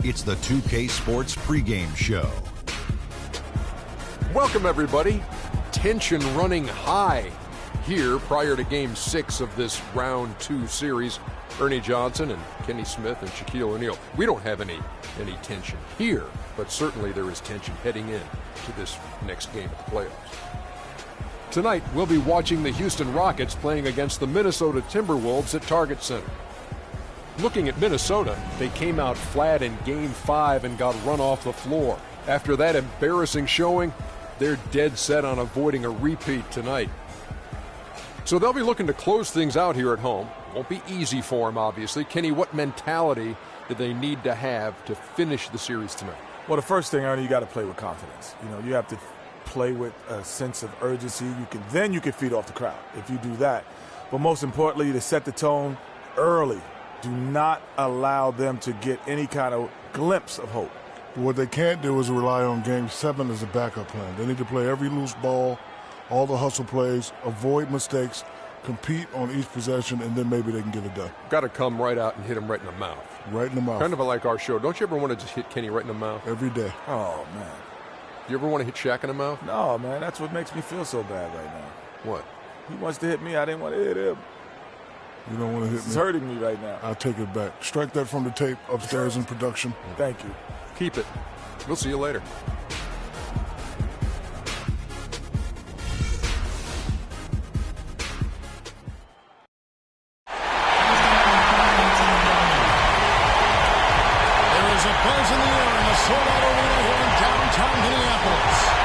It's the 2K Sports pregame show. Welcome, everybody. Tension running high here prior to Game 6 of this Round 2 series. Ernie Johnson and Kenny Smith and Shaquille O'Neal. We don't have any tension here, but certainly there is tension heading in to this next game of the playoffs. Tonight, we'll be watching the Houston Rockets playing against the Minnesota Timberwolves at Target Center. Looking at Minnesota, they came out flat in Game 5 and got run off the floor. After that embarrassing showing, they're dead set on avoiding a repeat tonight. So they'll be looking to close things out here at home. Won't be easy for them, obviously. Kenny, what mentality do they need to have to finish the series tonight? Well, the first thing, Ernie, you got to play with confidence. You have to play with a sense of urgency. Then you can feed off the crowd if you do that. But most importantly, to set the tone early. Do not allow them to get any kind of glimpse of hope. What they can't do is rely on Game 7 as a backup plan. They need to play every loose ball, all the hustle plays, avoid mistakes, compete on each possession, and then maybe they can get it done. Got to come right out and hit him right in the mouth. Right in the mouth. Kind of like our show. Don't you ever want to just hit Kenny right in the mouth? Every day. Oh, man. You ever want to hit Shaq in the mouth? No, man. That's what makes me feel so bad right now. What? He wants to hit me. I didn't want to hit him. You don't want to hit me? It's hurting me right now. I'll take it back. Strike that from the tape upstairs in production. Thank you. Keep it. We'll see you later.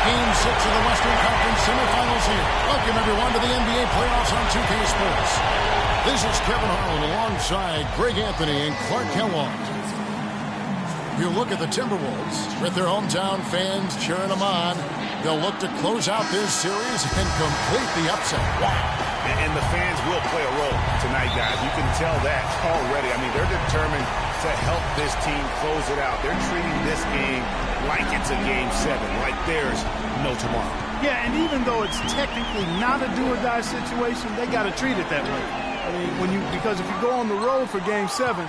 Game 6 of the Western Conference semifinals here. Welcome, everyone, to the NBA playoffs on 2K Sports. This is Kevin Harlan alongside Greg Anthony and Clark Kellogg. You look at the Timberwolves with their hometown fans cheering them on. They'll look to close out this series and complete the upset. Wow. And the fans will play a role tonight, guys. You can tell that already. I mean, they're determined to help this team close it out. They're treating this game like it's a Game 7, like there's no tomorrow. Yeah, and even though it's technically not a do-or-die situation, they got to treat it that way. I mean, because if you go on the road for Game 7,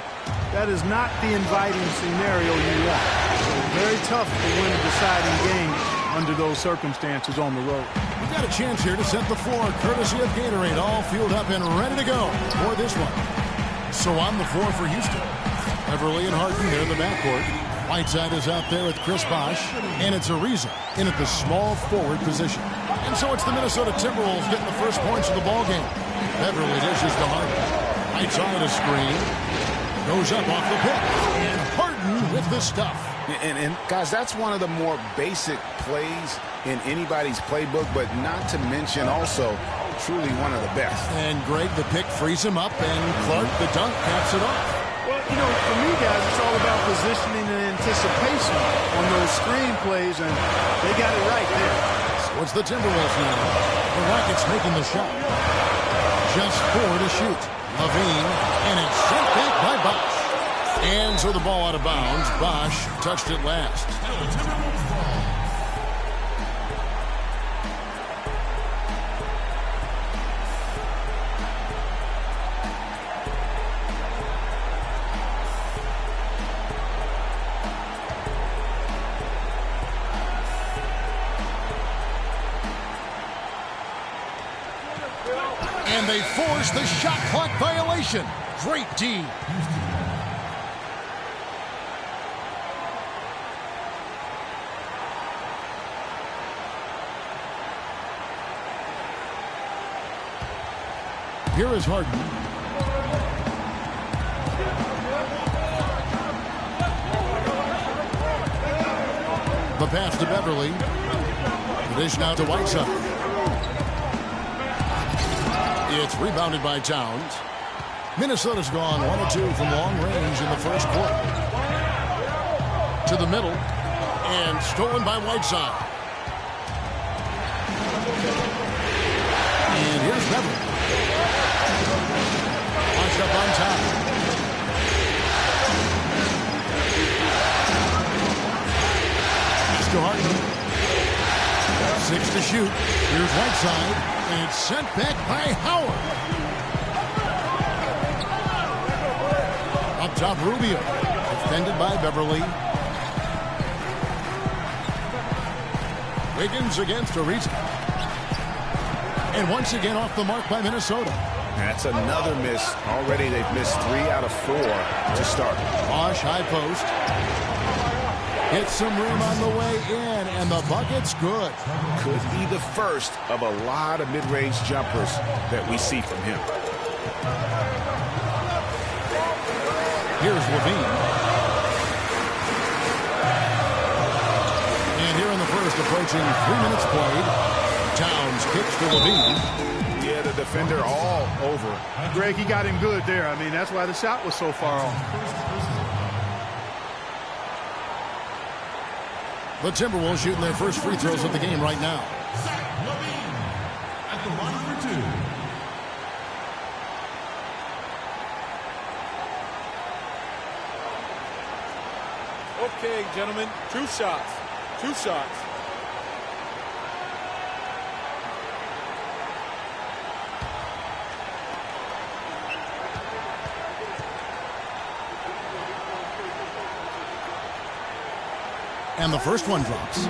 that is not the inviting scenario you want. So very tough to win a deciding game under those circumstances on the road. We've got a chance here to set the floor, courtesy of Gatorade, all fueled up and ready to go for this one. So on the floor for Houston, Beverly and Harden there in the backcourt. Whiteside is out there with Chris Bosh, and it's Ariza in at the small forward position. And so it's the Minnesota Timberwolves getting the first points of the ballgame. Beverly dishes to Harden. Whiteside a screen. Goes up off the pick. And Harden with the stuff. And guys, that's one of the more basic plays in anybody's playbook, but not to mention also truly one of the best. And Greg, the pick frees him up, and Clark, the dunk, caps it off. Well, for me, guys, it's all about positioning and anticipation on those screen plays, and they got it right there. So it's the Timberwolves now. The Rockets making the shot. Just 4 to shoot. Levine, and it's sent back by Bosh. And so the ball out of bounds. Bosh touched it last. And they force the shot clock violation. Great D. Here is Harden. The pass to Beverly. The dish now to Whiteside. It's rebounded by Towns. Minnesota's gone 1-2 from long range in the first quarter. To the middle. And stolen by Whiteside. And here's Beverly. Washed up on top. Pass to Harden. 6 to shoot. Here's Whiteside. And it's sent back by Howard. Up top, Rubio. defended by Beverly. Wiggins against Ariza. And once again off the mark by Minnesota. That's another miss. Already they've missed 3 out of 4 to start. Bosch, high post. Hits some rim on the way in, and the bucket's good. Could be the first of a lot of mid-range jumpers that we see from him. Here's Levine. And here in the first, approaching 3 minutes played. Towns kicks to Levine. Yeah, the defender all over. Greg, he got him good there. I mean, that's why the shot was so far off. The Timberwolves shooting their first free throws of the game right now. Levine at the line for 2. Okay, gentlemen, 2 shots. 2 shots. And the first one drops.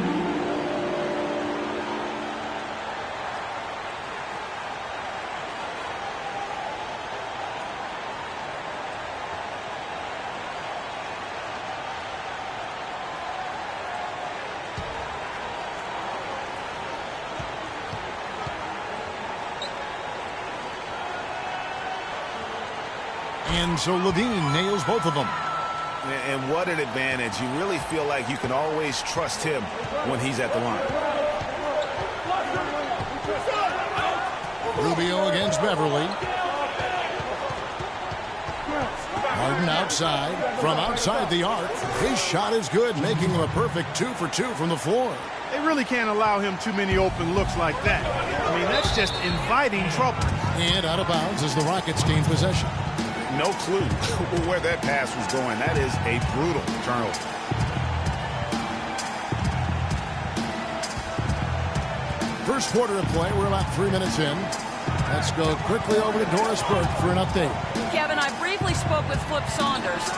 And so Levine nails both of them. And what an advantage. You really feel like you can always trust him when he's at the line. Rubio against Beverly. Harden outside. From outside the arc. His shot is good, making him a perfect 2 for 2 from the floor. They really can't allow him too many open looks like that. I mean, that's just inviting trouble. And out of bounds as the Rockets gain possession. No clue where that pass was going. That is a brutal turnover. First quarter of play. We're about 3 minutes in. Let's go quickly over to Doris Burke for an update. Kevin, I briefly spoke with Flip Saunders.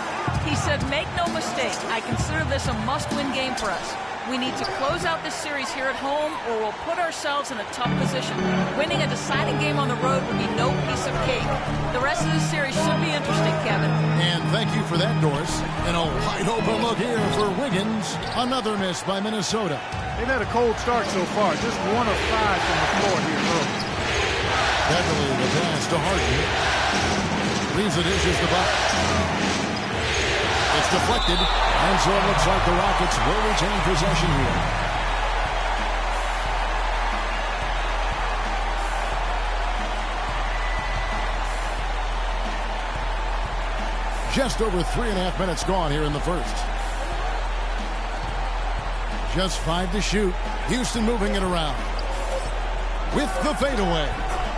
He said, make no mistake, I consider this a must-win game for us. We need to close out this series here at home or we'll put ourselves in a tough position. Winning a deciding game on the road would be no piece of cake. The rest of the series should be interesting, Kevin. And thank you for that, Doris. And a wide open look here for Wiggins. Another miss by Minnesota. They've had a cold start so far. Just 1 of 5 from the floor here early. Beverly the pass to Harden. Leaves it, dishes the box. It's deflected, and so it looks like the Rockets will retain possession here. Just over 3.5 minutes gone here in the first. Just 5 to shoot. Houston moving it around. With the fadeaway.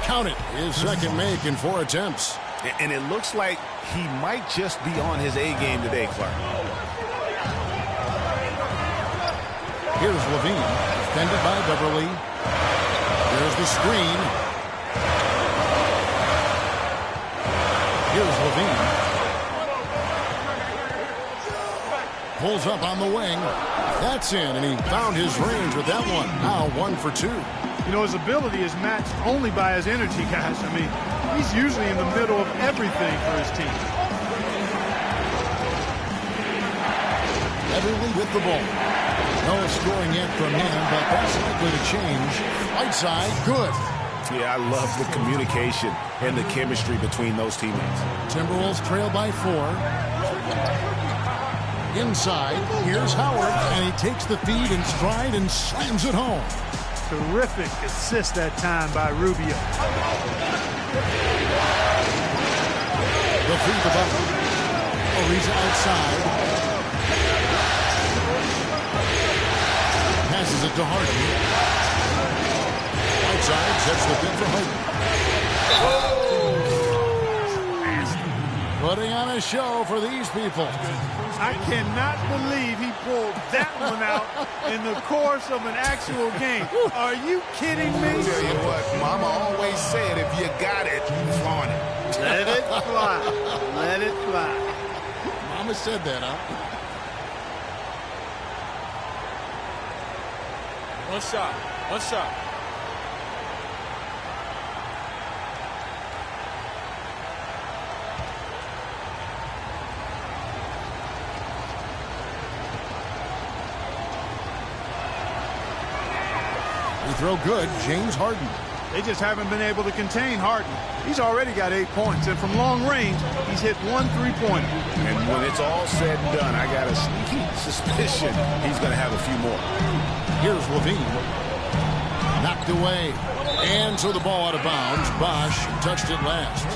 Count it. His second make in 4 attempts. And it looks like he might just be on his A game today, Clark. Here's Levine, defended by Beverly. There's the screen. Here's Levine. Pulls up on the wing. That's in, and he found his range with that one. Now 1 for 2. You know, his ability is matched only by his energy, guys. I mean, he's usually in the middle of everything for his team. Beverly with the ball. No scoring yet from him, but that's likely to change. Right side, good. Yeah, I love the communication and the chemistry between those teammates. Timberwolves trail by 4. Inside, here's Howard, and he takes the feed in stride and slams it home. Terrific assist that time by Rubio. The feed the bucket. Ariza outside. Passes it to Harden. Outside, sets the pin for Harden. Putting on a show for these people. I cannot believe he pulled that one out in the course of an actual game. Are you kidding me? I'll tell you what, Mama always said, if you got it, flaunt it. Let it fly. Let it fly. Mama almost said that, huh? One shot. One shot. They throw good. James Harden. They just haven't been able to contain Harden. He's already got 8 points, and from long range, he's hit 1 3-pointer. And when it's all said and done, I got a sneaky suspicion he's going to have a few more. Here's Levine. Knocked away. And so the ball out of bounds. Bosch touched it last.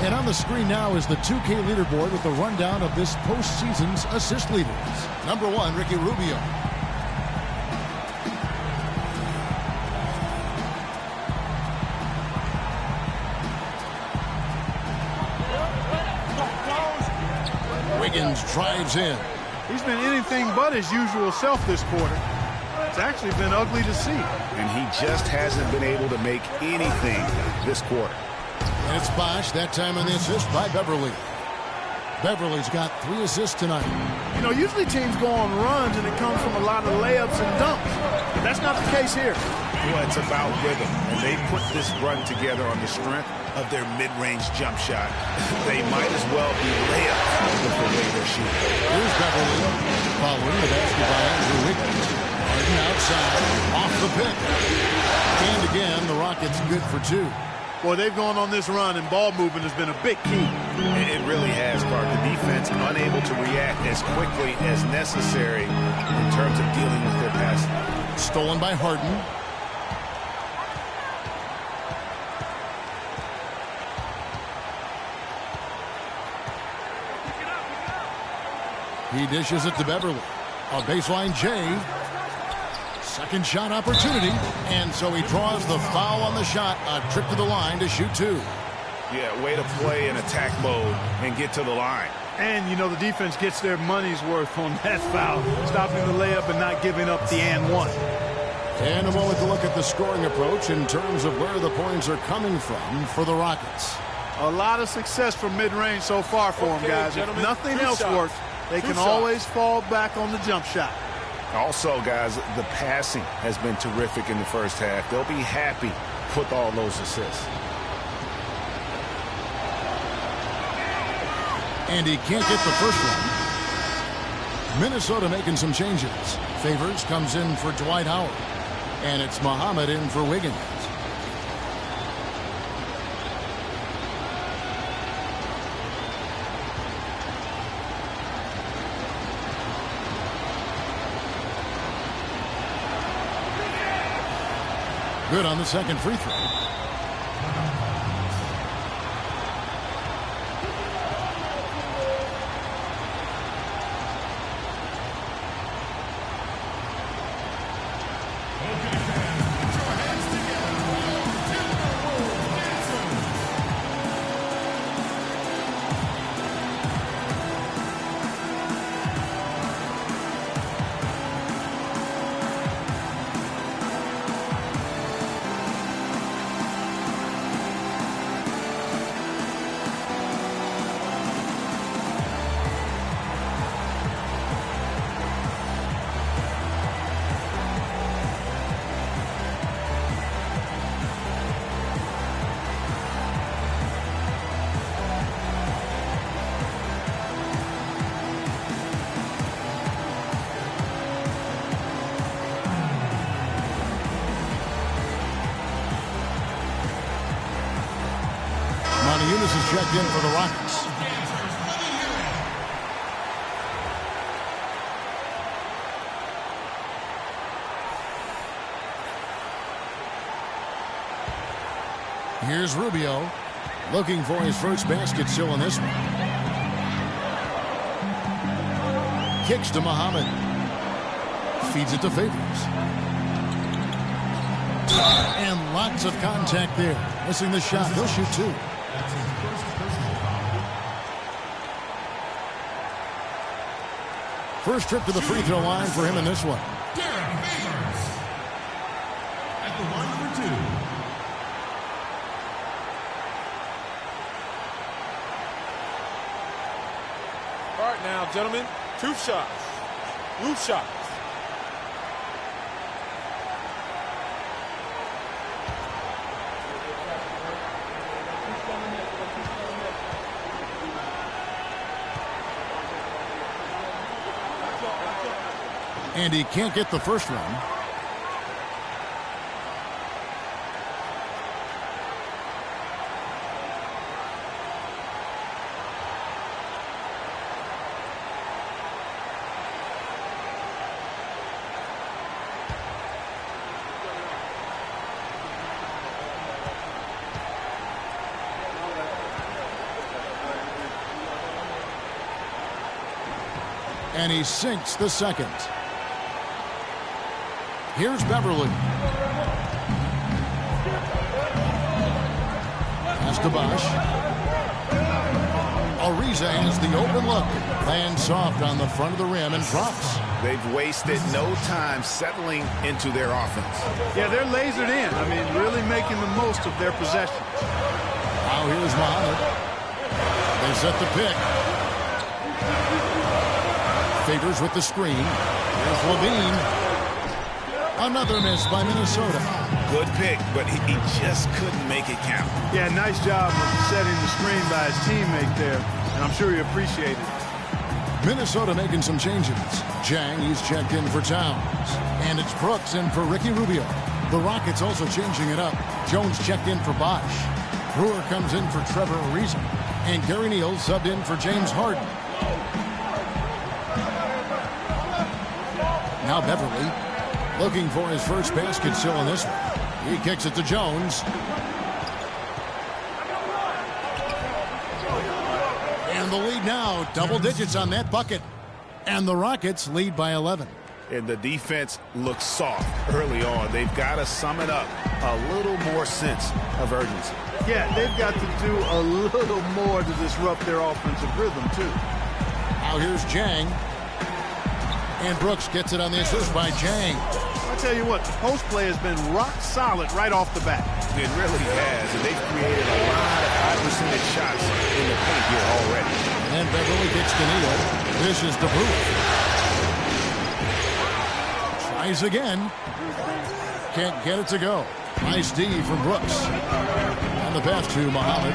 And on the screen now is the 2K leaderboard with the rundown of this postseason's assist leaders. Number 1, Ricky Rubio. Wiggins drives in. He's been anything but his usual self this quarter. It's actually been ugly to see. And he just hasn't been able to make anything this quarter. And it's Bosch, that time on the assist by Beverly. Beverly's got 3 assists tonight. You know, usually teams go on runs and it comes from a lot of layups and dunks. But that's not the case here. Well, it's about rhythm, and they put this run together on the strength of their mid-range jump shot. They might as well be layups with the way they're shooting. Here's Beverly following the basket by Andrew Wiggins. Harden outside, off the pick. And again, the Rockets good for 2. Boy, they've gone on this run, and ball movement has been a big key. It really has, Clark. The defense unable to react as quickly as necessary in terms of dealing with their passing. Stolen by Harden. He dishes it to Beverly. A baseline J. Second shot opportunity. And so he draws the foul on the shot. A trip to the line to shoot 2. Yeah, way to play in attack mode and get to the line. And, you know, the defense gets their money's worth on that foul. Stopping the layup and not giving up the and one. And a moment to look at the scoring approach in terms of where the points are coming from for the Rockets. A lot of success from mid-range so far for them, guys. If nothing else works, they can always fall back on the jump shot. Also, guys, the passing has been terrific in the first half. They'll be happy with all those assists. And he can't get the first one. Minnesota making some changes. Favors comes in for Dwight Howard. And it's Muhammad in for Wiggins. Good on the second free throw. Eunice is checked in for the Rockets. Here's Rubio looking for his first basket still in this one. Kicks to Muhammad. Feeds it to Favors. And lots of contact there. Missing the shot. He'll shoot 2. First trip to the free throw line for him in this one. Derek Favors at the line for 2. start now, gentlemen. 2 shots. Loose shots. And he can't get the first one. And he sinks the second. Here's Beverly. Pass to Bosch. Ariza has the open look. Lands soft on the front of the rim and drops. They've wasted no time settling into their offense. Yeah, they're lasered in. I mean, really making the most of their possessions. Now here's Muhammad. They set the pick. Favors with the screen. Here's Levine. Another miss by Minnesota. Good pick, but he just couldn't make it count. Yeah, nice job of setting the screen by his teammate there, and I'm sure he appreciated it. Minnesota making some changes. Jang, he's checked in for Towns. And it's Brooks in for Ricky Rubio. The Rockets also changing it up. Jones checked in for Bosch. Brewer comes in for Trevor Ariza. And Gary Neal subbed in for James Harden. Now Beverly looking for his first basket still in this one. He kicks it to Jones. And the lead now, double digits on that bucket. And the Rockets lead by 11. And the defense looks soft early on. They've got to sum it up. A little more sense of urgency. Yeah, they've got to do a little more to disrupt their offensive rhythm, too. Now here's Jang. And Brooks gets it on the assist by Jang. I tell you what, the post play has been rock solid right off the bat. It really has, and they've created a lot of high percentage shots in the paint here already. And Beverly gets to Neal. This is the Brewer. Tries again. Can't get it to go. Nice D from Brooks. And the pass to Muhammad.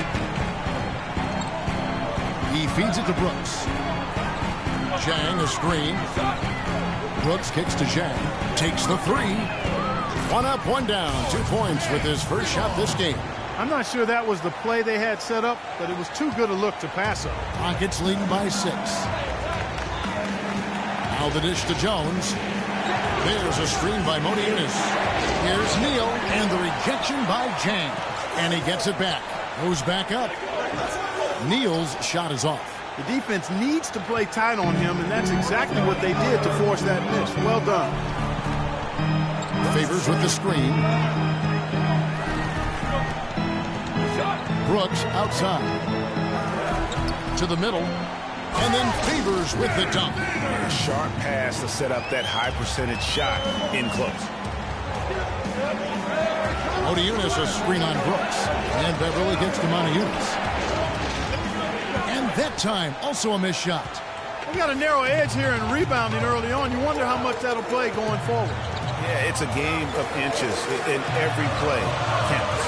He feeds it to Brooks. Jang, a screen. Brooks kicks to Jang. Takes the three. 1 up, 1 down. 2 points with his first shot this game. I'm not sure that was the play they had set up, but it was too good a look to pass up. Rockets leading by 6. Now the dish to Jones. There's a screen by Modiunas. Here's Neal, and the rejection by Jang. And he gets it back. Goes back up. Neal's shot is off. The defense needs to play tight on him, and that's exactly what they did to force that miss. Well done. Favors with the screen. Brooks outside. To the middle. And then Favors with the dunk. A sharp pass to set up that high percentage shot in close. Modiunas a screen on Brooks. And Beverly gets to Modiunas. And that time, also a missed shot. They got a narrow edge here in rebounding early on. You wonder how much that'll play going forward. Yeah, it's a game of inches, and every play counts.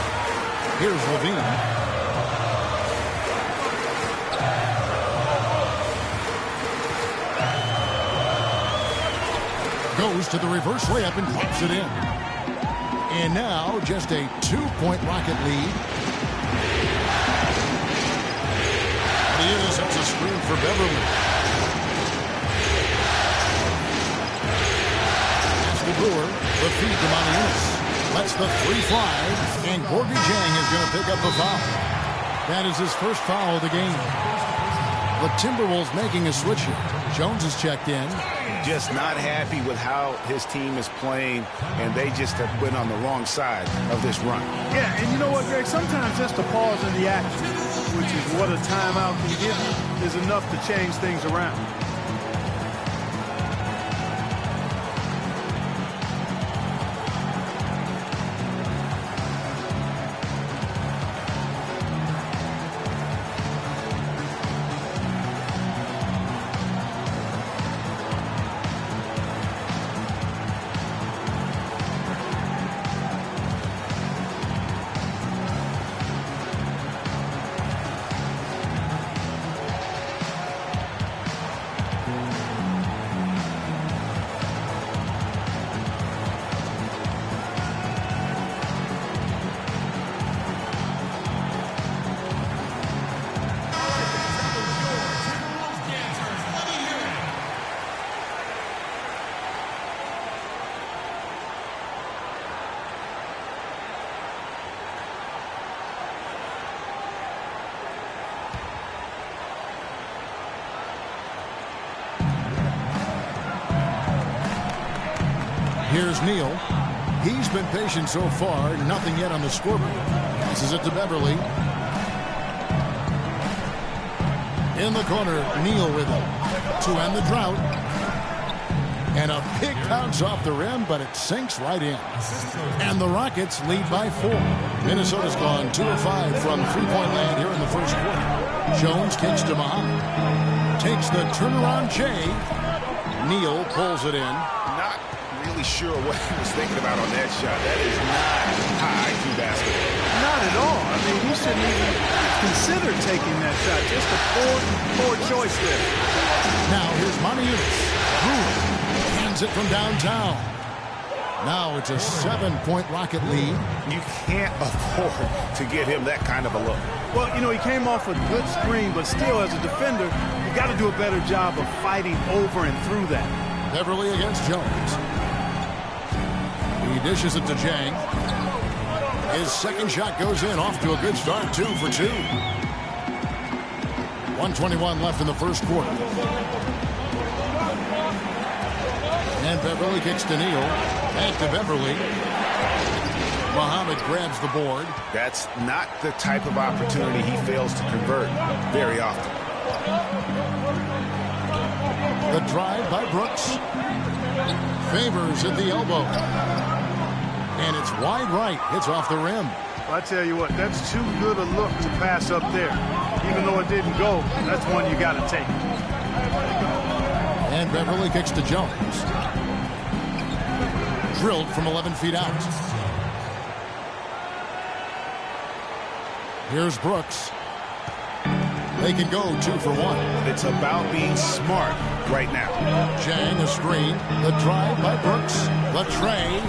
Here's Levine. Goes to the reverse layup and pops it in. And now just a 2-point Rocket lead. Modiunas sets a screen for Beverly. That's the Brewer. The feed to Modiunas. Lets the 3 fly. And Gorgui Dieng is going to pick up the foul. That is his first foul of the game. The Timberwolves making a switch here. Jones is checked in. Just not happy with how his team is playing, and they just have been on the wrong side of this run. Yeah, and you know what, Greg? Sometimes just a pause in the action, which is what a timeout can give you, is enough to change things around. Here's Neal. He's been patient so far. Nothing yet on the scoreboard. Passes it to Beverly. In the corner, Neal with it to end the drought. And a big bounce off the rim, but it sinks right in. And the Rockets lead by 4. Minnesota's gone 2 of 5 from three-point land here in the first quarter. Jones kicks to Muhammad. Takes the turnaround Jay. Neal pulls it in. Not really sure what he was thinking about on that shot. That is not high IQ basketball. Not at all. I mean, he shouldn't even consider taking that shot. Just a poor choice there. Now here's Moniulis. Hands it from downtown. Now it's a 7-point Rocket lead. You can't afford to get him that kind of a look. Well, you know, he came off a good screen, but still, as a defender, you got to do a better job of fighting over and through that. Beverly against Jones. He dishes it to Jang. His second shot goes in, off to a good start, 2 for 2. 1:21 left in the first quarter. And Beverly kicks to Neal. Back to Beverly. Muhammad grabs the board. That's not the type of opportunity he fails to convert very often. The drive by Brooks. Favors at the elbow. And it's wide right. It's off the rim. I tell you what, that's too good a look to pass up there. Even though it didn't go, that's one you got to take. And Beverly kicks to Jones. Drilled from 11 feet out. Here's Brooks. They can go 2 for 1. It's about being smart right now. Jang, a screen. The drive by Brooks. The tray.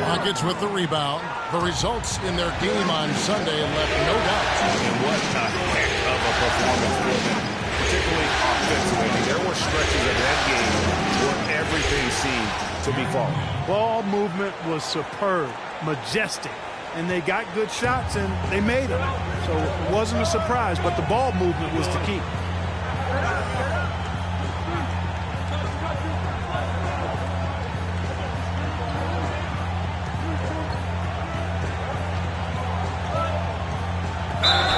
Rockets with the rebound. The results in their game on Sunday left no doubt. And what a heck of a performance for them, particularly offensively. I mean, there were stretches of that game where everything seemed to be falling. Ball movement was superb, majestic, and they got good shots and they made them. So it wasn't a surprise, but the ball movement was the key.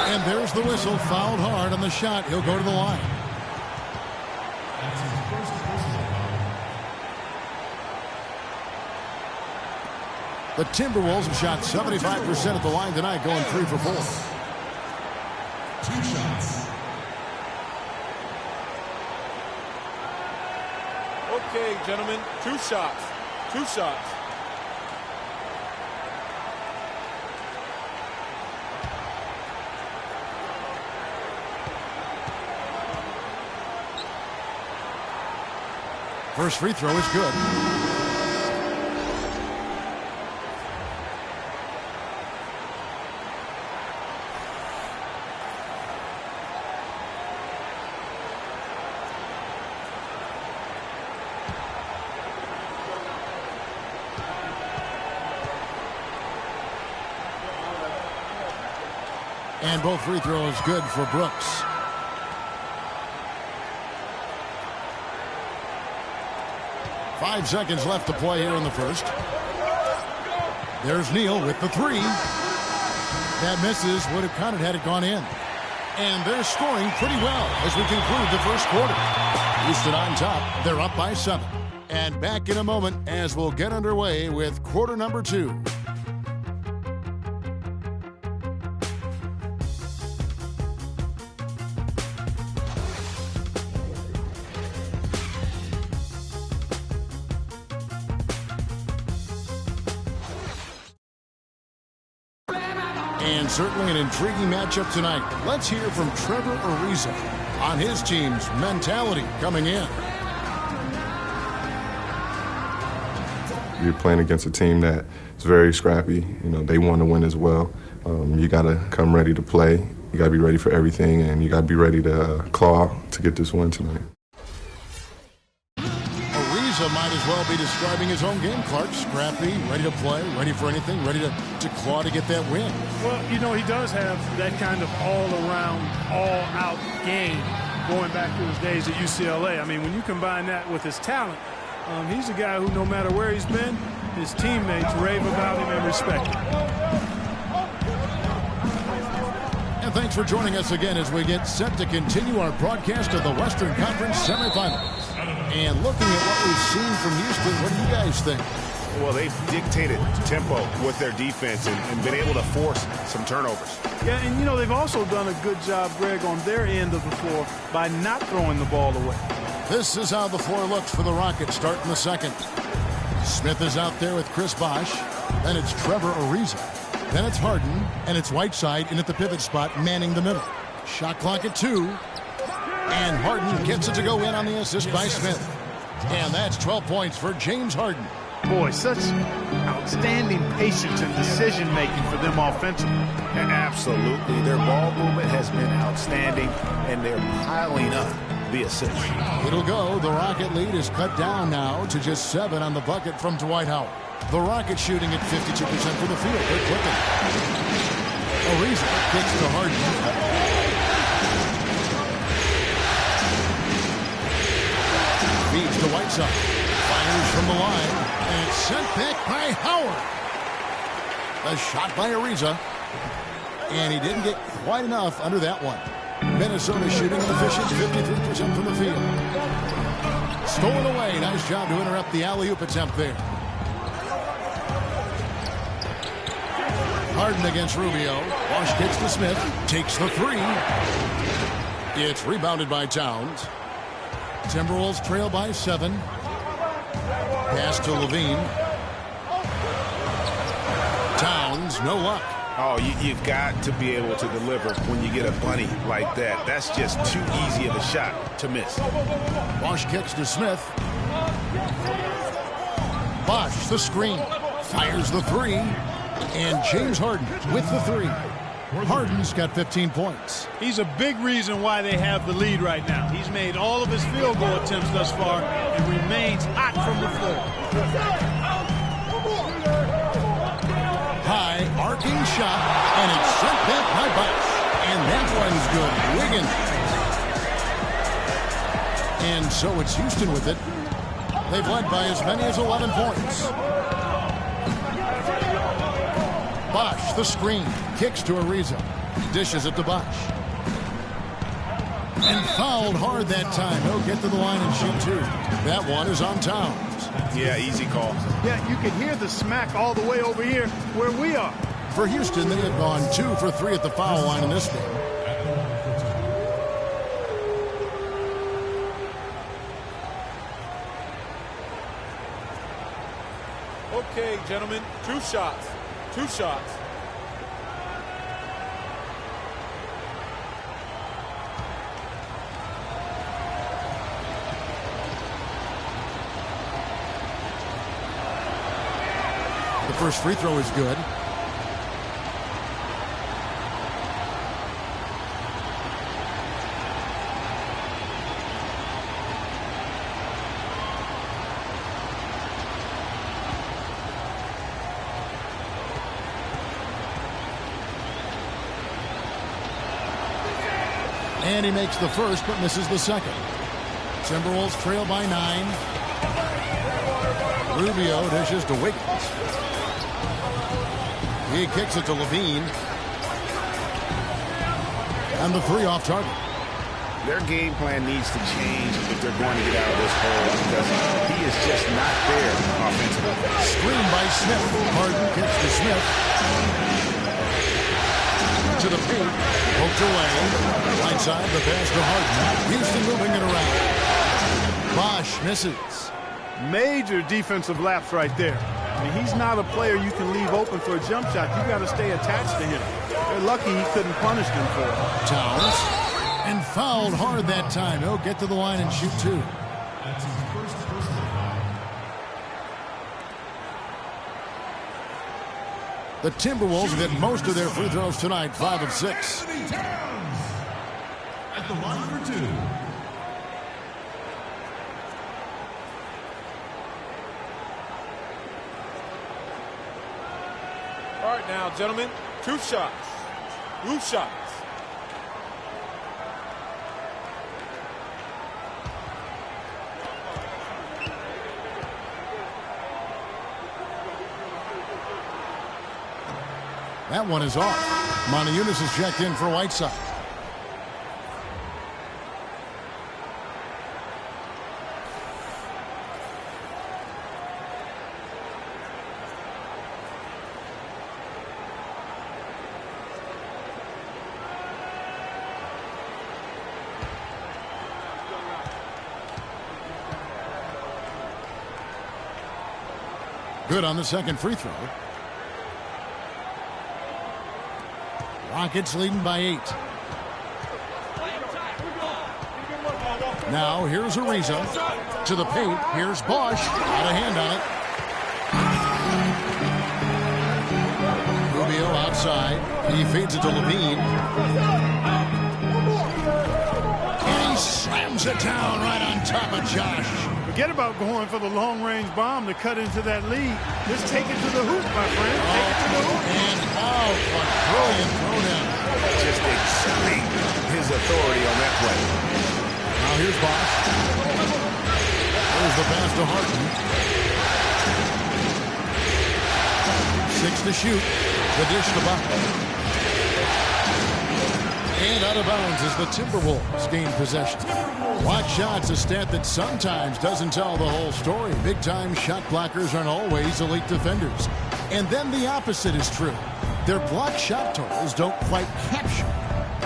And there's the whistle, fouled hard on the shot. He'll go to the line. The Timberwolves have shot 75% at the line tonight, going 3 for 4. 2 shots. Okay, gentlemen, 2 shots. 2 shots. First free throw is good. And both free throws good for Brooks. Five seconds left to play here in the first. There's Neal with the 3. That misses. Would have counted had it gone in. And they're scoring pretty well as we conclude the first quarter. Houston on top. They're up by 7. And back in a moment as we'll get underway with quarter number 2. And certainly an intriguing matchup tonight. Let's hear from Trevor Ariza on his team's mentality coming in. You're playing against a team that is very scrappy. You know, they want to win as well. You got to come ready to play. You got to be ready for everything, and you got to be ready to claw to get this win tonight. Ariza might as well be describing his own game, Clark. Scrappy, ready to play, ready for anything, ready to claw to get that win. Well, you know, he does have that kind of all-around, all-out game going back to his days at UCLA. I mean, when you combine that with his talent, He's a guy who, no matter where he's been, his teammates rave about him and respect him. And thanks for joining us again as we get set to continue our broadcast of the Western Conference semifinals. And looking at what we've seen from Houston, what do you guys think? Well, they've dictated tempo with their defense and been able to force some turnovers. Yeah, and you know, they've also done a good job, Greg, on their end of the floor by not throwing the ball away. This is how the floor looks for the Rockets starting the second. Smith is out there with Chris Bosh. Then it's Trevor Ariza. Then it's Harden, and it's Whiteside in at the pivot spot, manning the middle. Shot clock at 2. And Harden gets it to go in on the assist by Smith. And that's 12 points for James Harden. Boy, such outstanding patience and decision-making for them offensively. Absolutely. Their ball movement has been outstanding, and they're piling up the assists. It'll go. The Rocket lead is cut down now to just 7 on the bucket from Dwight Howard. The Rockets shooting at 52% from the field. They're clicking. Ariza kicks to Harden. Feeds to Whiteside. Fires from the line. And it's sent back by Howard. A shot by Ariza. And he didn't get quite enough under that one. Minnesota shooting an efficient 53% from the field. Stolen away. Nice job to interrupt the alley-oop attempt there. Harden against Rubio. Bosh gets to Smith. Takes the 3. It's rebounded by Towns. Timberwolves trail by 7. Pass to Levine. Towns, no luck. Oh, you've got to be able to deliver when you get a bunny like that. That's just too easy of a shot to miss. Bosh kicks to Smith. Bosh, the screen. Fires the 3. And James Harden with the 3. Harden's got 15 points. He's a big reason why they have the lead right now. He's made all of his field goal attempts thus far and remains hot from the floor. High arcing shot, and it's sent back by Bosh. And that one's good. Wiggins. And so it's Houston with it. They've led by as many as 11 points. Bosh, the screen, kicks to Ariza, dishes it to Bosh. And fouled hard that time. He'll get to the line and shoot 2. That one is on Towns. Yeah, easy call. Yeah, you can hear the smack all the way over here where we are. For Houston, they have gone 2 for 3 at the foul line in this game. Okay, gentlemen, 2 shots. 2 shots. The first free throw is good. And he makes the first, but misses the second. Timberwolves trail by 9. Rubio dishes to Wiggins. He kicks it to Levine. And the 3 off target. Their game plan needs to change if they're going to get out of this hole because he is just not there offensively. Screen by Smith. Harden kicks to Smith. To the paint. Poked away. Right side, the pass to Harden. Houston moving it around. Bosh misses. Major defensive lapse right there. I mean, he's not a player you can leave open for a jump shot. You got to stay attached to him. They're lucky he couldn't punish them for it. Towns. And fouled hard that time. He'll get to the line and shoot 2. That's his first personal foul. The Timberwolves have hit most of their free throws tonight, 5 of 6. At the line for 2. All right now, gentlemen, 2 shots. 2 shots. That one is off. Moniunas is checked in for Whiteside. Good on the second free throw. Rockets leading by 8. Now here's Ariza to the paint. Here's Bosch. Out of hand on it. Rubio outside. He feeds it to Levine. And he slams it down right on top of Josh. Forget about going for the long-range bomb to cut into that lead. Just take it to the hoop, my friend. Take it to the hoop. And out. What brilliant throw down. Just extreme his authority on that play. Now here's Bosch. There's the pass to Harden. 6 to shoot. The dish to Buck. And out of bounds as the Timberwolves gain possession. Block shots, a stat that sometimes doesn't tell the whole story. Big-time shot blockers aren't always elite defenders. And then the opposite is true. Their block shot totals don't quite capture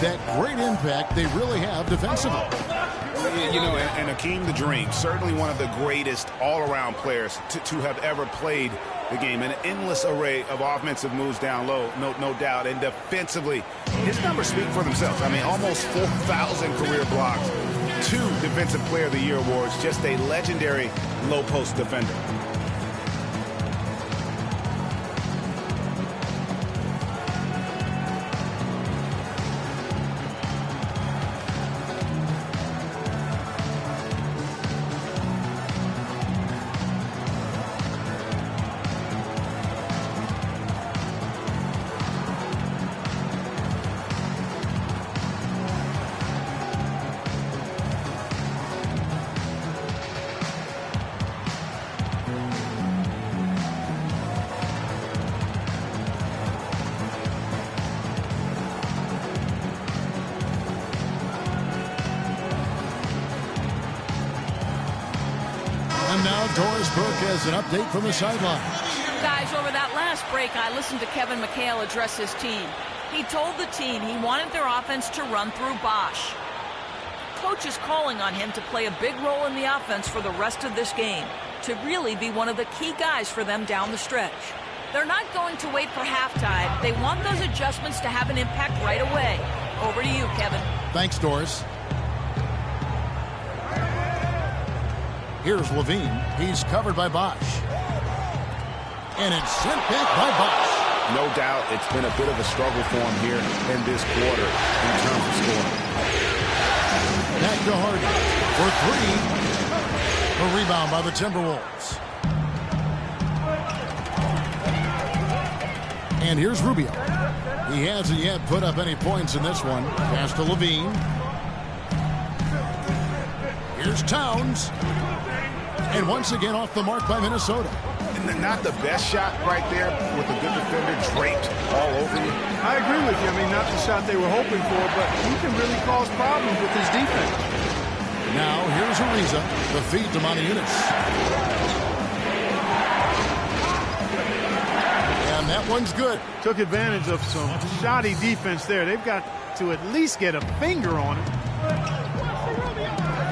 that great impact they really have defensively. You know, and Akeem the Dream, certainly one of the greatest all-around players to have ever played the game. An endless array of offensive moves down low, no doubt. And defensively, his numbers speak for themselves. I mean, almost 4,000 career blocks, 2 Defensive Player of the Year awards, just a legendary low-post defender. And now Doris Burke has an update from the sideline. Guys, over that last break, I listened to Kevin McHale address his team. He told the team he wanted their offense to run through Bosch. Coach is calling on him to play a big role in the offense for the rest of this game, to really be one of the key guys for them down the stretch. They're not going to wait for halftime. They want those adjustments to have an impact right away. Over to you, Kevin. Thanks, Doris. Here's Levine. He's covered by Bosch. And it's sent back by Bosch. No doubt it's been a bit of a struggle for him here in this quarter in terms of scoring. Back to Harden for 3. A rebound by the Timberwolves. And here's Rubio. He hasn't yet put up any points in this one. Pass to Levine. Here's Towns. And once again off the mark by Minnesota. Not the best shot right there with a good defender draped all over you. I agree with you. I mean, not the shot they were hoping for, but he can really cause problems with his defense. Now here's Ariza. The feed to Moniunas. And that one's good. Took advantage of some shoddy defense there. They've got to at least get a finger on it.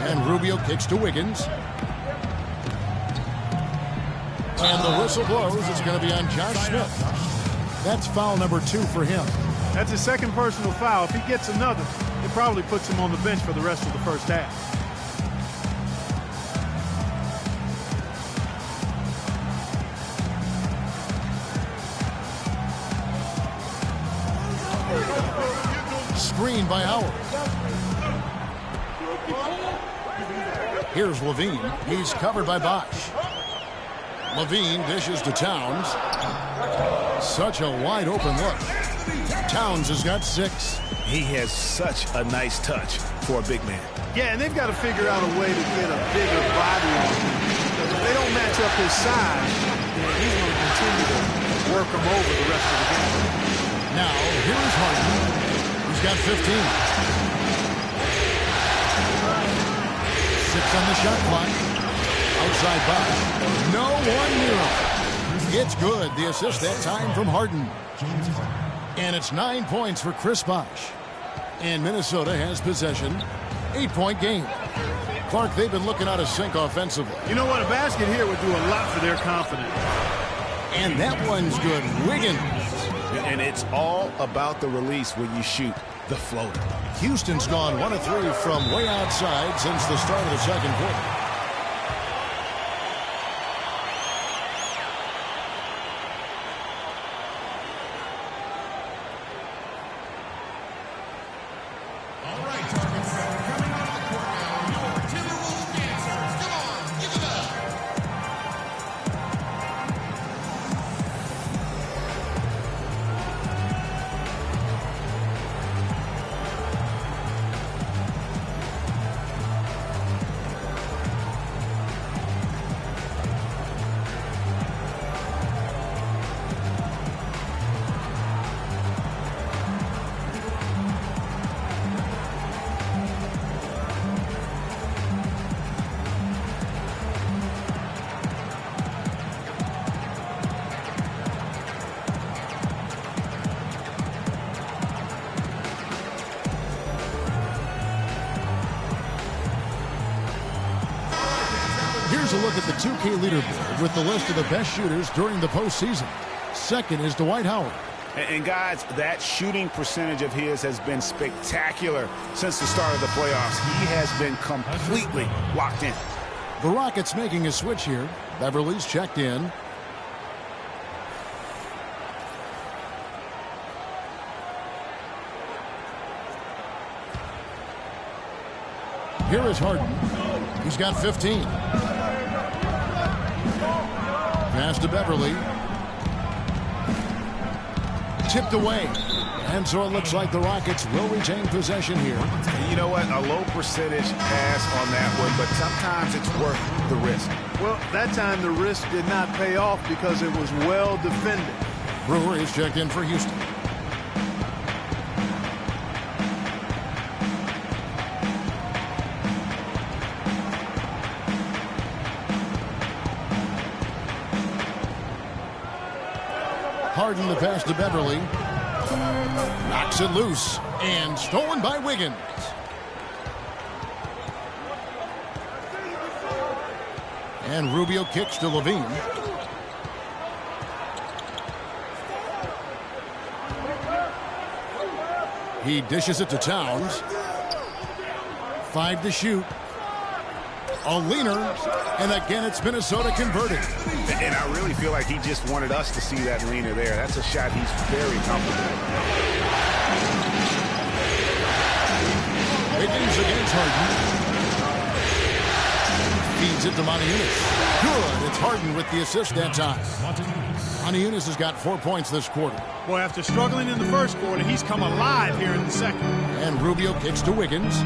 And Rubio kicks to Wiggins. And the whistle blows. It's going to be on Josh Smith. That's foul number 2 for him. That's his second personal foul. If he gets another, it probably puts him on the bench for the rest of the first half. Screen by Howard. Here's Levine. He's covered by Bosch. Levine dishes to Towns. Such a wide open look. Towns has got 6. He has such a nice touch for a big man. Yeah, and they've got to figure out a way to get a bigger body on him. Because if they don't match up his size, then he's going to continue to work him over the rest of the game. Now, here is Harden. He's got 15. 6 on the shot clock. Outside Bosh. No one near him. It's good. The assist that time from Harden. And it's 9 points for Chris Bosh. And Minnesota has possession. 8-point game. Clark, they've been looking out of sync offensively. You know what? A basket here would do a lot for their confidence. And that one's good. Wiggins. And it's all about the release when you shoot the floater. Houston's gone 1 of 3 from way outside since the start of the second quarter. Here's a look at the 2K leaderboard with the list of the best shooters during the postseason. Second is Dwight Howard. And guys, that shooting percentage of his has been spectacular since the start of the playoffs. He has been completely locked in. The Rockets making a switch here. Beverly's checked in. Here is Harden. He's got 15. Pass to Beverly. Tipped away. And so it looks like the Rockets will retain possession here. You know what? A low percentage pass on that one, but sometimes it's worth the risk. Well, that time the risk did not pay off because it was well defended. Brewer is checked in for Houston. Harden the pass to Beverly. Knocks it loose. And stolen by Wiggins. And Rubio kicks to Levine. He dishes it to Towns. 5 to shoot. A leaner. And again, it's Minnesota converted. And I really feel like he just wanted us to see that leaner there. That's a shot he's very comfortable with. Wiggins against Harden. Feeds it to Moniunas. Good. It's Harden with the assist that time. Moniunas has got 4 points this quarter. Boy, after struggling in the first quarter, he's come alive here in the second. And Rubio kicks to Wiggins.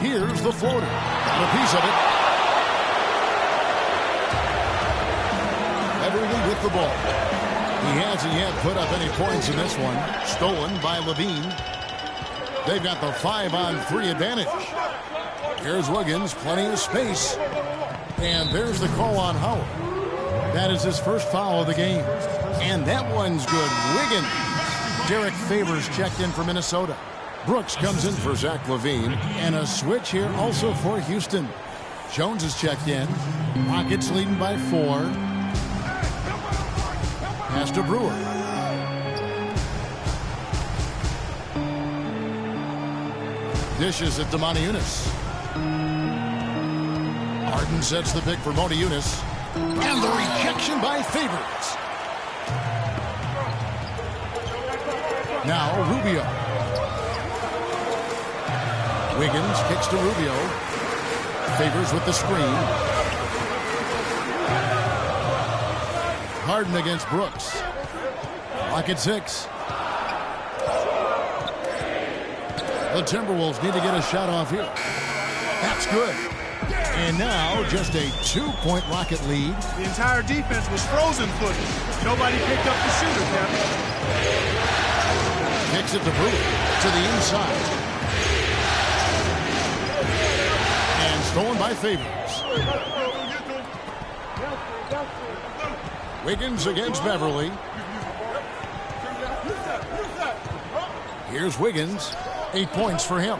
Here's the floater. A piece of it. Beverly with the ball. He hasn't yet put up any points in this one. Stolen by Levine. They've got the 5-on-3 advantage. Here's Wiggins, plenty of space. And there's the call on Howard. That is his first foul of the game. And that one's good. Wiggins. Derek Favors checked in for Minnesota. Brooks comes in for Zach LaVine. And a switch here also for Houston. Jones is checked in. Rockets leading by 4. Pass to Brewer. Dishes it to Moniunas. Harden sets the pick for Moniunas. And the rejection by Favors. Now Rubio. Wiggins kicks to Rubio. Favors with the screen. Harden against Brooks. Clock at 6. The Timberwolves need to get a shot off here. That's good. And now just a 2-point Rocket lead. The entire defense was frozen footed. Nobody picked up the shooter, Kevin. Kicks it to Brewer to the inside. And stolen by Favors. Wiggins against Beverly. Here's Wiggins. 8 points for him.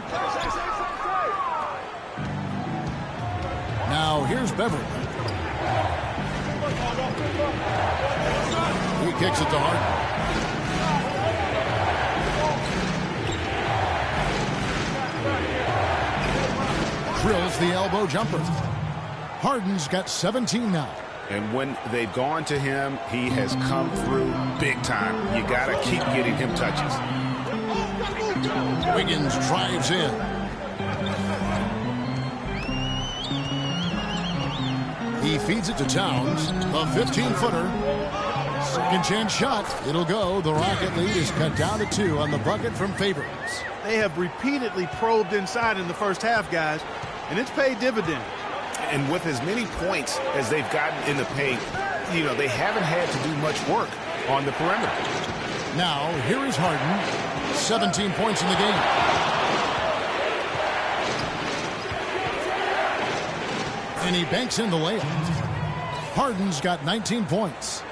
Now here's Beverly. He kicks it to Harden. Drills the elbow jumper. Harden's got 17 now. And when they've gone to him, he has come through big time. You got to keep getting him touches. Wiggins drives in. He feeds it to Towns. A 15-footer. Second chance shot. It'll go. The Rocket lead is cut down to 2 on the bucket from Favors. They have repeatedly probed inside in the first half, guys, and it's paid dividends. And with as many points as they've gotten in the paint, they haven't had to do much work on the perimeter. Now, here is Harden. 17 points in the game. And he banks in the layup. Harden's got 19 points.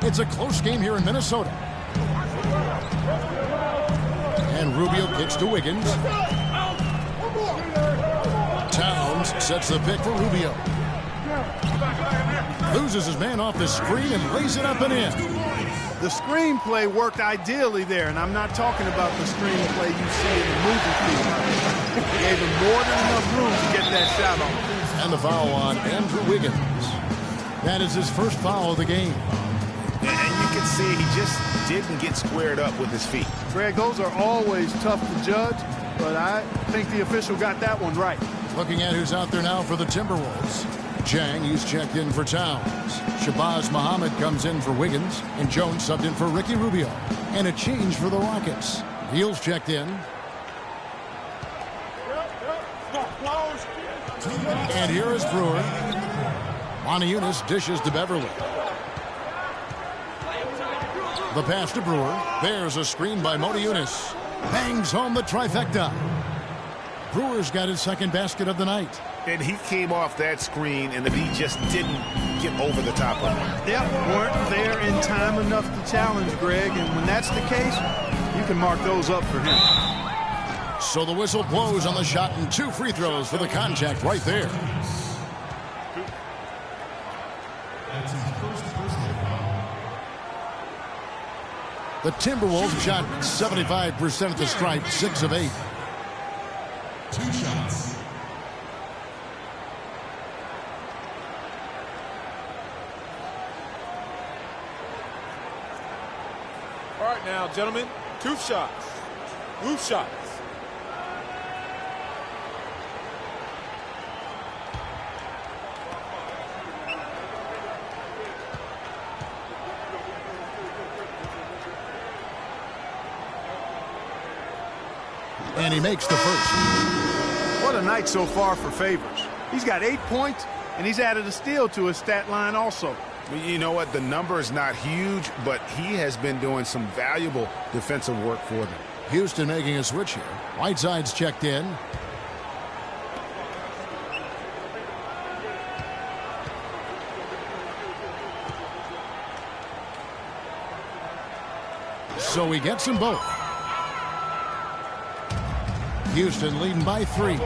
It's a close game here in Minnesota. And Rubio kicks to Wiggins. Towns sets the pick for Rubio. Loses his man off the screen and lays it up and in. The screen play worked ideally there, and I'm not talking about the screen play you see in the movie theater. Gave him more than enough room to get that shot off. And the foul on Andrew Wiggins. That is his first foul of the game. And you can see he just didn't get squared up with his feet. Greg, those are always tough to judge, but I think the official got that one right. Looking at who's out there now for the Timberwolves. Jang, he's checked in for Towns. Shabazz Muhammad comes in for Wiggins. And Jones subbed in for Ricky Rubio. And a change for the Rockets. Beal's checked in. And here is Brewer. Moniunas dishes to Beverly. The pass to Brewer. There's a screen by Moniunas. Bangs home the trifecta. Brewer's got his second basket of the night. And he came off that screen, and he just didn't get over the top of it. Yep, weren't there in time enough to challenge Greg, and when that's the case, you can mark those up for him. So the whistle blows on the shot and 2 free throws for the contact right there. The Timberwolves shot 75% at the stripe, 6 of 8. 2 shots. All right now, gentlemen, 2 shots. Loose shots. And he makes the first. What a night so far for Favors. He's got 8 points, and he's added a steal to his stat line also. You know what? The number is not huge, but he has been doing some valuable defensive work for them. Houston making a switch here. Whiteside's checked in. So he gets them both. Houston leading by 3.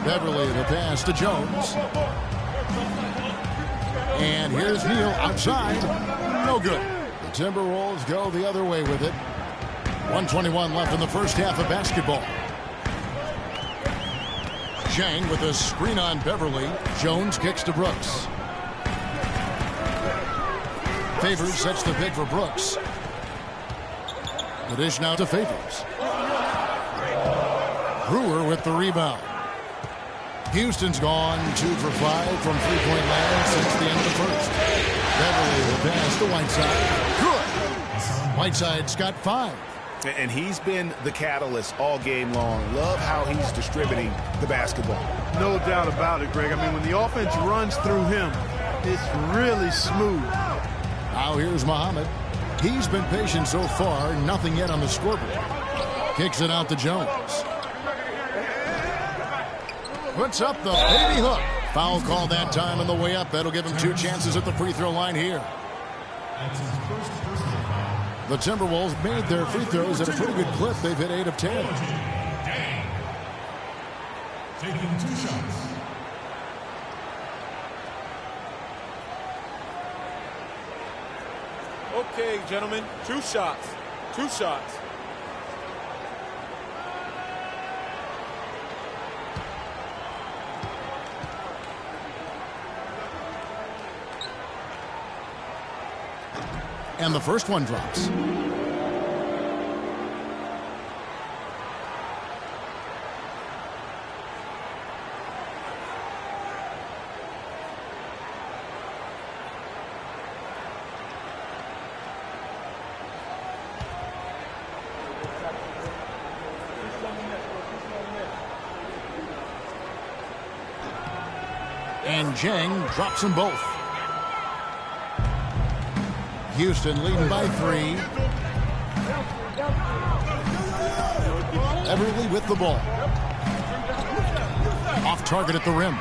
Beverly the pass to Jones. And here's Neal outside. No good. The Timberwolves go the other way with it. 1:21 left in the first half of basketball. Chang with a screen on Beverly. Jones kicks to Brooks. Favors sets the pick for Brooks. The dish now to Favors. Brewer with the rebound. Houston's gone 2 for 5 from three-point land since the end of the first. Beverly the pass to Whiteside. Good. Whiteside's got 5. And he's been the catalyst all game long. Love how he's distributing the basketball. No doubt about it, Greg. I mean, when the offense runs through him, it's really smooth. Now here's Muhammad. He's been patient so far, nothing yet on the scoreboard. Kicks it out to Jones. Puts up the baby hook. Foul call that time on the way up. That'll give him 2 chances at the free throw line here. The Timberwolves made their free throws at a pretty good clip. They've hit 8 of 10. Taking 2 shots. Okay, gentlemen, 2 shots. 2 shots. And the first one drops. And Jang drops them both. Houston leading by 3. Everly with the ball. Off target at the rim.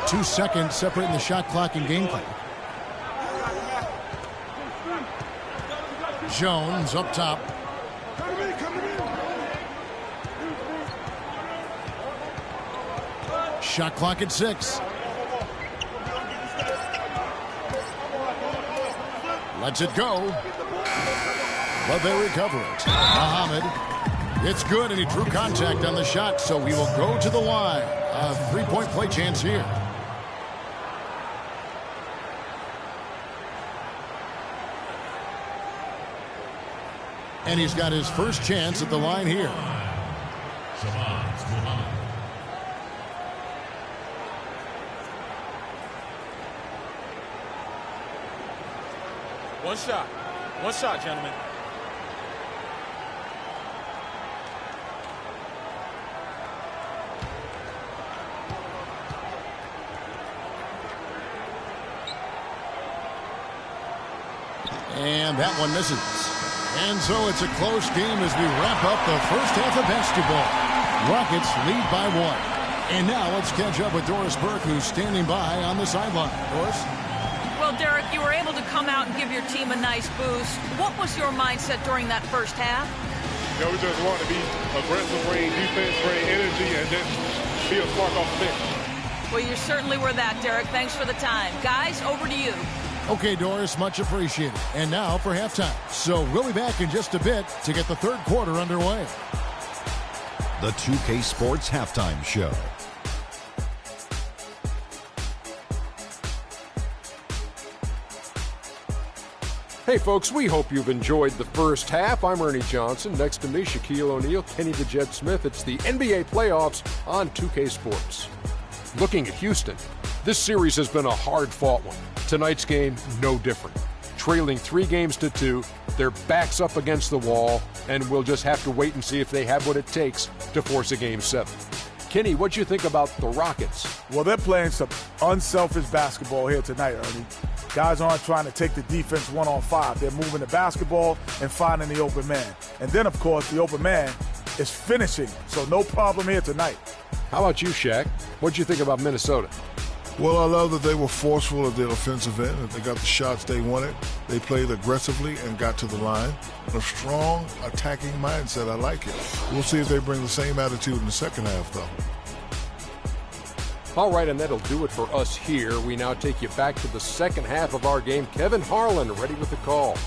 2 seconds separating the shot clock and game clock. Jones up top. Shot clock at 6. Lets it go. But they recover it. Muhammad. It's good, and he drew contact on the shot, so we will go to the line. A 3-point play chance here. And he's got his first chance at the line here. One shot. One shot, gentlemen. And that one misses. And so it's a close game as we wrap up the first half of basketball. Rockets lead by 1. And now let's catch up with Doris Burke, who's standing by on the sideline. Doris? Well, Derek, you were able to come out and give your team a nice boost. What was your mindset during that first half? You know, we just want to be aggressive, bring defense, bring energy, and then be a spark off the bench. Well, you certainly were that, Derek. Thanks for the time. Guys, over to you. Okay, Doris, much appreciated. And now for halftime. So we'll be back in just a bit to get the third quarter underway. The 2K Sports Halftime Show. Hey, folks, we hope you've enjoyed the first half. I'm Ernie Johnson. Next to me, Shaquille O'Neal, Kenny the Jet Smith. It's the NBA playoffs on 2K Sports. Looking at Houston, this series has been a hard-fought one. Tonight's game, no different. Trailing 3-2, their backs up against the wall, and we'll just have to wait and see if they have what it takes to force a Game 7. Kenny, what'd you think about the Rockets? Well, they're playing some unselfish basketball here tonight, Ernie. Guys aren't trying to take the defense 1-on-5. They're moving the basketball and finding the open man. And then, of course, the open man is finishing. So no problem here tonight. How about you, Shaq? What'd you think about Minnesota? Well, I love that they were forceful at their offensive end. They got the shots they wanted. They played aggressively and got to the line. A strong attacking mindset. I like it. We'll see if they bring the same attitude in the second half, though. All right, and that'll do it for us here. We now take you back to the second half of our game. Kevin Harlan ready with the call.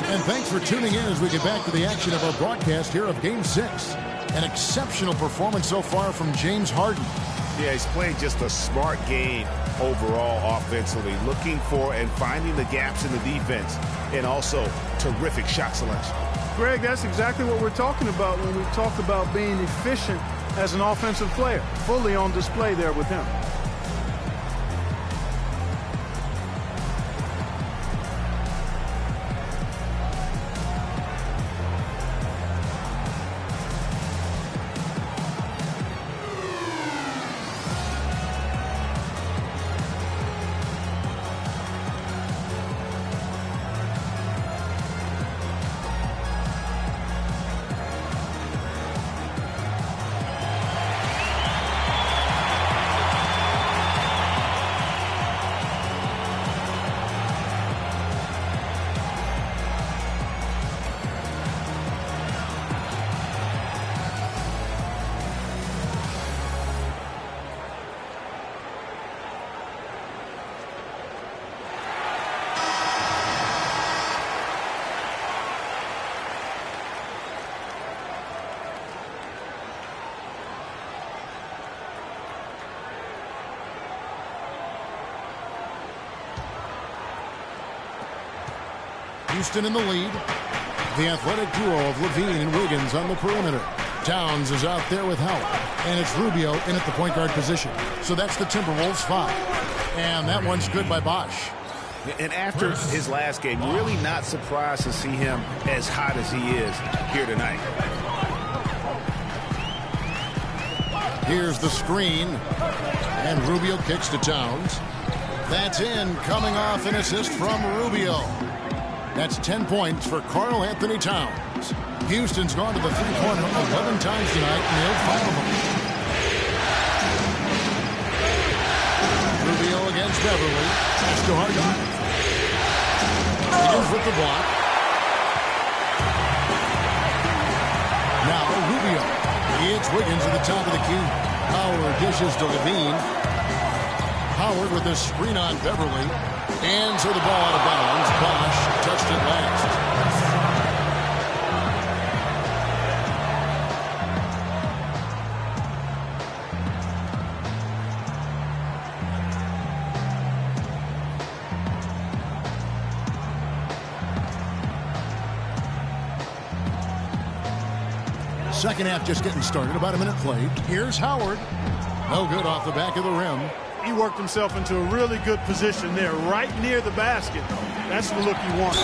And thanks for tuning in as we get back to the action of our broadcast here of Game 6. An exceptional performance so far from James Harden. Yeah, he's playing just a smart game overall offensively, looking for and finding the gaps in the defense, and also terrific shot selection. Greg, that's exactly what we're talking about when we talk about being efficient as an offensive player. Fully on display there with him. Houston in the lead. The athletic duo of Levine and Wiggins on the perimeter. Towns is out there with Howard. And it's Rubio in at the point guard position. So that's the Timberwolves 5. And that one's good by Bosh. And after his last game, really not surprised to see him as hot as he is here tonight. Here's the screen. And Rubio kicks to Towns. That's in, coming off an assist from Rubio. That's 10 points for Karl Anthony Towns. Houston's gone to the three-pointer 11 times tonight, and nailed 5 of them. Rubio against Beverly. Pass to Harden. Wiggins with the block. Now Rubio. It's Wiggins at the top of the key. Howard dishes to Levine. Howard with a screen on Beverly. And so the ball out of bounds. Bosh touched it last. Second half just getting started. About a minute played. Here's Howard. No good off the back of the rim. He worked himself into a really good position there, right near the basket. That's the look you want.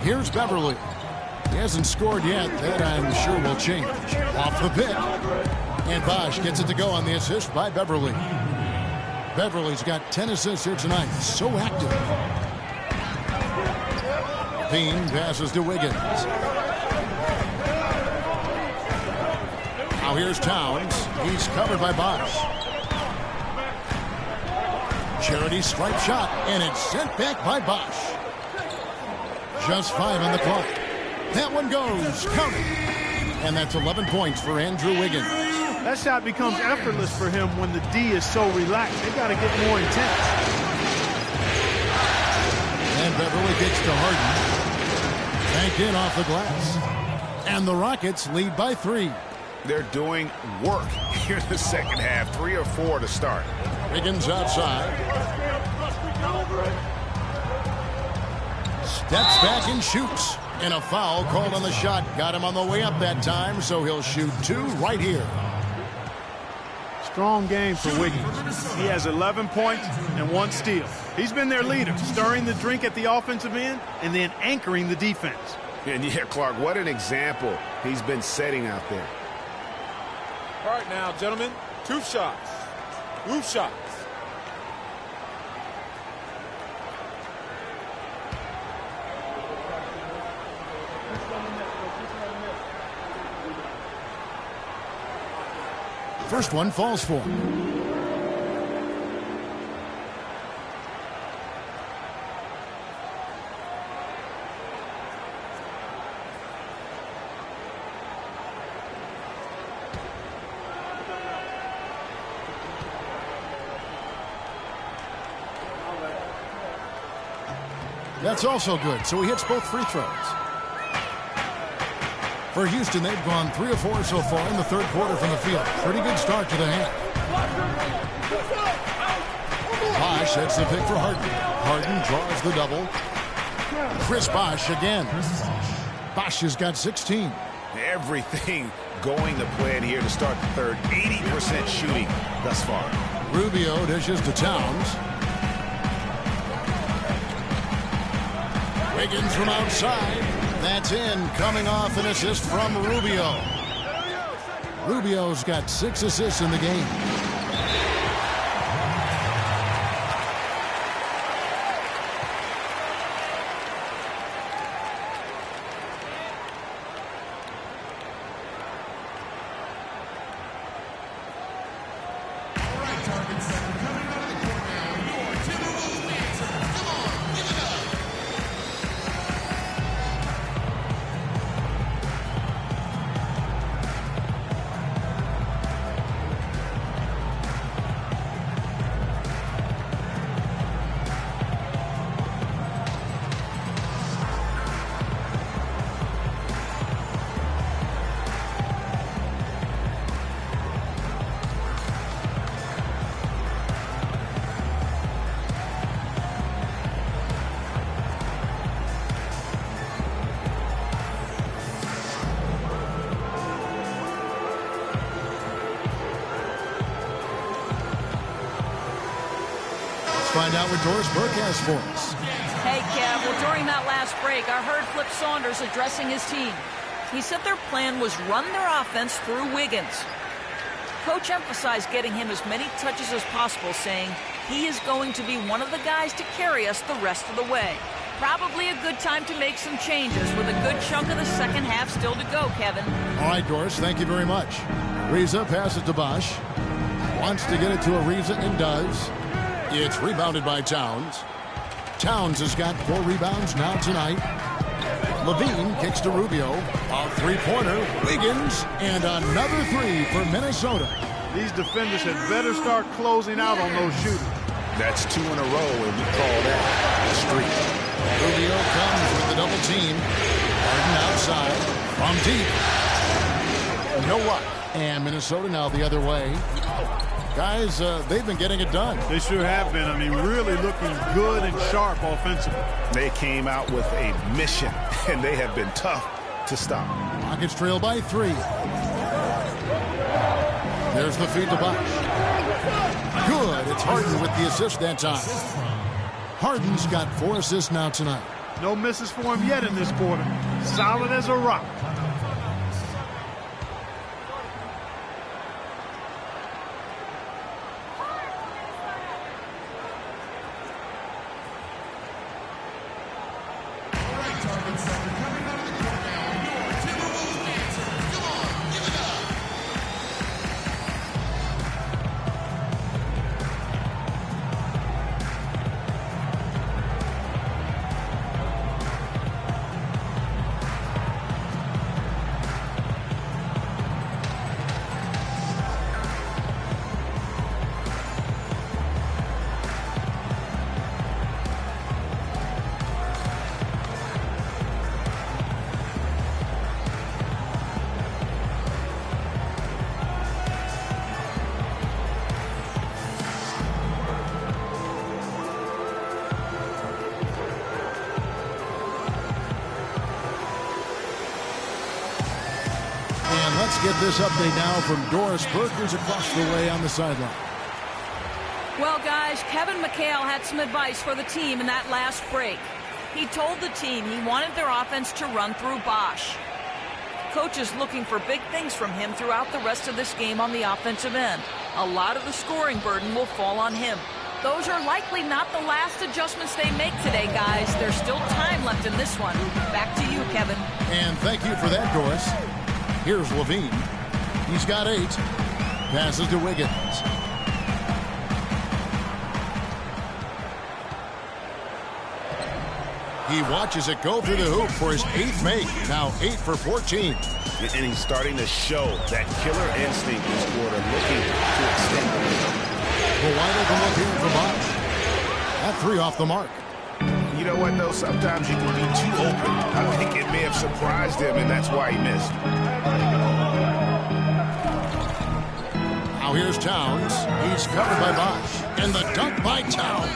Here's Beverly. He hasn't scored yet. That I'm sure will change. Off the pick. And Bosh gets it to go on the assist by Beverly. Beverly's got 10 assists here tonight. So active. Bean passes to Wiggins. Now here's Towns. He's covered by Bosh. Charity stripe shot. And it's sent back by Bosh. Just 5 on the clock. That one goes. Count it. And that's 11 points for Andrew Wiggins. That shot becomes effortless for him when the D is so relaxed. They got to get more intense. And Beverly gets to Harden. Banked in off the glass. And the Rockets lead by 3. They're doing work here in the second half. 3 or 4 to start. Wiggins outside. Steps back and shoots. And a foul called on the shot. Got him on the way up that time, so he'll shoot 2 right here. Strong game for Wiggins. He has 11 points and 1 steal. He's been their leader, stirring the drink at the offensive end and then anchoring the defense. And yeah, Clark, what an example he's been setting out there. All right now, gentlemen, 2 shots. 2 shots. First one falls for. That's also good, so he hits both free throws. For Houston, they've gone 3 of 4 so far in the third quarter from the field. Pretty good start to the half. Bosh hits the pick for Harden. Harden draws the double. Chris Bosh again. Bosh has got 16. Everything going to plan here to start the third. 80% shooting thus far. Rubio dishes to Towns. Wiggins from outside. That's in, coming off an assist from Rubio. Rubio's got 6 assists in the game. Find out what Doris Burke has for us. Hey, Kev. Well, during that last break, I heard Flip Saunders addressing his team. He said their plan was run their offense through Wiggins. Coach emphasized getting him as many touches as possible, saying he is going to be one of the guys to carry us the rest of the way. Probably a good time to make some changes with a good chunk of the second half still to go, Kevin. All right, Doris, thank you very much. Ariza passes to Bosh. Wants to get it to Ariza and does. It's rebounded by Towns. Towns has got 4 rebounds now tonight. Levine kicks to Rubio. A three-pointer. Wiggins. And another 3 for Minnesota. These defenders had better start closing out on those shooters. That's 2 in a row, and we call that a streak. Rubio comes with the double team. Harden outside. From deep. You know what? And Minnesota now the other way. Guys, they've been getting it done. They sure have been. I mean, really looking good and sharp offensively. They came out with a mission, and they have been tough to stop. Rockets trail by 3. There's the feed to Bosh. Good. It's Harden with the assist that time. Harden's got 4 assists now tonight. No misses for him yet in this quarter. Solid as a rock. Let's get this update now from Doris Burke, who's across the way on the sideline. Well, guys, Kevin McHale had some advice for the team in that last break. He told the team he wanted their offense to run through Bosh. Coach is looking for big things from him throughout the rest of this game on the offensive end. A lot of the scoring burden will fall on him. Those are likely not the last adjustments they make today, guys. There's still time left in this one. Back to you, Kevin. And thank you for that, Doris. Here's Levine. He's got 8. Passes to Wiggins. He watches it go through the hoop for his 8th make. Now 8 for 14. And he's starting to show that killer instinct this quarter, looking to extend the lead. The wide open look here for Bosh. That 3 off the mark. You know what, though? Sometimes you can be too open. I think it may have surprised him, and that's why he missed. Now here's Towns. He's covered by Bosch. And the dunk by Towns.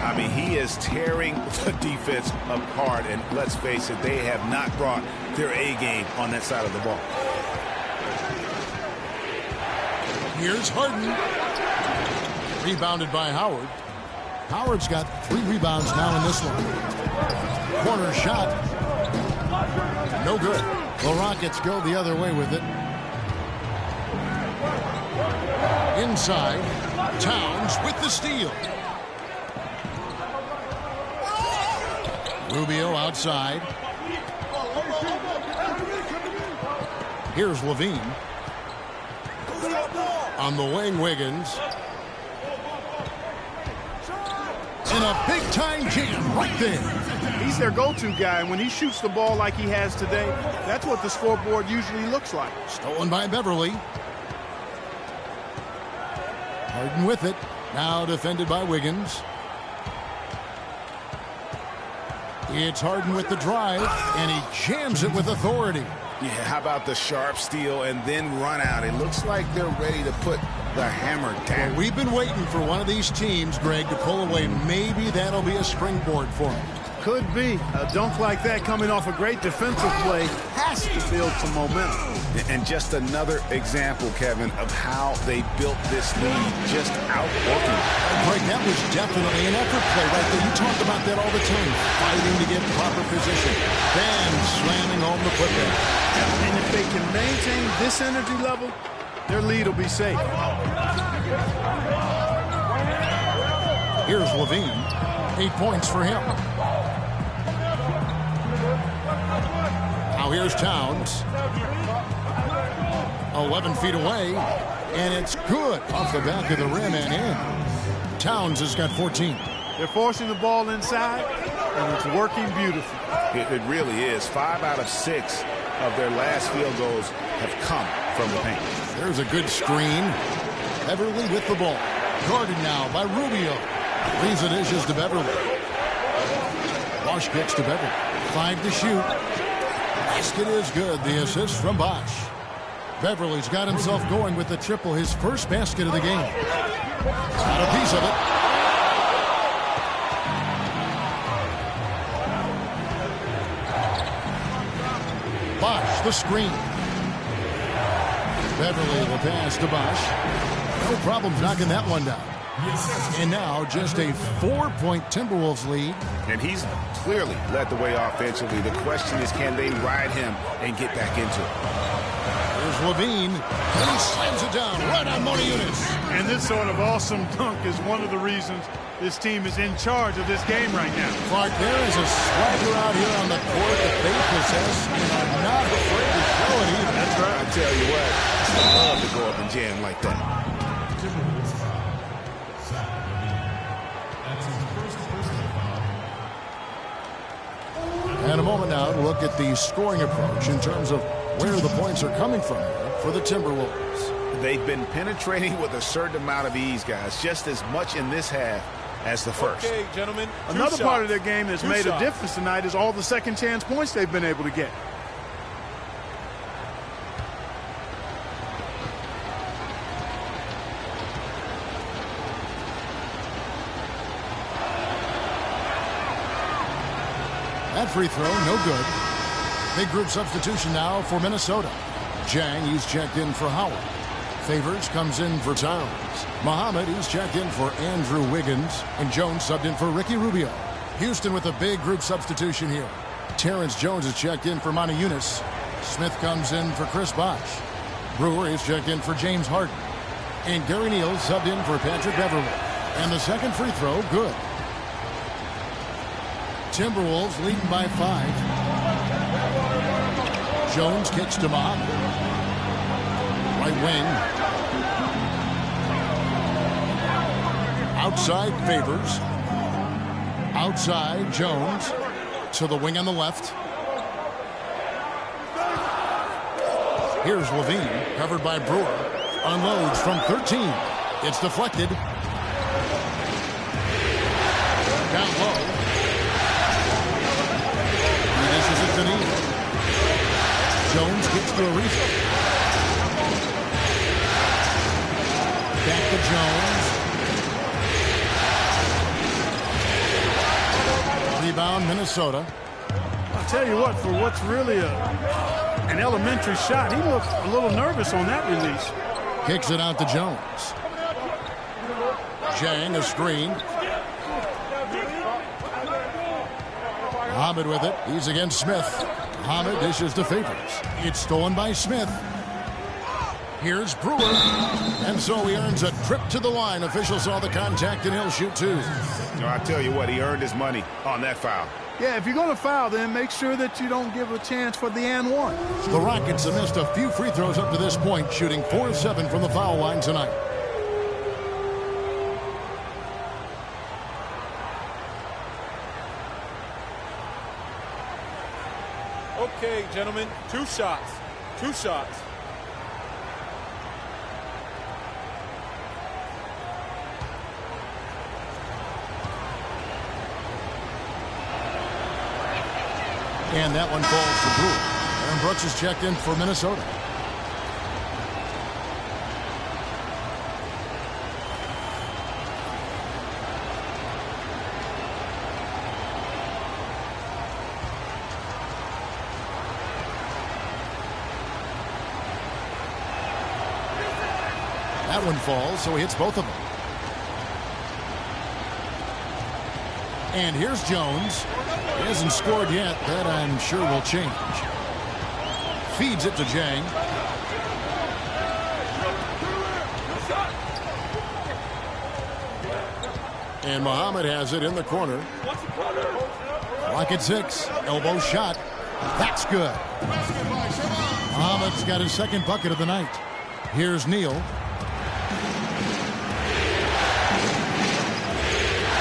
I mean, he is tearing the defense apart. And let's face it, they have not brought their A game on that side of the ball. Here's Harden. Rebounded by Howard. Howard's got 3 rebounds now in this one. Corner shot. No good. The Rockets go the other way with it. Inside. Towns with the steal. Rubio outside. Here's Levine. On the wing, Wiggins. And a big-time jam right there. He's their go-to guy, and when he shoots the ball like he has today, that's what the scoreboard usually looks like. Stolen by Beverly. Harden with it. Now defended by Wiggins. It's Harden with the drive, and he jams it with authority. Yeah, how about the sharp steal and then run out? It looks like they're ready to put the hammer down. Well, we've been waiting for one of these teams, Greg, to pull away. Maybe that'll be a springboard for them. Could be. A dunk like that coming off a great defensive play has to build some momentum. And just another example, Kevin, of how they built this lead, just outworking. Greg, that was definitely an effort play right there. You talk about that all the time. Fighting to get proper position. Then slamming home the putback. And if they can maintain this energy level, their lead will be safe. Here's Levine. 8 points for him. Now here's Towns. 11 feet away, and it's good off the back of the rim and in. Towns has got 14. They're forcing the ball inside, and it's working beautifully. It really is. 5 out of 6 of their last field goals have come from the paint. There's a good screen. Beverly with the ball. Guarded now by Rubio. Leaves the dishes to Beverly. Bosch kicks to Beverly. 5 to shoot. Basket is good. The assist from Bosch. Beverly's got himself going with the triple. His first basket of the game. Got a piece of it. Bosch, the screen. Beverly the pass to Bosch. No problems knocking that one down. And now just a 4-point Timberwolves lead. And he's clearly led the way offensively. The question is, can they ride him and get back into it? There's Levine. And he slams it down right on Moniunas. And this sort of awesome dunk is one of the reasons this team is in charge of this game right now. Clark, there is a swagger out here on the court that they possess and are not afraid to show it either. That's right. I tell you what, I love to go up and jam like that. And a moment now to look at the scoring approach in terms of where the points are coming from for the Timberwolves. They've been penetrating with a certain amount of ease, guys, just as much in this half as the first. Okay, gentlemen. Another part of their game that's made a difference tonight is all the second chance points they've been able to get. That free throw, no good. Big group substitution now for Minnesota. Jang, he's checked in for Howard. Favors comes in for Towns. Muhammad, he's checked in for Andrew Wiggins. And Jones subbed in for Ricky Rubio. Houston with a big group substitution here. Terrence Jones is checked in for Moniunas. Smith comes in for Chris Bosh. Brewer is checked in for James Harden. And Gary Neal subbed in for Patrick Beverly. And the second free throw, good. Timberwolves leading by 5. Jones kicks to Muhammad. Right wing. Outside Favors. Outside Jones. To the wing on the left. Here's Levine, covered by Brewer. Unloads from 13. It's deflected. Down low. Daniil. Jones gets to Ariza. Back to Jones. Rebound, Minnesota. I'll tell you what, for what's really an elementary shot, he looked a little nervous on that release. Kicks it out to Jones. Jang, a screen. Muhammad with it. He's against Smith. Muhammad dishes to Favors. It's stolen by Smith. Here's Brewer. And so he earns a trip to the line. Officials saw the contact and he'll shoot two. No, I tell you what, he earned his money on that foul. Yeah, if you're going to foul, then make sure that you don't give a chance for the and one. The Rockets have missed a few free throws up to this point, shooting 4 of 7 from the foul line tonight. Okay, gentlemen, 2 shots. 2 shots. And that one falls to Brewer. Aaron Brooks is checked in for Minnesota. That one falls, so he hits both of them. And here's Jones. He hasn't scored yet. That, I'm sure, will change. Feeds it to Jang. And Muhammad has it in the corner. Clock at 6. Elbow shot. That's good. Muhammad's got his second bucket of the night. Here's Neal.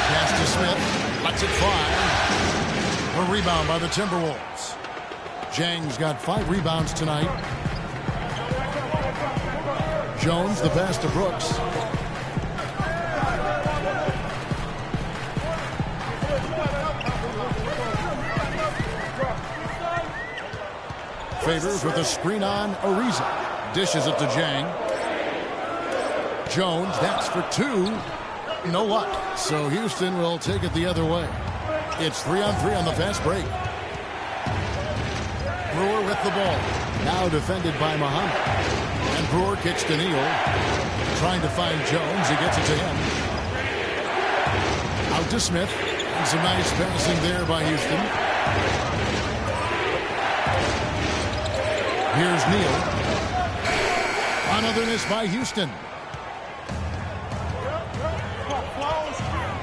Pass to Smith. Lets it fly. A rebound by the Timberwolves. Jang's got 5 rebounds tonight. Jones, the pass to Brooks. Favors with a screen on Ariza. Dishes it to Jang. Jones, that's for 2. No luck. So Houston will take it the other way. It's 3-on-3 on the fast break. Brewer with the ball. Now defended by Muhammad. And Brewer kicks to Neal. Trying to find Jones. He gets it to him. Out to Smith. And some nice passing there by Houston. Here's Neal. Another miss by Houston.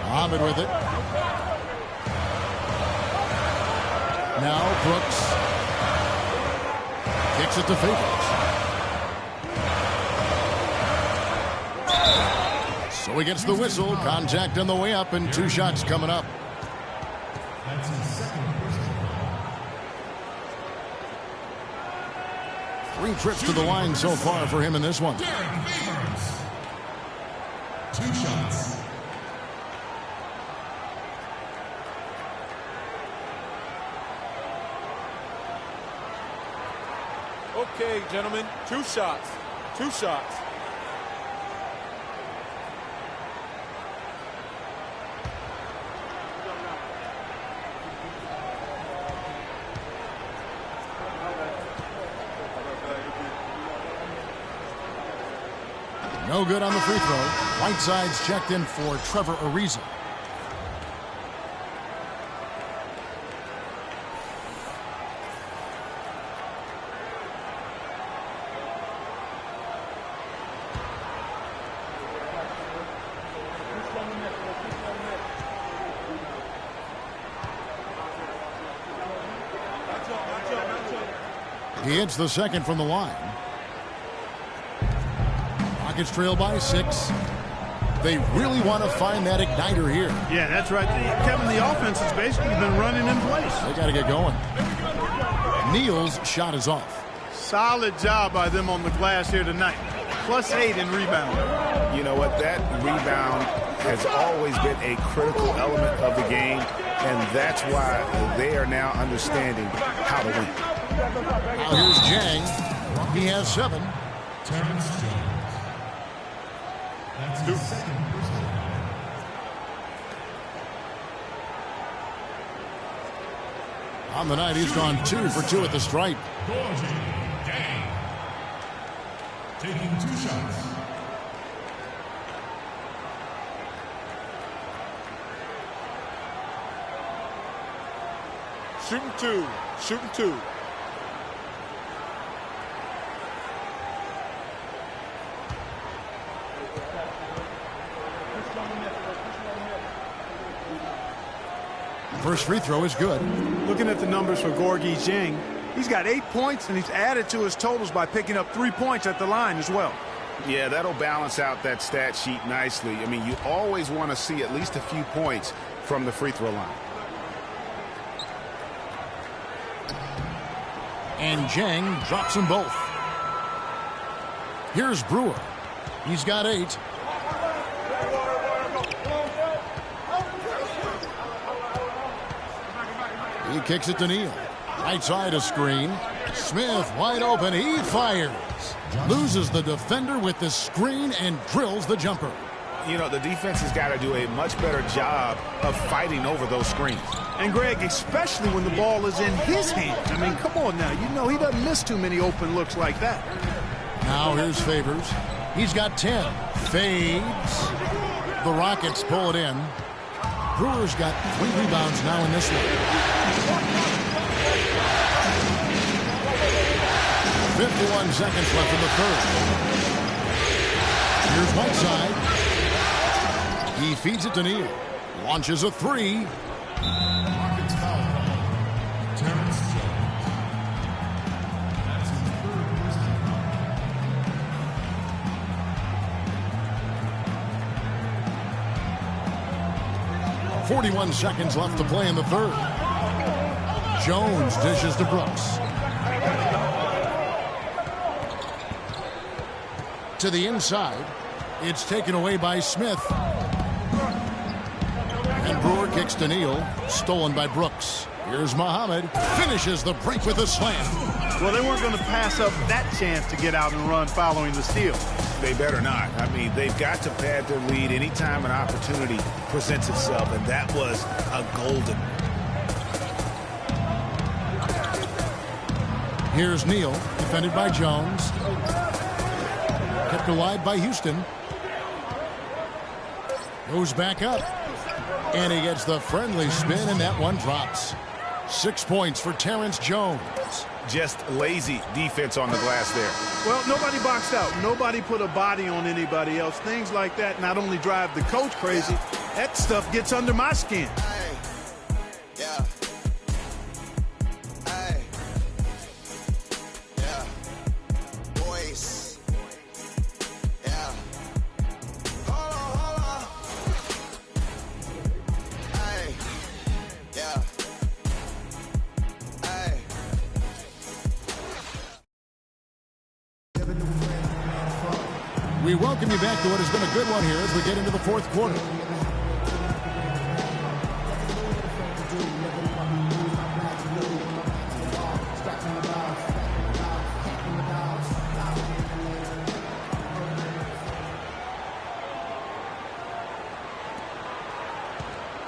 Muhammad with it. Now Brooks kicks it to Favors. So he gets the whistle. Contact on the way up and 2 shots coming up. Three trips to the line so far for him in this one. 2 shots. Okay, gentlemen, 2 shots. 2 shots. No good on the free throw. Whiteside's checked in for Trevor Ariza. He hits the second from the line. Rockets trail by 6. They really want to find that igniter here. Yeah, that's right. Kevin, the offense has basically been running in place. They got to get going. Neal's shot is off. Solid job by them on the glass here tonight. +8 in rebound. You know what? That rebound has always been a critical element of the game. and that's why they are now understanding how to win. Now here's Jang. He has 7. Terrence Jones. That's his second personal foul. On the night, he's gone 2 for 2 at the stripe. Gorgie Jang. Taking 2 shots. Shooting 2. Shooting 2. First free throw is good. Looking at the numbers for Gorgie Jang, he's got 8 points, and he's added to his totals by picking up 3 points at the line as well. Yeah, that'll balance out that stat sheet nicely. I mean, you always want to see at least a few points from the free throw line. And Jang drops them both. Here's Brewer. He's got 8. He kicks it to Neal. Right side a screen. Smith wide open. He fires. Loses the defender with the screen and drills the jumper. You know, the defense has got to do a much better job of fighting over those screens. And, Greg, especially when the ball is in his hands. I mean, come on now. You know he doesn't miss too many open looks like that. Now here's Favors. He's got 10. Fades. The Rockets pull it in. Brewer's got 3 rebounds now in this one. 51 seconds left in the third. Here's Whiteside. He feeds it to Neal. Launches a 3. Rockets foul call. Terrence Jones. That's his third personal foul. 41 seconds left to play in the third. Jones dishes to Brooks. To the inside. It's taken away by Smith. And Brewer kicks to Neal. Stolen by Brooks. Here's Muhammad. Finishes the break with a slam. Well, they weren't going to pass up that chance to get out and run following the steal. They better not. I mean, they've got to pad their lead anytime an opportunity presents itself, and that was a golden. Here's Neal, defended by Jones. Kept alive by Houston. Goes back up. And he gets the friendly spin, and that one drops. 6 points for Terrence Jones. Just lazy defense on the glass there. Well, nobody boxed out. Nobody put a body on anybody else. Things like that not only drive the coach crazy, that stuff gets under my skin. Yeah. We welcome you back to what has been a good one here as we get into the fourth quarter.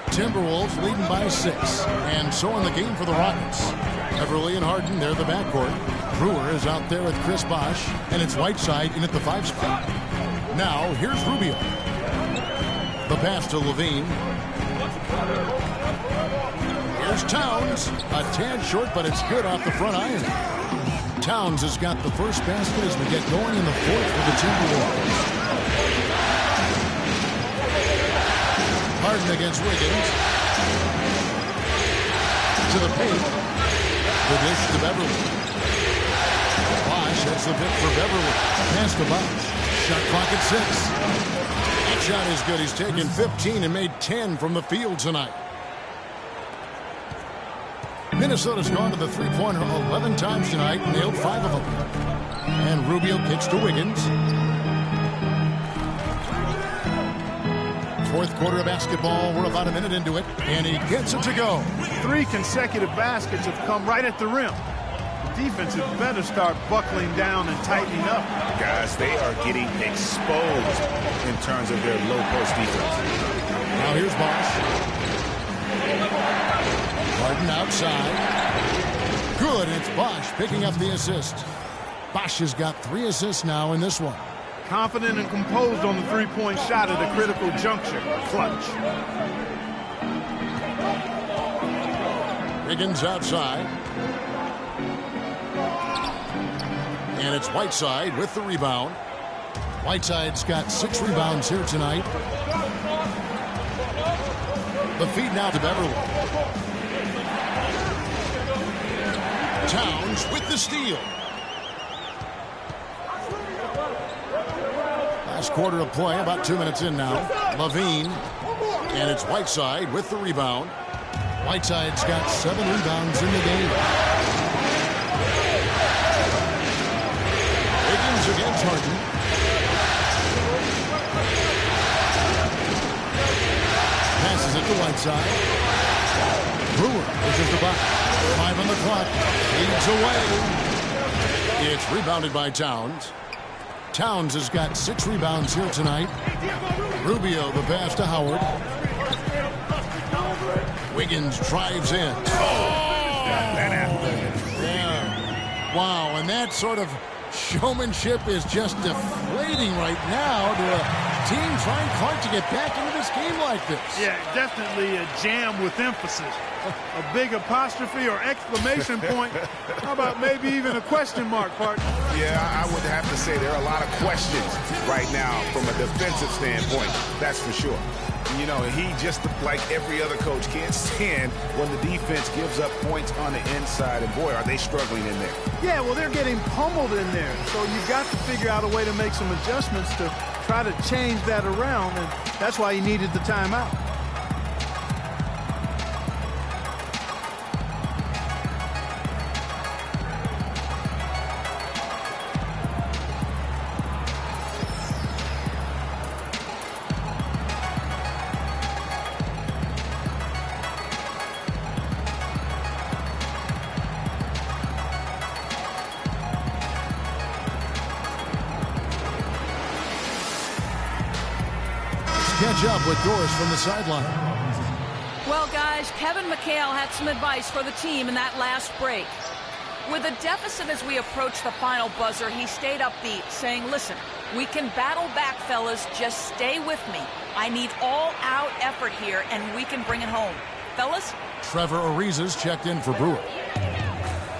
Timberwolves leading by 6. And so in the game for the Rockets. Everly and Harden, they're the backcourt. Brewer is out there with Chris Bosh, and it's Whiteside in at the 5 spot. Now, here's Rubio. The pass to Levine. Here's Towns. A tad short, but it's good off the front iron. Towns has got the first basket as we get going in the fourth for the Timberwolves. Harden against Wiggins. To the paint. The dish to Beverly. Bosh hits the pick for Beverly. Pass to Bosh. Shot clock at 6. That shot is good. He's taken 15 and made 10 from the field tonight. Minnesota's gone to the three-pointer 11 times tonight, nailed 5 of them. And Rubio kicks to Wiggins. fourth quarter of basketball. We're about a minute into it, and he gets it to go. 3 consecutive baskets have come right at the rim. The defense had better start buckling down and tightening up. Guys, they are getting exposed in terms of their low post defense. Now here's Bosh. Harden outside. Good, and it's Bosh picking up the assist. Bosh has got 3 assists now in this one. Confident and composed on the three-point shot at a critical juncture. Clutch. Wiggins outside. And it's Whiteside with the rebound. Whiteside's got 6 rebounds here tonight. The feed now to Beverly. Towns with the steal. Last quarter of play, about 2 minutes in now. Levine. And it's Whiteside with the rebound. Whiteside's got 7 rebounds in the game. Wiggins against Harden. Passes it to Whiteside. Brewer pushes the bucket. 5 on the clock. Leads away. It's rebounded by Towns. Towns has got 6 rebounds here tonight. Rubio the pass to Howard. Wiggins drives in. Yeah. Wow, and that sort of showmanship is just deflating right now to a team trying hard to get back into this game like this. Yeah, definitely a jam with emphasis. A big apostrophe or exclamation point. How about maybe even a question mark, partner? Yeah, I would have to say there are a lot of questions right now from a defensive standpoint. That's for sure. You know, he just, like every other coach, can't stand when the defense gives up points on the inside. And, boy, are they struggling in there. Yeah, well, they're getting pummeled in there. So you've got to figure out a way to make some adjustments to try to change that around. And that's why he needed the timeout. Catch up with Doris from the sideline. Well, guys, Kevin McHale had some advice for the team in that last break. With a deficit as we approach the final buzzer, he stayed upbeat, saying, listen, we can battle back, fellas. Just stay with me. I need all-out effort here, and we can bring it home. Fellas? Trevor Ariza's checked in for Brewer.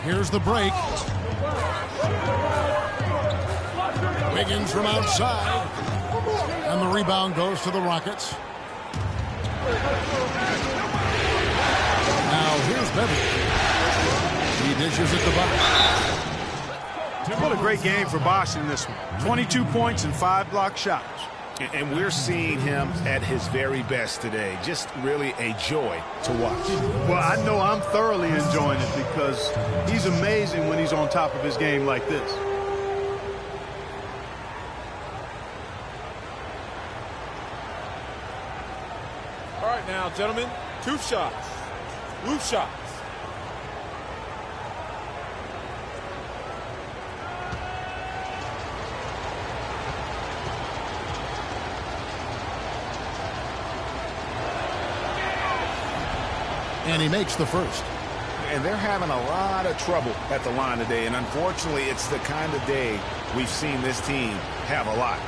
Here's the break. Wiggins from outside. And the rebound goes to the Rockets. Now here's Beverly. He dishes at the bucket. What a great game for Bosh in this one. 22 points and 5 block shots. And we're seeing him at his very best today. Just really a joy to watch. Well, I know I'm thoroughly enjoying it because he's amazing when he's on top of his game like this. All right, now, gentlemen, 2 shots. Loose shots. And he makes the first. And they're having a lot of trouble at the line today. And unfortunately, it's the kind of day we've seen this team have a lot.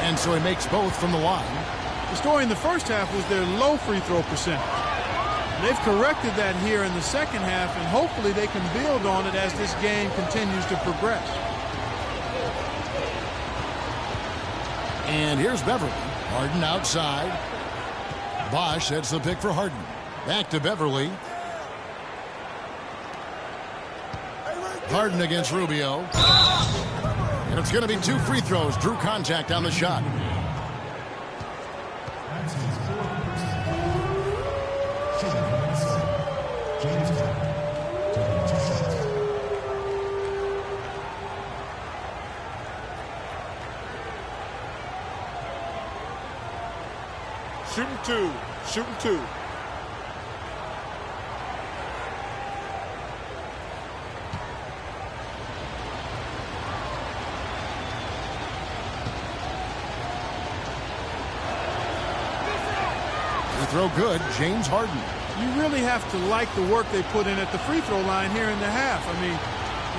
And so he makes both from the line. The story in the first half was their low free throw percentage. They've corrected that here in the second half, and hopefully they can build on it as this game continues to progress. And here's Beverly. Harden outside. Bosh heads the pick for Harden. Back to Beverly. Harden against Rubio. And it's going to be 2 free throws. Drew contact on the shot. Shooting two. Shooting two. Free throw good, James Harden. You really have to like the work they put in at the free throw line here in the half. I mean,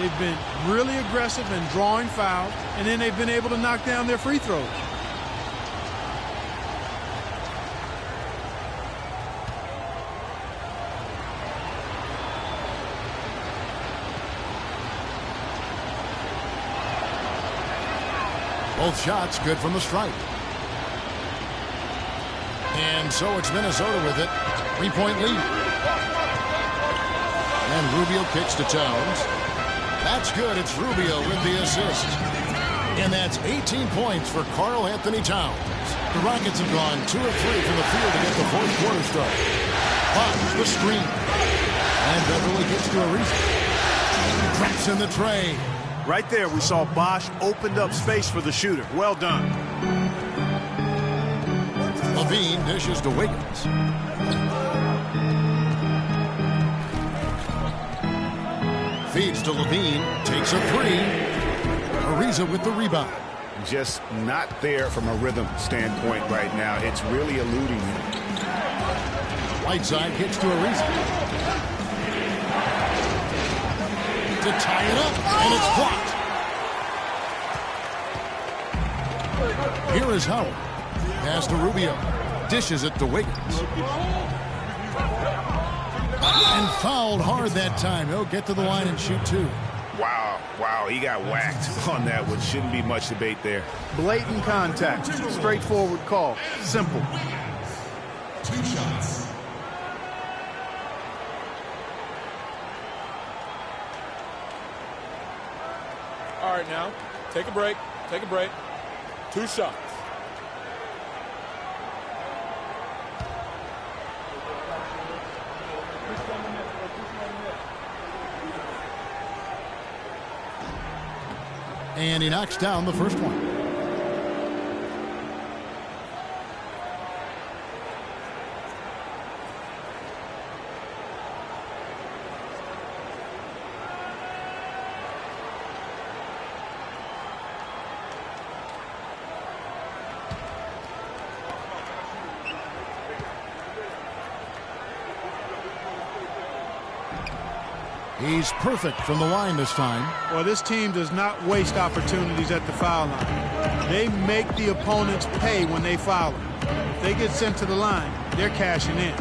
they've been really aggressive in drawing fouls, and then they've been able to knock down their free throws. Both shots good from the stripe. And so it's Minnesota with it. 3-point lead. And Rubio kicks to Towns. That's good. It's Rubio with the assist. And that's 18 points for Karl Anthony Towns. The Rockets have gone 2 of 3 from the field to get the fourth quarter started. Bosch the screen. And Beverly gets to Ariza. Traps in the tray. Right there, we saw Bosch opened up space for the shooter. Well done. Levine dishes to Wiggins. Feeds to Levine. Takes a three. Ariza with the rebound. Just not there from a rhythm standpoint right now. It's really eluding him. Whiteside gets to Ariza. To tie it up, and it's blocked. Here is Howard. Pass to Rubio. Dishes it to Wiggins. And fouled hard that time. He'll get to the line and shoot two. Wow, he got whacked on that one. Shouldn't be much debate there. Blatant contact. Straightforward call. Simple. 2 shots. All right, now, take a break. Take a break. 2 shots. And he knocks down the first one. He's perfect from the line this time. Well, this team does not waste opportunities at the foul line. They make the opponents pay when they foul them. If they get sent to the line, they're cashing in.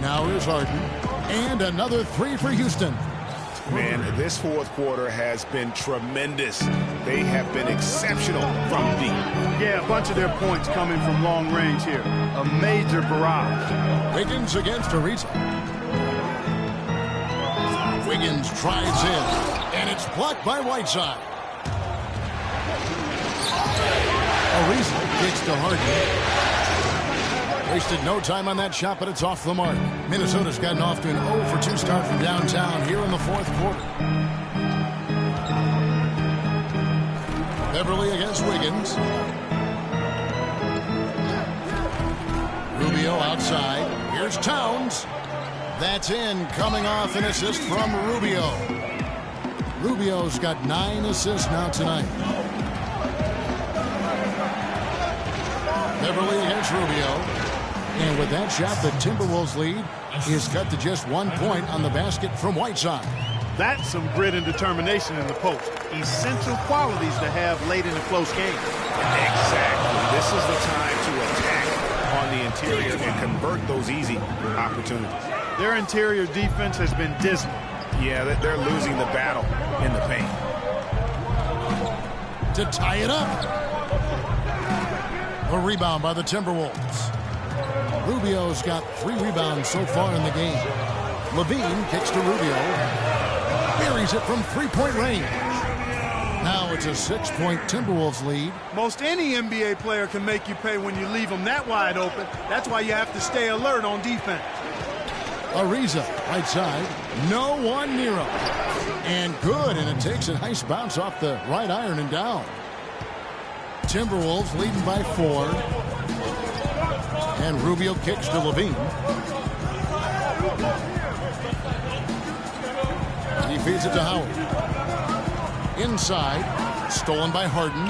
Now here's Harden. And another three for Houston. Man, this fourth quarter has been tremendous. They have been exceptional from deep. Yeah, a bunch of their points coming from long range here. A major barrage. Wiggins against Ariza. Wiggins drives in, and it's blocked by Whiteside. Ariza kicks to Harden. Wasted no time on that shot, but it's off the mark. Minnesota's gotten off to an 0-for-2 start from downtown here in the fourth quarter. Beverly against Wiggins. Rubio outside. Here's Towns. That's in, coming off an assist from Rubio. Rubio's got 9 assists now tonight. Beverly against Rubio. And with that shot, the Timberwolves lead is cut to just 1 point on the basket from Whiteside. That's some grit and determination in the post. Essential qualities to have late in a close game. Exactly. This is the time to attack on the interior and convert those easy opportunities. Their interior defense has been dismal. Yeah, they're losing the battle in the paint. To tie it up. A rebound by the Timberwolves. Rubio's got 3 rebounds so far in the game. Levine kicks to Rubio. Buries it from 3-point range. Now it's a 6-point Timberwolves lead. Most any NBA player can make you pay when you leave them that wide open. That's why you have to stay alert on defense. Ariza, right side. No one near him. And good, and it takes a nice bounce off the right iron and down. Timberwolves leading by 4. And Rubio kicks to Levine. He feeds it to Howard. Inside. Stolen by Harden.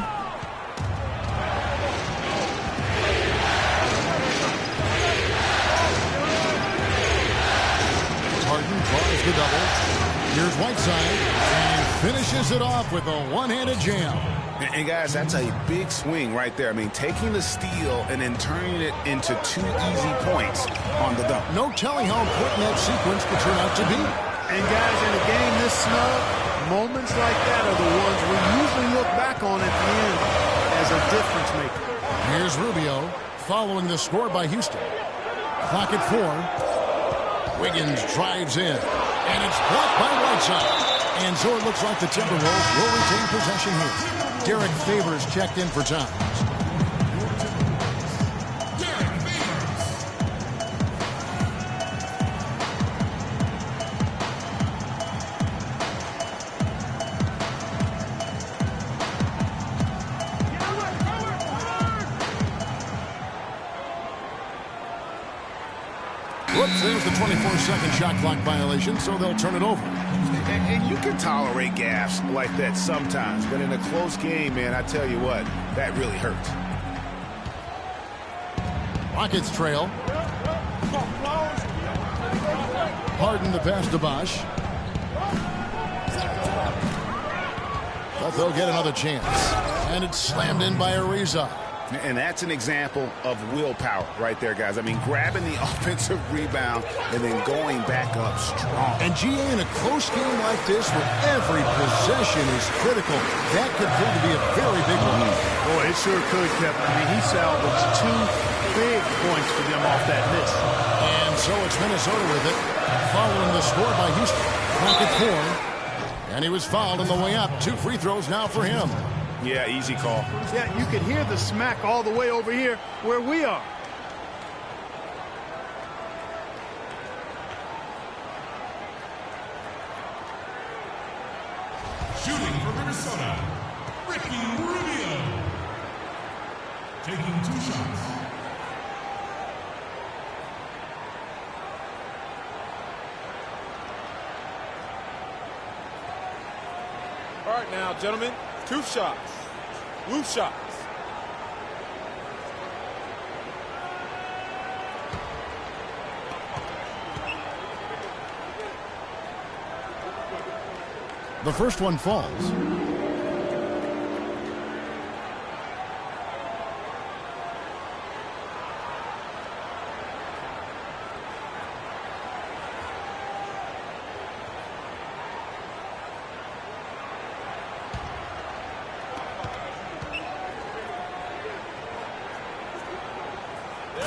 Harden draws the double. Here's Whiteside. And finishes it off with a one-handed jam. And guys, that's a big swing right there. I mean, taking the steal and then turning it into 2 easy points on the dunk. No telling how important that sequence could turn out to be. And guys, in a game this snug, moments like that are the ones we usually look back on at the end as a difference maker. Here's Rubio following the score by Houston. Clock at 4. Wiggins drives in. And it's blocked by Whiteside. And so it looks like the Timberwolves will retain possession here. Derek Favors checked in for time. Whoops, there's the 24-second shot clock violation, so they'll turn it over. And you can tolerate gaffes like that sometimes, but in a close game, man, I tell you what, that really hurts. Rockets trail. Harden the pass to Bosh. But they'll get another chance. And it's slammed in by Ariza. And that's an example of willpower right there, guys. I mean, grabbing the offensive rebound and then going back up strong. And GA, in a close game like this where every possession is critical, that could prove to be a very big one. Boy, it sure could, Kevin. I mean, he salvaged 2 big points for them off that miss. And so it's Minnesota with it, following the score by Houston. Clock at 4. And he was fouled on the way up. 2 free throws now for him. Yeah, easy call. Yeah, you can hear the smack all the way over here where we are. Shooting for Minnesota, Ricky Rubio. Taking 2 shots. All right now, gentlemen, 2 shots. Loose shots. The first one falls.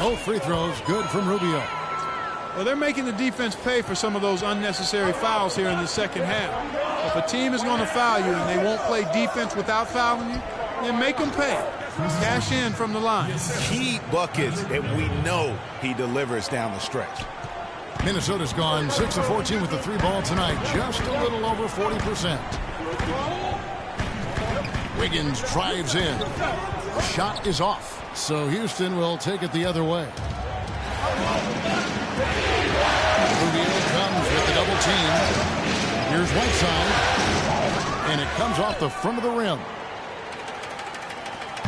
Both free throws good from Rubio. Well, they're making the defense pay for some of those unnecessary fouls here in the second half. If a team is going to foul you and they won't play defense without fouling you, then make them pay. Cash in from the line. Key buckets that we know he delivers down the stretch. Minnesota's gone 6 of 14 with the 3 ball tonight, just a little over 40%. Wiggins drives in. Shot is off, so Houston will take it the other way. Rubio comes with the double team. Here's Whiteside, and it comes off the front of the rim.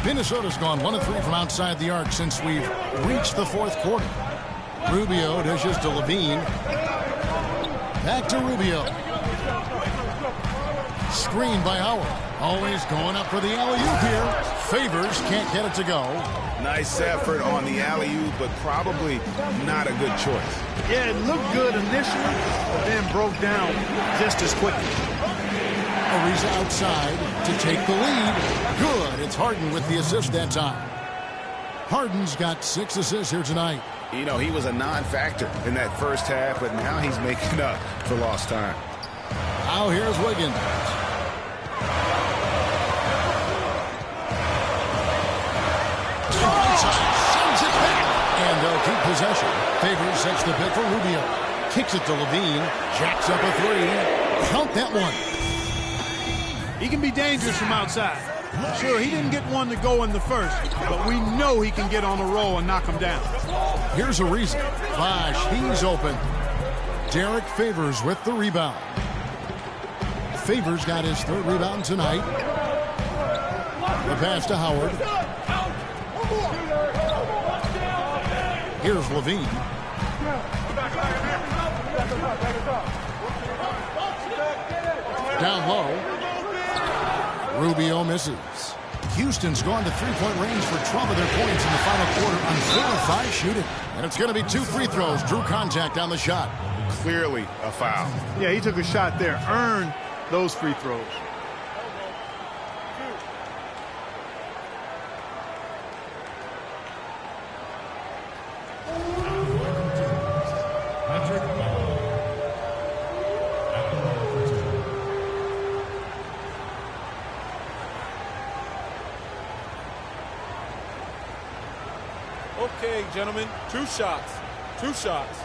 Minnesota's gone 1 of 3 from outside the arc since we've reached the 4th quarter. Rubio dishes to Levine. Back to Rubio. Screen by Howard. Always going up for the alley-oop here. Favors can't get it to go. Nice effort on the alley-oop, but probably not a good choice. Yeah, it looked good initially, but then broke down just as quickly. Ariza outside to take the lead. Good. It's Harden with the assist that time. Harden's got 6 assists here tonight. You know, he was a non-factor in that first half, but now he's making up for lost time. Now here's Wiggins. Sends it back. And they'll keep possession. Favors sets the pick for Rubio. Kicks it to Levine. Jacks up a 3. Count that one. He can be dangerous from outside. Sure, he didn't get one to go in the first, but we know he can get on a roll and knock him down. Here's a reason. Bosh, he's open. Derek Favors with the rebound. Favors got his 3rd rebound tonight. The pass to Howard. Here's Levine. Down low. Rubio misses. Houston's gone to three-point range for 12 of their points in the final quarter on 4 of 5 shooting. And it's going to be 2 free throws. Drew contact on the shot. Clearly a foul. Yeah, he took a shot there. Earned those free throws. Okay, gentlemen, 2 shots. 2 shots.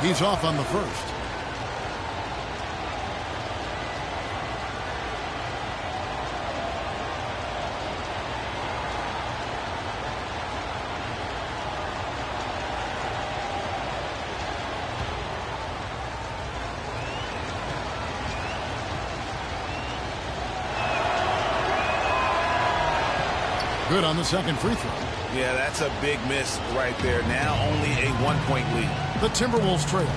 He's off on the first. Good on the second free throw. Yeah, that's a big miss right there. Now only a 1-point lead. The Timberwolves trail.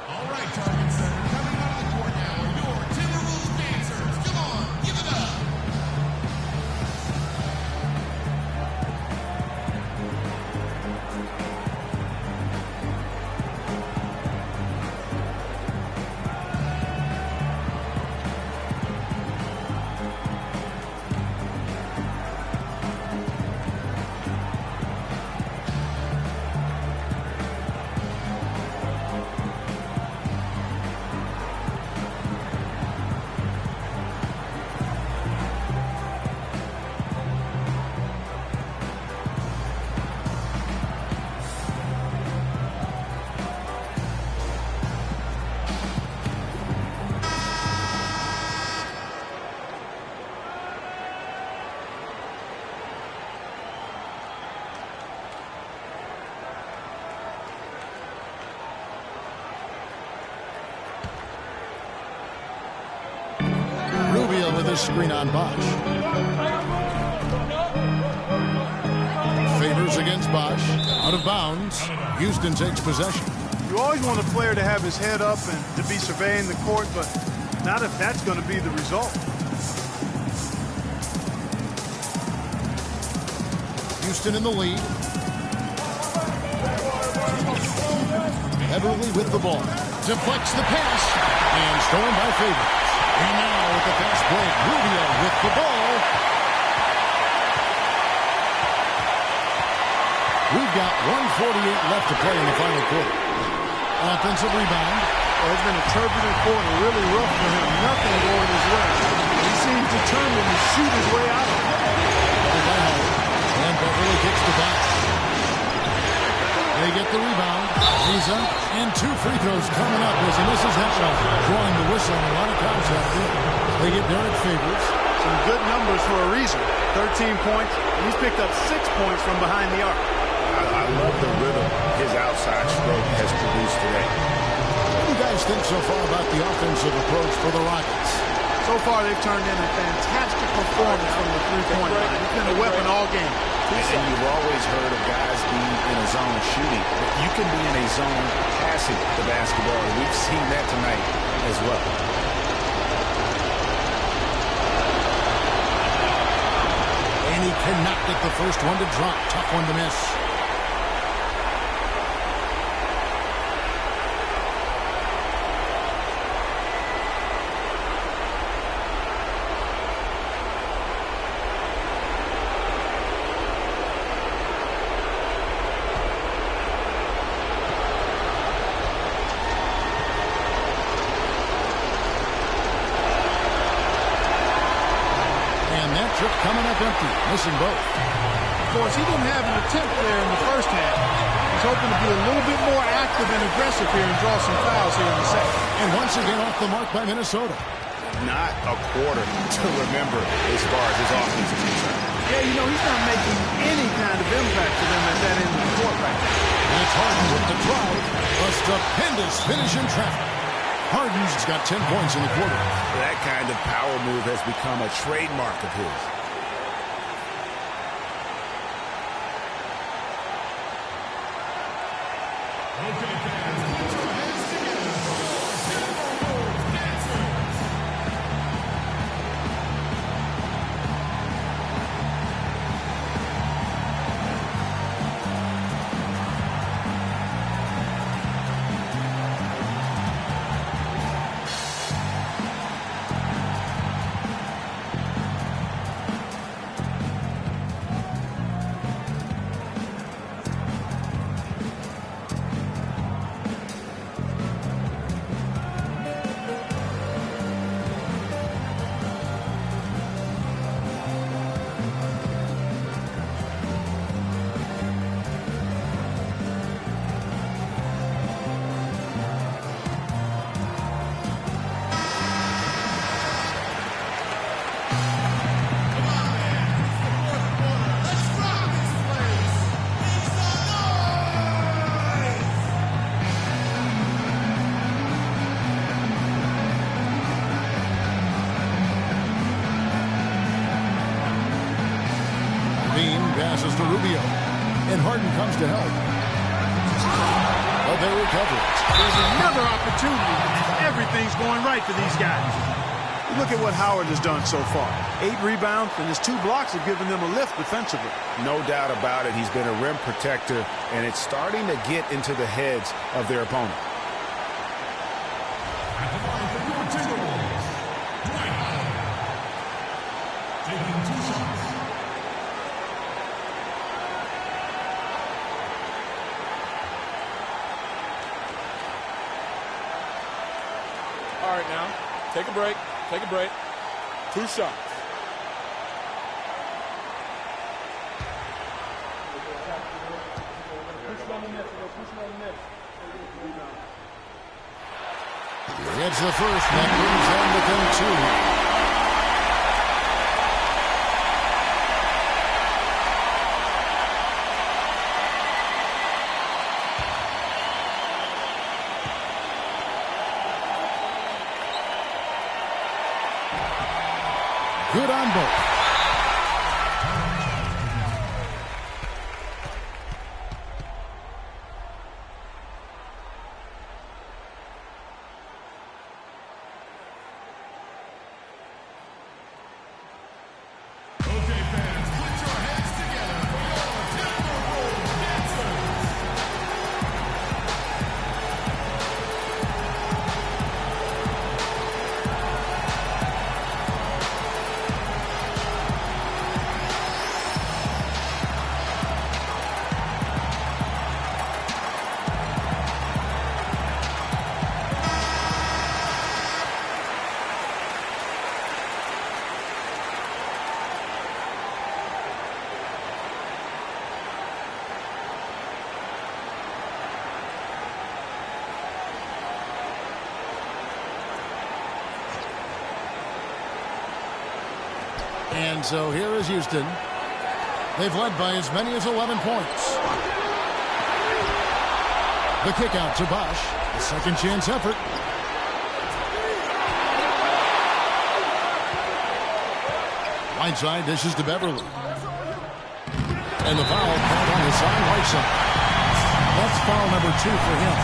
All right, Target Center, coming out of the court now are your Timberwolves dancers. Come on, give it up. Rubio with his screen on Bosh. Favors against Bosh. Out of bounds. Houston takes possession. You always want a player to have his head up and to be surveying the court, but not if that's going to be the result. Houston in the lead. Everly with the ball. Deflects the pass. And stolen by Favors. And now with the fast break, Rubio with the ball. We've got 1:48 left to play in the final quarter. Offensive rebound. Well, it's been a turbulent quarter, really rough for him. Nothing going his way. He seems determined to shoot his way out of it. And Beverly kicks the box. They get the rebound. He's up. And 2 free throws coming up as he misses that shot. Drawing the whistle and a lot of contact. They get Derek Favors. Some good numbers for a reason. 13 points. He's picked up 6 points from behind the arc. I love the rhythm his outside stroke has produced today. What do you guys think so far about the offensive approach for the Rockets? So far, they've turned in a fantastic performance from the three-point line. It's been a weapon all game. And you've always heard of guys being in a zone shooting. You can be in a zone passing the basketball. We've seen that tonight as well. And he cannot get the first one to drop. Tough one to miss. missing both. Of course, he didn't have an attempt there in the first half. He's hoping to be a little bit more active and aggressive here and draw some fouls here in the second. And once again off the mark by Minnesota. Not a quarter to remember as far as his offense is concerned. Yeah, you know, he's not making any kind of impact for them at that end of the court right now. And it's Harden with the drive. A stupendous finish in traffic. Harden's got 10 points in the quarter. That kind of power move has become a trademark of his. Passes to Rubio. And Harden comes to help. But they recover. There's another opportunity. Everything's going right for these guys. Look at what Howard has done so far. 8 rebounds, and his 2 blocks have given them a lift defensively. No doubt about it. He's been a rim protector, and it's starting to get into the heads of their opponent. At the line for your Timberwolves, Dwight Howard. Taking 2 shots. All right, now, take a break. Take a break. 2 shots. He hits the first. That brings them within 2. Good on both. Okay, fans, put your hands together for your Timberwolves dancers. And so here is Houston. They've led by as many as 11 points. The kick out to Bosch. A second chance effort. Whiteside dishes to Beverly. And the foul called on Hassan Whiteside. That's foul number 2 for him.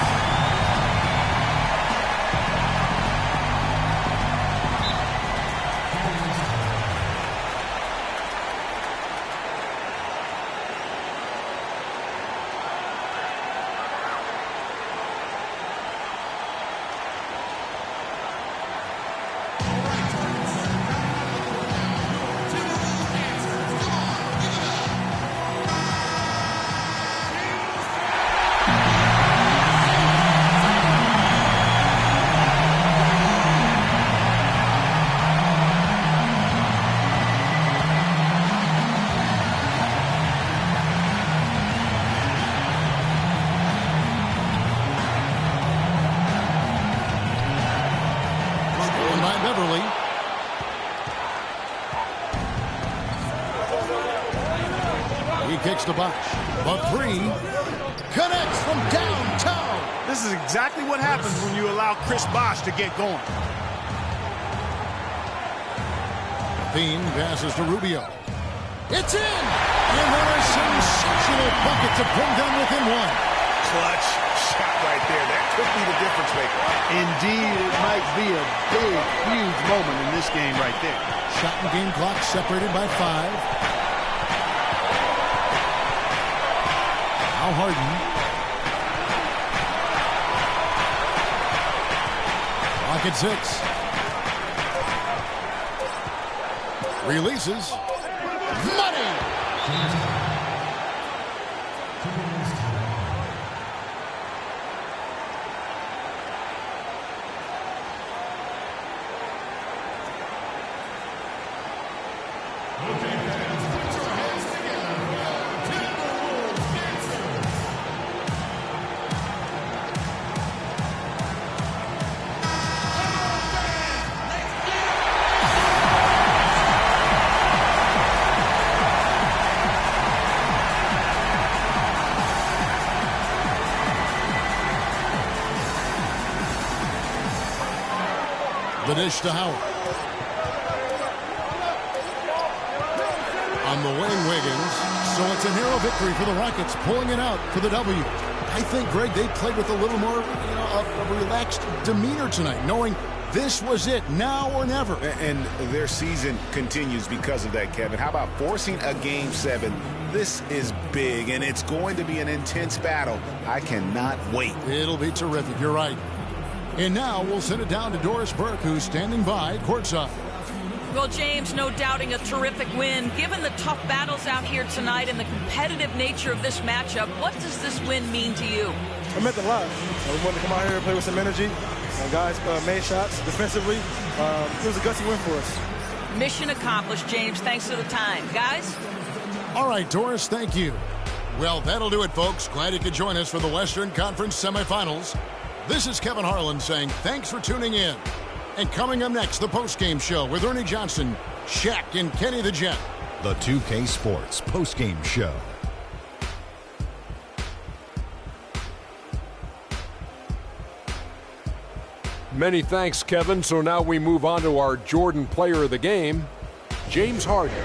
kicks to Bosh. A three. Connects from downtown. This is exactly what happens when you allow Chris Bosh to get going. Bean passes to Rubio. It's in! And then a sensational bucket to bring them within one. Clutch shot right there. That could be the difference maker. Indeed, it might be a big, huge moment in this game right there. Shot and game clock separated by 5. Now Harden. Clock at 6. Releases. Money! The dish to Howard. On the wing, Wiggins. So it's a narrow victory for the Rockets, pulling it out for the W. I think, Greg, they played with a little more of a relaxed demeanor tonight, knowing this was it, now or never. And their season continues because of that, Kevin. How about forcing a Game 7? This is big, and it's going to be an intense battle. I cannot wait. It'll be terrific. You're right. And now we'll send it down to Doris Burke, who's standing by courtside. Well, James, no doubting a terrific win. Given the tough battles out here tonight and the competitive nature of this matchup, what does this win mean to you? It meant a lot. We wanted to come out here and play with some energy. Guys made shots defensively. It was a gutsy win for us. Mission accomplished, James. Thanks for the time. Guys? All right, Doris, thank you. Well, that'll do it, folks. Glad you could join us for the Western Conference semifinals. This is Kevin Harlan saying thanks for tuning in. And coming up next, the postgame show with Ernie Johnson, Shaq, and Kenny the Jet. The 2K Sports postgame show. Many thanks, Kevin. So now we move on to our Jordan player of the game, James Harden.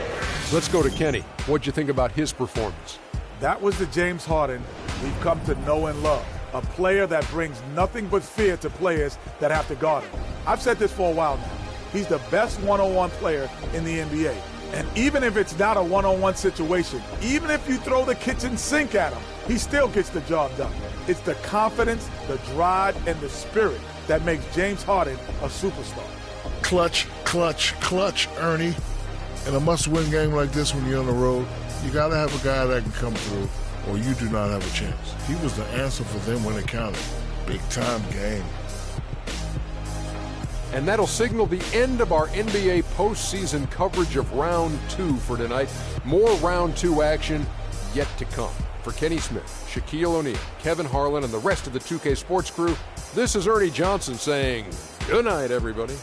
Let's go to Kenny. What'd you think about his performance? That was the James Harden we've come to know and love. A player that brings nothing but fear to players that have to guard him. I've said this for a while now. He's the best one-on-one player in the NBA. And even if it's not a one-on-one situation, even if you throw the kitchen sink at him, he still gets the job done. It's the confidence, the drive, and the spirit that makes James Harden a superstar. Clutch, clutch, clutch, Ernie. In a must-win game like this when you're on the road, you got to have a guy that can come through, or you do not have a chance. He was the answer for them when it counted. Big-time game. And that'll signal the end of our NBA postseason coverage of Round 2 for tonight. More Round 2 action yet to come. For Kenny Smith, Shaquille O'Neal, Kevin Harlan, and the rest of the 2K Sports crew, this is Ernie Johnson saying good night, everybody.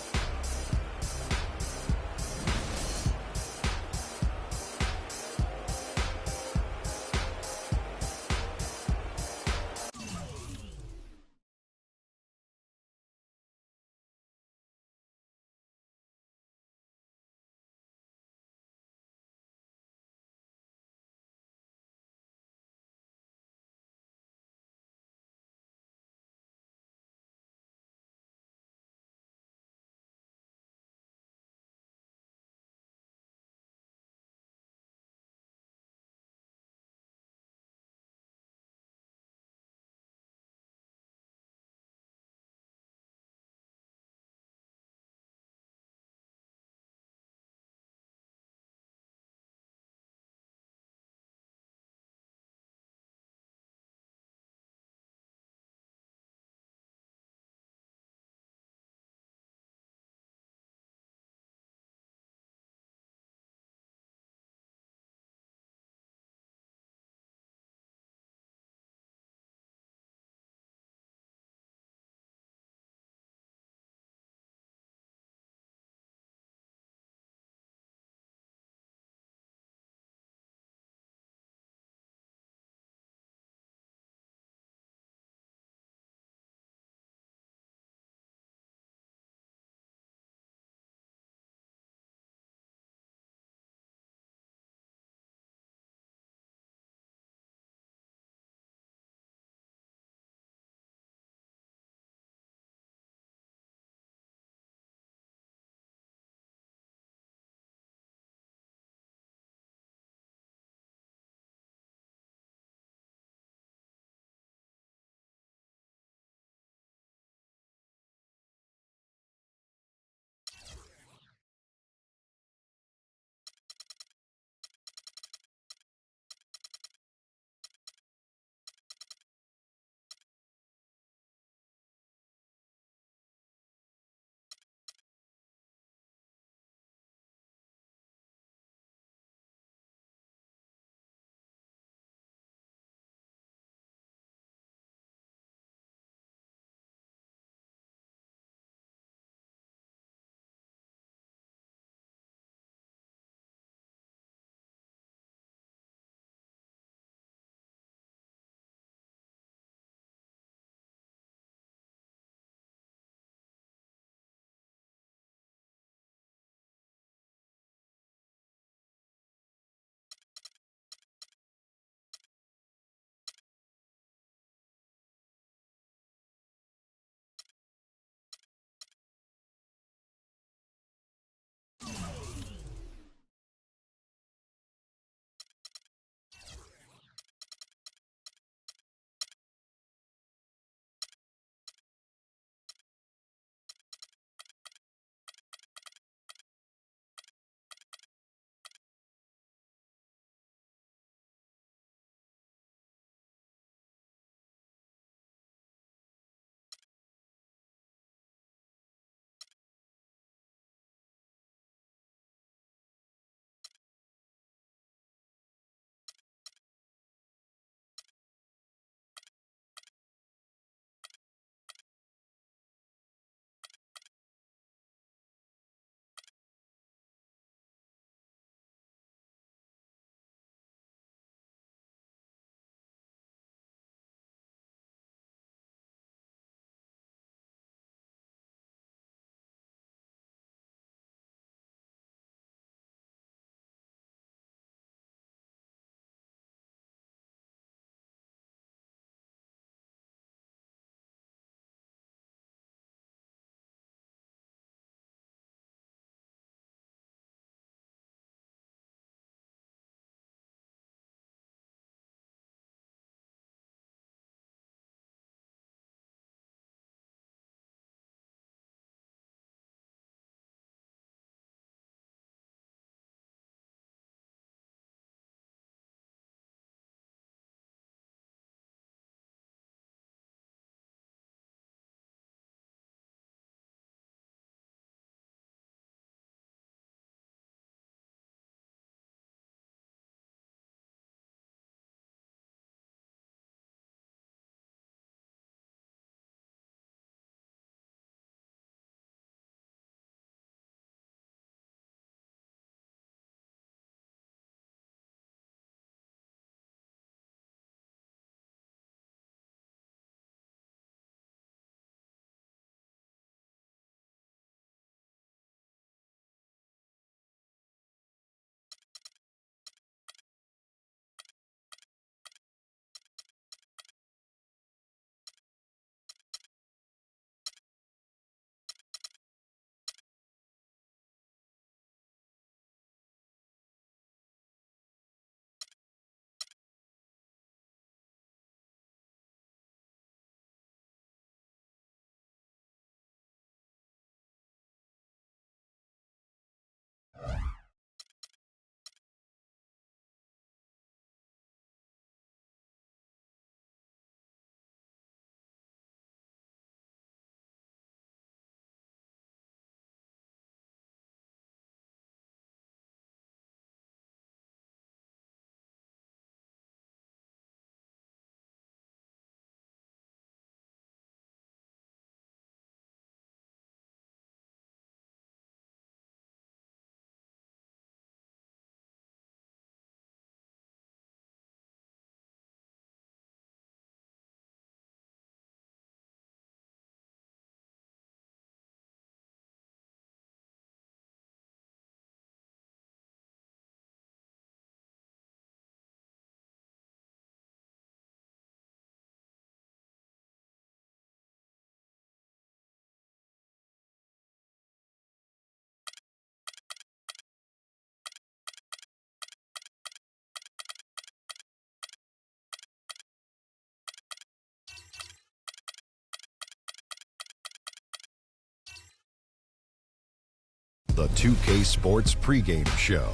The 2K Sports pregame show.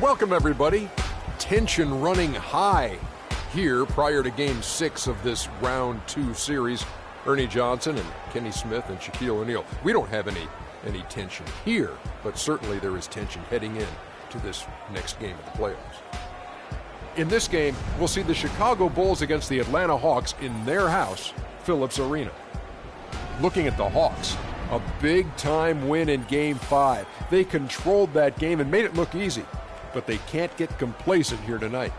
Welcome, everybody. Tension running high here prior to Game 6 of this Round 2 series. Ernie Johnson and Kenny Smith and Shaquille O'Neal. We don't have any tension here, but certainly there is tension heading in to this next game of the playoffs. In this game, we'll see the Chicago Bulls against the Atlanta Hawks in their house, Phillips Arena. Looking at the Hawks, a big-time win in Game 5. They controlled that game and made it look easy, but they can't get complacent here tonight.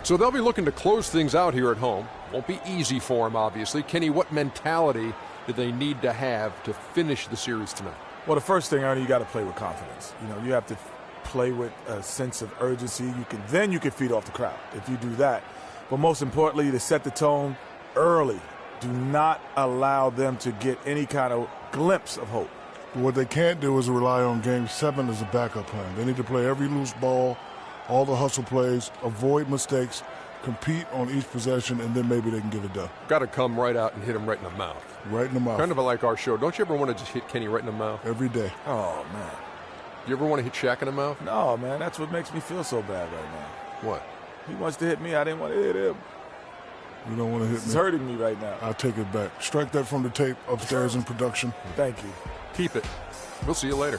So they'll be looking to close things out here at home. Won't be easy for them, obviously. Kenny, what mentality do they need to have to finish the series tonight? Well, the first thing, Ernie, you got to play with confidence. You know, you have to play with a sense of urgency. Then you can feed off the crowd if you do that. But most importantly, to set the tone early. Do not allow them to get any kind of glimpse of hope. What they can't do is rely on Game 7 as a backup plan. They need to play every loose ball, all the hustle plays, avoid mistakes, compete on each possession, and then maybe they can get it done. Got to come right out and hit him right in the mouth. Right in the mouth. Kind of like our show. Don't you ever want to just hit Kenny right in the mouth? Every day. Oh, man. You ever want to hit Shaq in the mouth? No, man. That's what makes me feel so bad right now. What? He wants to hit me. I didn't want to hit him. You don't want to hit me. It's hurting me right now. I'll take it back. Strike that from the tape upstairs in production. Thank you. Keep it. We'll see you later.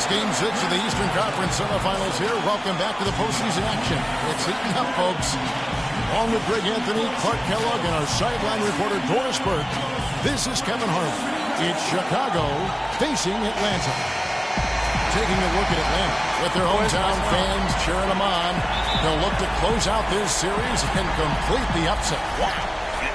Game 6 of the Eastern Conference semifinals here. Welcome back to the postseason action. It's heating up, folks. Along with Greg Anthony, Clark Kellogg, and our sideline reporter, Doris Burke, this is Kevin Harlan. It's Chicago facing Atlanta. Taking a look at Atlanta with their hometown fans cheering them on. They'll look to close out this series and complete the upset. Wow.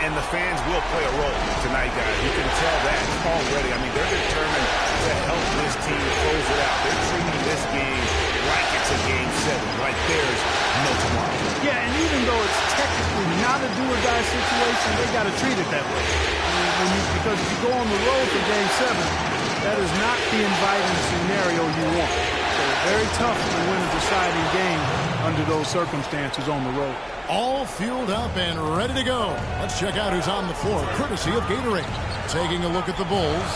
And the fans will play a role tonight, guys. You can tell that already. I mean, they're determined to help this team close it out. They're treating this game like it's a Game 7, like there's no tomorrow. Yeah, and even though it's technically not a do-or-die situation, they got to treat it that way. I mean, because if you go on the road for Game 7, that is not the inviting scenario you want. So very tough to win a deciding game under those circumstances on the road. All fueled up and ready to go. Let's check out who's on the floor, courtesy of Gatorade. Taking a look at the Bulls.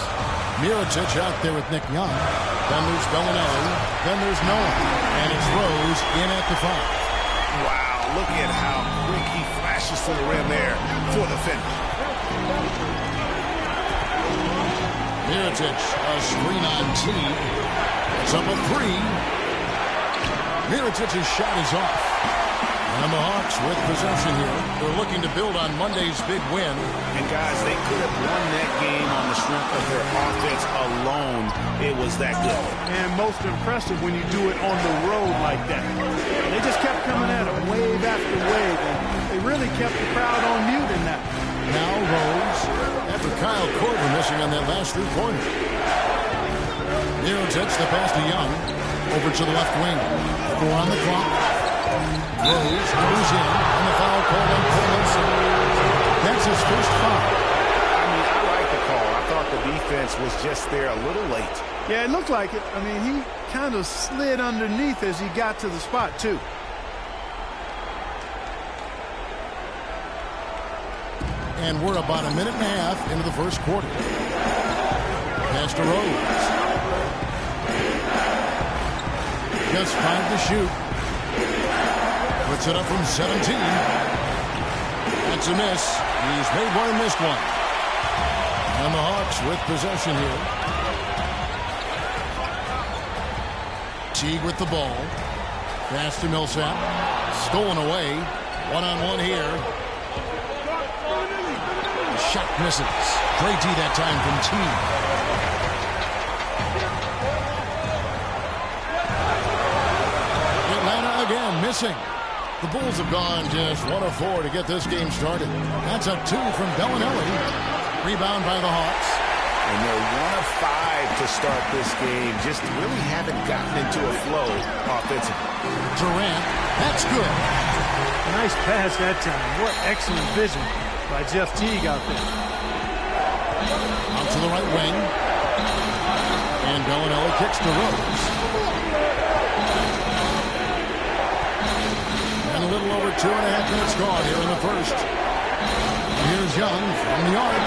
Mirotic out there with Nick Young. Then there's Bellinelli. Then there's Noah. And it's Rose in at the 5. Wow, look at how quick he flashes to the rim there for the finish. Mirotic, a screen on T. It's up a 3. Mirotic's shot is off. And the Hawks with possession here. They're looking to build on Monday's big win. And guys, they could have won that game on the strength of their offense alone. It was that good. And most impressive when you do it on the road like that. They just kept coming at them wave after wave. And they really kept the crowd on mute in that. Now Rose, after Kyle Korver missing on that last three-pointer. Mirotic the pass to Young. Over to the left wing. 4 on the clock. Rose goes in, and the foul called on Cornelison. That's his first foul. I mean, I like the call. I thought the defense was just there a little late. Yeah, it looked like it. I mean, he kind of slid underneath as he got to the spot, too. And we're about a minute and a half into the first quarter. Pass to Rose. Just 5 to shoot. Puts it up from 17. That's a miss. He's made one and missed one. And the Hawks with possession here. Teague with the ball. Pass to Millsap. Stolen away. One-on-one here. Shot misses. Great D that time from Teague. Atlanta again missing. The Bulls have gone just 1 of 4 to get this game started. That's a 2 from Bellinelli. Rebound by the Hawks. And they're 1 of 5 to start this game. Just really haven't gotten into a flow offensively. Durant, that's good. Nice pass that time. What excellent vision by Jeff Teague out there. Out to the right wing. And Bellinelli kicks to Rose. And a little over 2.5 minutes gone here in the first. Here's Young from the arc.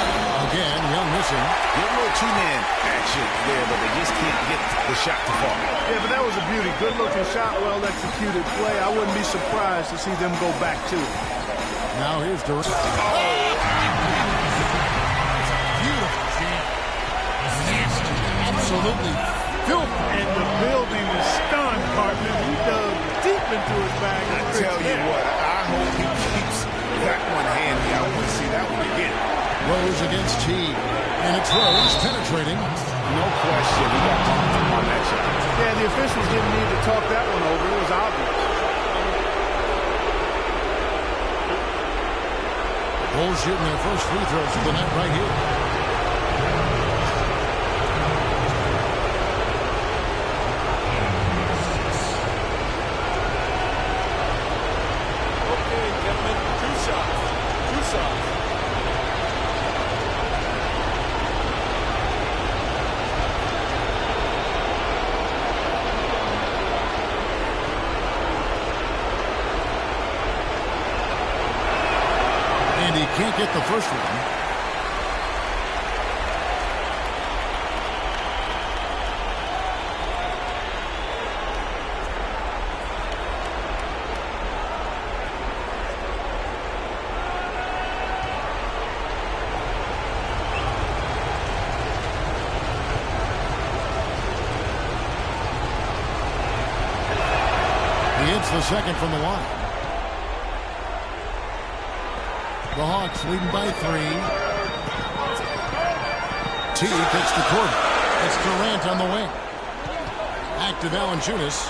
Again, Young missing. Get a little two-man action there, but they just can't get the shot to fall. Yeah, but that was a beauty. Good-looking shot, well-executed play. I wouldn't be surprised to see them go back to it. Now here's Durant. Beautiful, Gene. Nasty. Absolutely filthy. And the building is stunned, partner. He dug deep into his bag. I tell you what, I hope he keeps that one handy. I want to see that one again. Rose against Teague. And it's Rose penetrating. No question. He got bumped on that shot. Yeah, the officials didn't need to talk that one over. It was obvious. Bulls shooting their first free throws of the night right here. Okay, gentlemen, 2 shots. 2 shots. And he can't get the first one. He hits the second from the line. The Hawks leading by 3. Teague gets the court. It's Durant on the wing. Back to Valanciunas.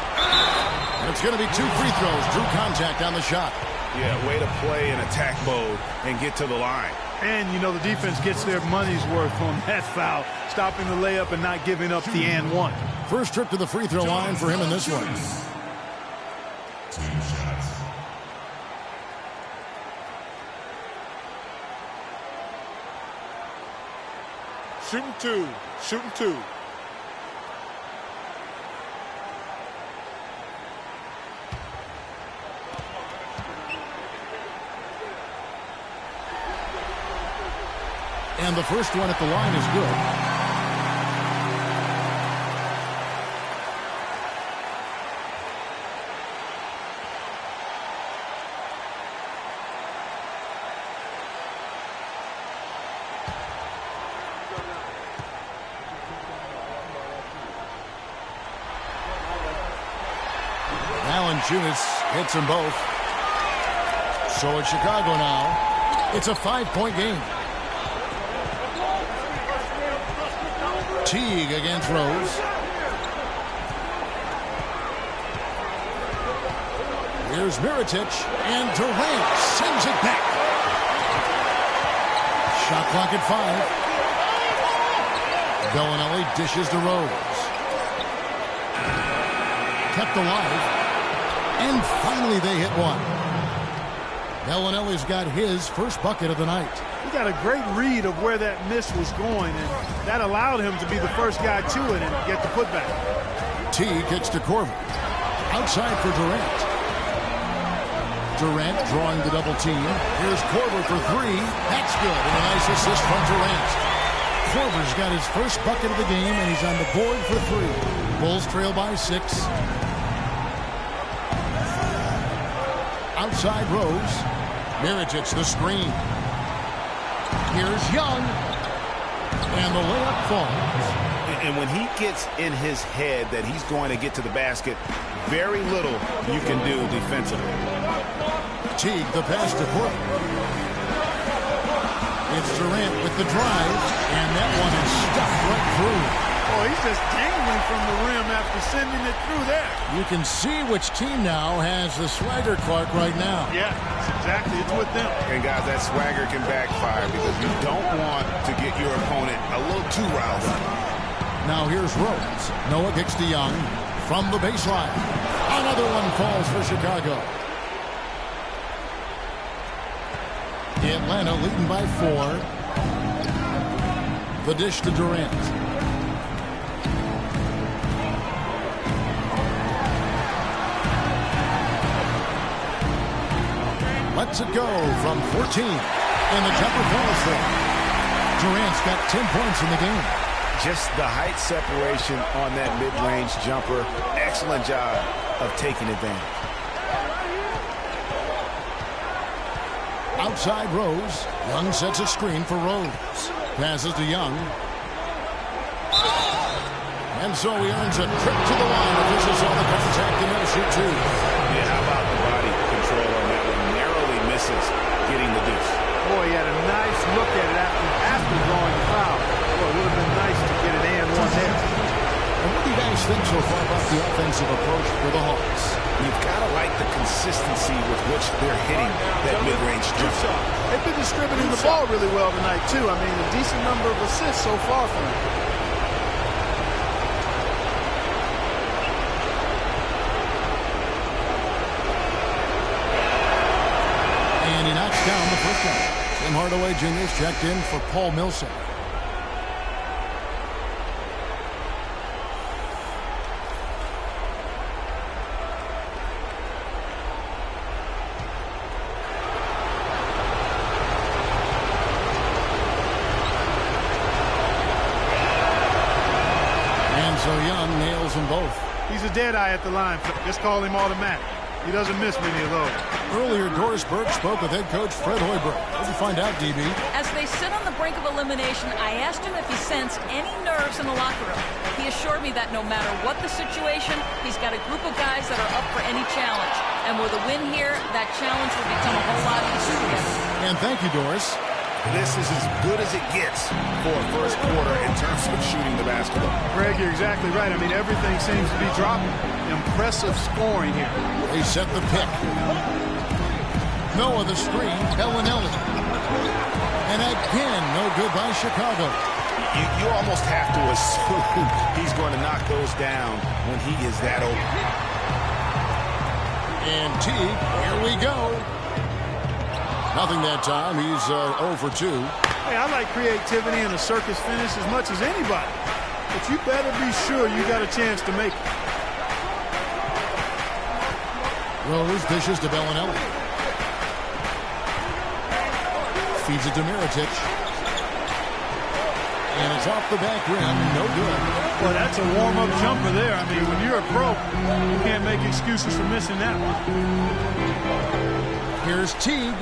And it's going to be 2 free throws. Drew contact on the shot. Yeah, way to play in attack mode and get to the line. And, you know, the defense gets their money's worth on that foul. Stopping the layup and not giving up the and one. First trip to the free throw line for him in this one. 2 shots. Shooting 2. Shooting 2. And the first one at the line is good. Valanciunas hits them both. So it's Chicago now. It's a 5-point game. Teague against Rose. Here's Mirotic, and Durant sends it back. Shot clock at 5. Bellinelli dishes to Rose. Kept alive. And finally they hit one. Bellinelli's got his first bucket of the night. He got a great read of where that miss was going, and that allowed him to be the first guy to it and get the putback. Teague gets to Korver. Outside for Durant. Durant drawing the double team. Here's Korver for 3. That's good, and a nice assist from Durant. Korver's got his first bucket of the game, and he's on the board for 3. Bulls trail by 6. Outside Rose. Mirotic the screen. Here's Young. And the layup falls. And when he gets in his head that he's going to get to the basket, very little you can do defensively. Teague the pass to Portland. It's Durant with the drive, and that one is stuffed right through. Oh, he's just dangling from the rim after sending it through there. You can see which team now has the swagger, Clark, right now. Yeah, it's exactly. It's with them. And, guys, that swagger can backfire because you don't want to get your opponent a little too riled up. Now here's Rose. Noah kicks to Young from the baseline. Another one falls for Chicago. Atlanta leading by 4. The dish to Durant. Lets it go from 14. And the jumper falls there. Durant's got 10 points in the game. Just the height separation on that mid-range jumper. Excellent job of taking advantage. Outside Rose. Young sets a screen for Rose. Passes to Young. And so he earns a trip to the line. Officials on the contact and they'll shoot 2. Yeah, how about the body control on that one? Narrowly misses getting the deuce. Boy, he had a nice look at it after drawing the foul. Boy, it would have been nice to get an and one there. And what do you guys think so far about the offensive approach for the Hawks? You've got to like the consistency with which they're hitting that mid-range jump. They've been distributing the ball really well tonight, too. I mean, a decent number of assists so far for them. And he knocks down the first one. Tim Hardaway Jr. is checked in for Paul Millsap. So Young nails them both. He's a dead eye at the line. Just call him automatic. He doesn't miss many of those. Earlier, Doris Burke spoke with head coach Fred Hoiberg. What did you find out, DB? As they sit on the brink of elimination, I asked him if he sensed any nerves in the locker room. He assured me that no matter what the situation, he's got a group of guys that are up for any challenge. And with a win here, that challenge will become a whole lot easier to get. And thank you, Doris. This is as good as it gets for a first quarter in terms of shooting the basketball. Greg, you're exactly right. I mean, everything seems to be dropping. Impressive scoring here. They set the pick. Noah the screen, Bellinelli. And again, no good by Chicago. You almost have to assume he's going to knock those down when he is that open. And Teague, here we go. Nothing that time. He's 0 for 2. Hey, I like creativity and a circus finish as much as anybody. But you better be sure you got a chance to make it. Rose dishes to Bellinelli. Feeds it to Mirotic. And it's off the back rim. No good. Well, that's a warm-up jumper there. I mean, when you're a pro, you can't make excuses for missing that one. Here's Teague.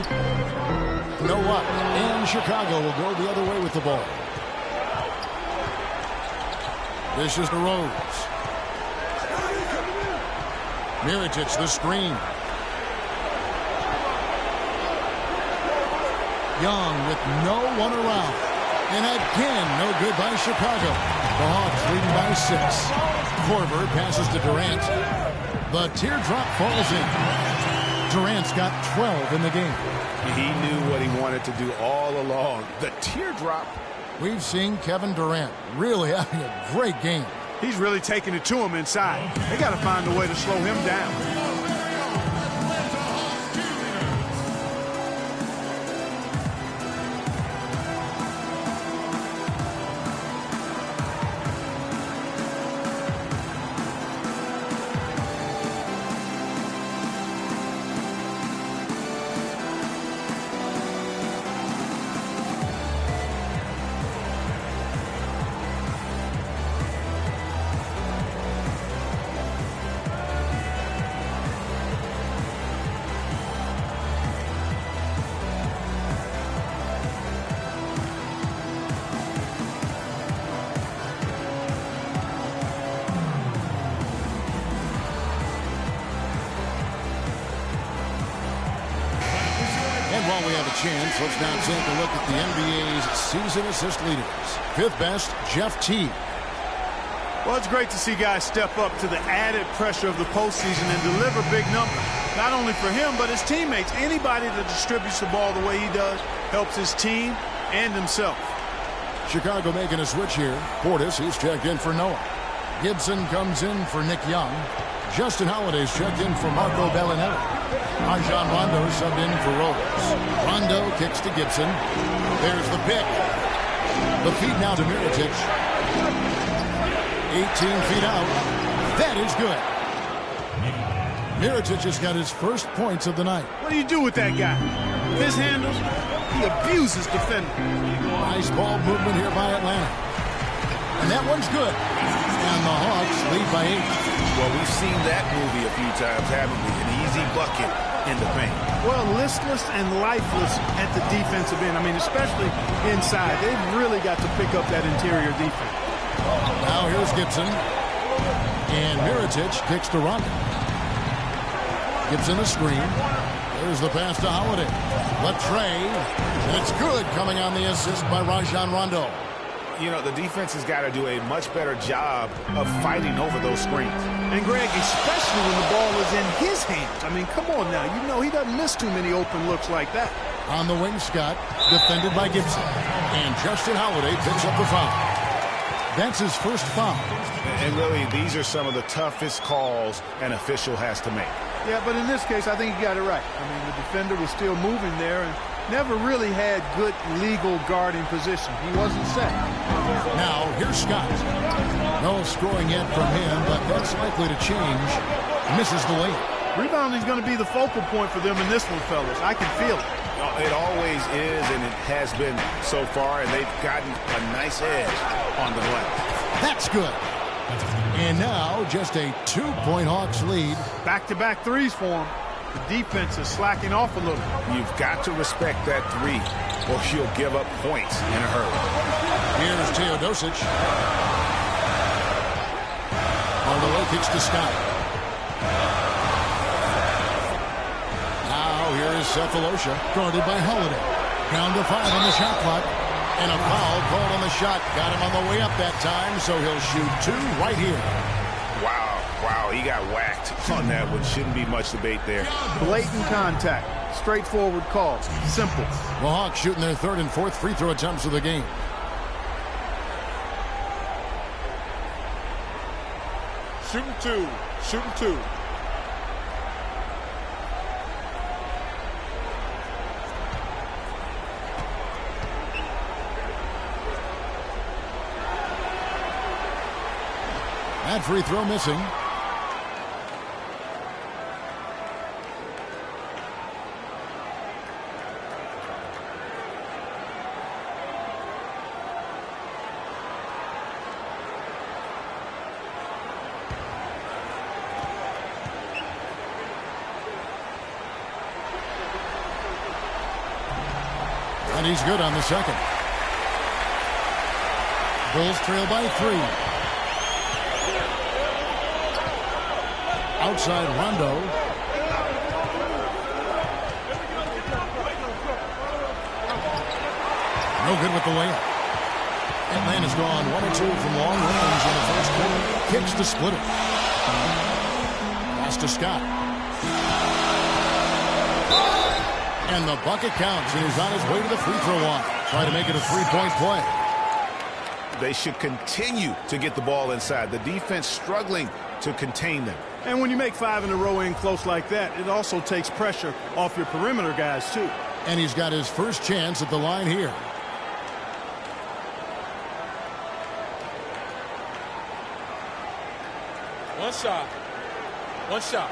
No up. And Chicago will go the other way with the ball. This is the Rose. Mirotic the screen. Young with no one around. And again, no good by Chicago. The Hawks leading by 6. Korver passes to Durant. The teardrop falls in. Durant's got 12 in the game. He knew what he wanted to do all along. The teardrop. We've seen Kevin Durant really having a great game. He's really taking it to him inside. They got to find a way to slow him down. while we have a chance, let's now take a look at the NBA's season assist leaders. Fifth best, Jeff Teague. Well, it's great to see guys step up to the added pressure of the postseason and deliver big numbers. Not only for him, but his teammates. Anybody that distributes the ball the way he does helps his team and himself. Chicago making a switch here. Portis, he's checked in for Noah. Gibson comes in for Nick Young. Justin Holiday's checked in for Marco Bellinelli. Rajon Rondo subbed in for Rose. Rondo kicks to Gibson. There's the pick. The feed now to Mirotic. 18 feet out. That is good. Mirotic has got his first points of the night. What do you do with that guy? With his handles, he abuses defenders. Nice ball movement here by Atlanta. And that one's good. And the Hawks lead by 8. Well, we've seen that movie a few times, haven't we? An easy bucket in the paint. Well, listless and lifeless at the defensive end. I mean, especially inside. They've really got to pick up that interior defense. Now here's Gibson. And Mirotic kicks to Rondo. Gibson a screen. There's the pass to Holiday. Latrey. And it's good coming on the assist by Rajon Rondo. You know, the defense has got to do a much better job of fighting over those screens. And, Greg, especially when the ball is in his hands. I mean, come on now. You know he doesn't miss too many open looks like that. On the wing, Scott, defended by Gibson. And Justin Holiday picks up the foul. That's his first foul. And really, these are some of the toughest calls an official has to make. Yeah, but in this case, I think he got it right. I mean, the defender was still moving there and never really had good legal guarding position. He wasn't set. Now, here's Scott. No scoring yet from him, but that's likely to change. Misses the layup. Rebounding is going to be the focal point for them in this one, fellas. I can feel it. It always is, and it has been so far, and they've gotten a nice edge on the left. That's good. And now, just a 2-point Hawks lead. Back-to-back threes for him. The defense is slacking off a little. You've got to respect that three, or she'll give up points in a hurry. Here's Teodosic. Hardaway kicks to Scott. Now here is Cephalosha, guarded by Holiday. Down to 5 on the shot clock. And a foul called on the shot. Got him on the way up that time, so he'll shoot 2 right here. Wow, he got whacked on that one. Shouldn't be much debate there. Blatant contact. Straightforward call. Simple. The Hawks shooting their 3rd and 4th free throw attempts of the game. Shooting 2. Shooting 2. That free throw missing. And he's good on the second. Bulls trail by 3. Outside Rondo. No good with the layup. Atlanta's gone 1 or 2 from long range in the first quarter. Kicks to split it. Pass to Scott. And the bucket counts, and he's on his way to the free throw line. Try to make it a 3-point play. They should continue to get the ball inside. The defense struggling to contain them. And when you make 5 in a row in close like that, it also takes pressure off your perimeter guys, too. And he's got his first chance at the line here. One shot. One shot.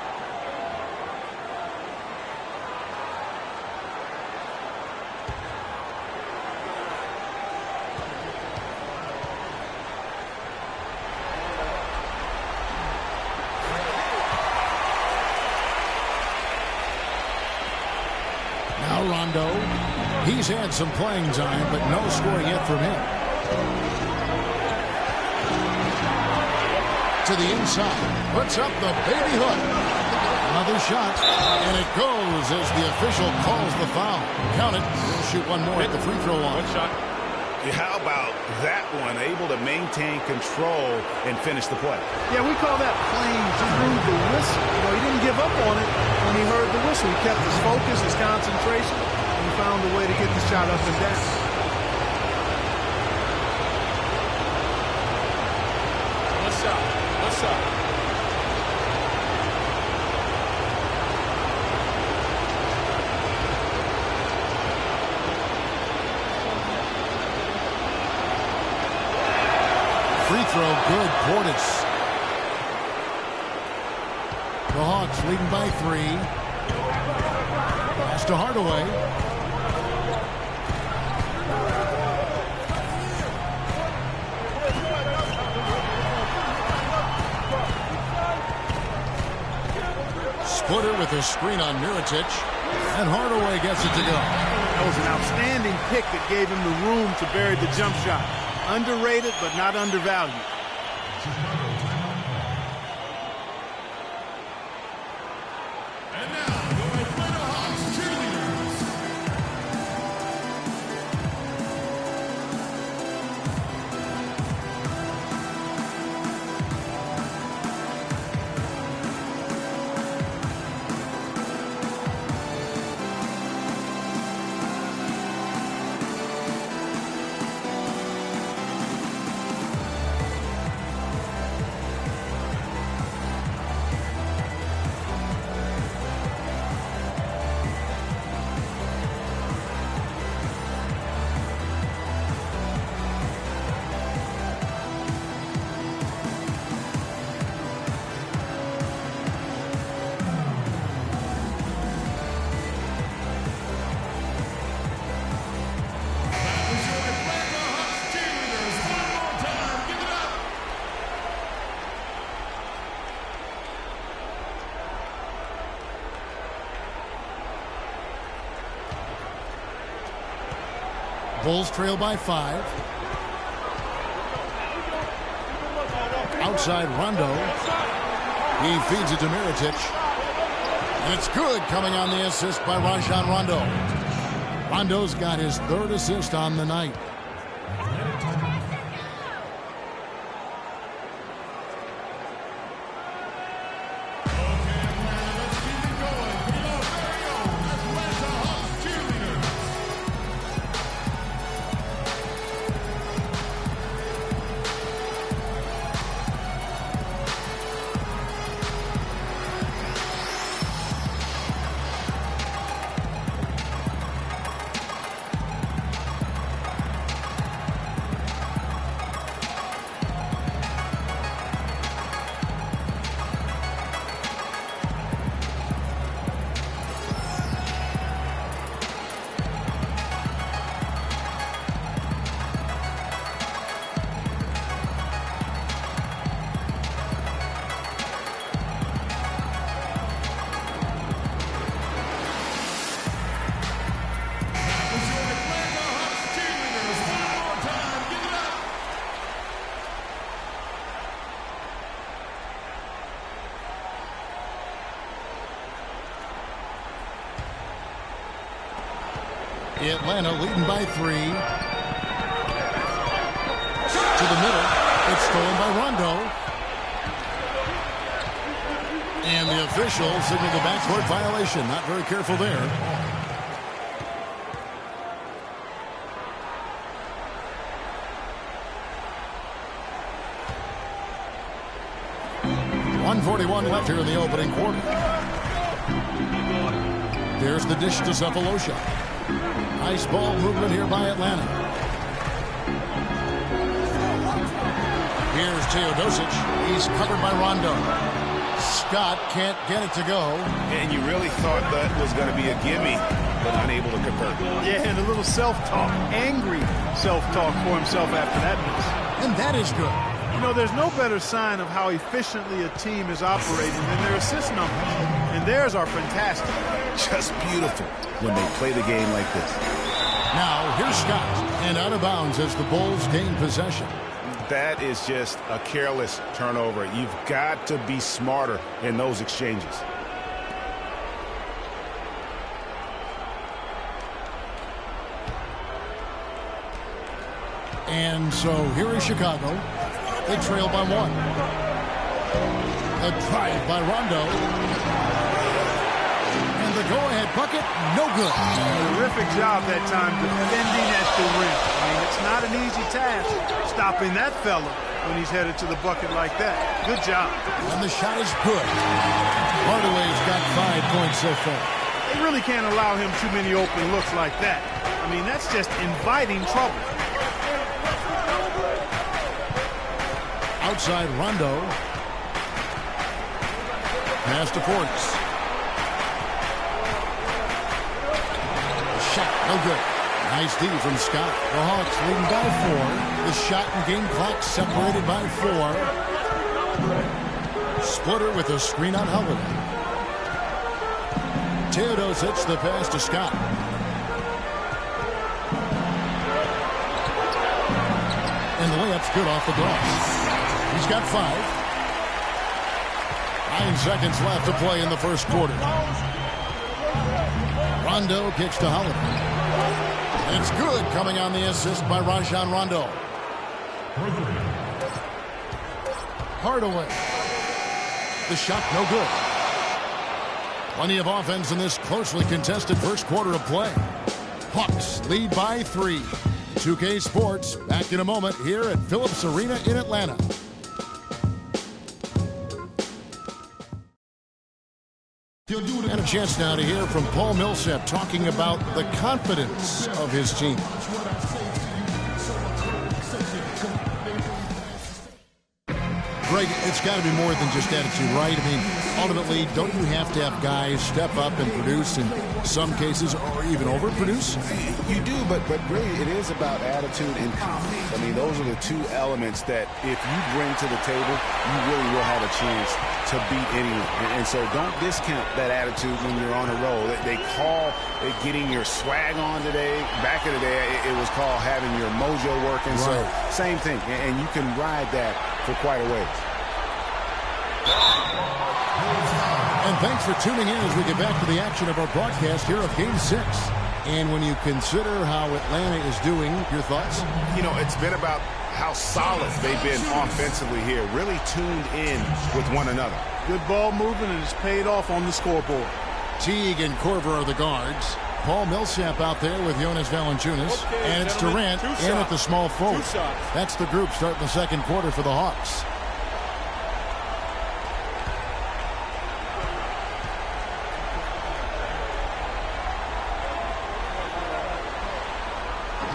Now Rondo. He's had some playing time, but no scoring yet from him. To the inside. Puts up the baby hook. Another shot, and it goes as the official calls the foul. Count it. He'll shoot one more at the free throw line. One shot. How about that one? Able to maintain control and finish the play. Yeah, we call that playing through the whistle. You know, he didn't give up on it when he heard the whistle. He kept his focus, his concentration, and found a way to get the shot up and down. What's up? What's up? Free throw, good. Portis. The Hawks leading by 3. Pass to Hardaway. Splitter with a screen on Mirotic. And Hardaway gets it to go. That was an outstanding pick that gave him the room to bury the jump shot. Underrated, but not undervalued. And now, your Atlanta Hawks cheerleaders. Bulls trail by 5. Outside Rondo. He feeds it to Mirotic. And it's good, coming on the assist by Rajon Rondo. Rondo's got his 3rd assist on the night. Atlanta leading by 3. To the middle. It's stolen by Rondo. And the official signaled the backcourt violation. Not very careful there. .141 left here in the opening quarter. There's the dish to Sefolosha. Nice ball movement here by Atlanta. Here's Teodosic. He's covered by Rondo. Scott can't get it to go. And you really thought that was going to be a gimme, but unable to convert. Yeah, and a little self-talk, angry self-talk for himself after that miss. And that is good. You know, there's no better sign of how efficiently a team is operating than their assist numbers. And theirs are fantastic. Just beautiful when they play the game like this. Now, here's Scott. And out of bounds as the Bulls gain possession. That is just a careless turnover. You've got to be smarter in those exchanges. And so here is Chicago. They trail by 1. A drive by Rondo. And the go-ahead bucket, no good. Terrific job that time defending at the rim. I mean, it's not an easy task stopping that fella when he's headed to the bucket like that. Good job. And the shot is good. Hardaway's got 5 points so far. They really can't allow him too many open looks like that. I mean, that's just inviting trouble. Outside Rondo. Pass to Portis. Shot, no good. Nice D from Scott. The Hawks leading by 4. The shot and game clock separated by 4. Splitter with a screen on Holiday. Teodosic the pass to Scott. And the layup's good off the glass. He's got 5. 9 seconds left to play in the first quarter. Rondo kicks to Holiday. It's good, coming on the assist by Rajon Rondo. Hardaway. The shot no good. Plenty of offense in this closely contested first quarter of play. Hawks lead by 3. 2K Sports back in a moment here at Phillips Arena in Atlanta. And a chance now to hear from Paul Millsap talking about the confidence of his team. Greg, it's got to be more than just attitude, right? I mean, ultimately, don't you have to have guys step up and produce in some cases or even overproduce? You do, but really it is about attitude and confidence. I mean, those are the 2 elements that if you bring to the table, you really will have a chance to beat anyone. And so don't discount that attitude when you're on a roll. They call it getting your swag on today. Back in the day, it was called having your mojo working. Right. So same thing, and you can ride that for quite a ways. And thanks for tuning in as we get back to the action of our broadcast here of Game 6. And when you consider how Atlanta is doing, your thoughts? You know, it's been about how solid they've been offensively here, really tuned in with one another. Good ball movement, and it's paid off on the scoreboard. Teague and Korver are the guards. Paul Millsap out there with Jonas Valanciunas. Okay, and it's Durant in at the small forward. That's the group starting the second quarter for the Hawks.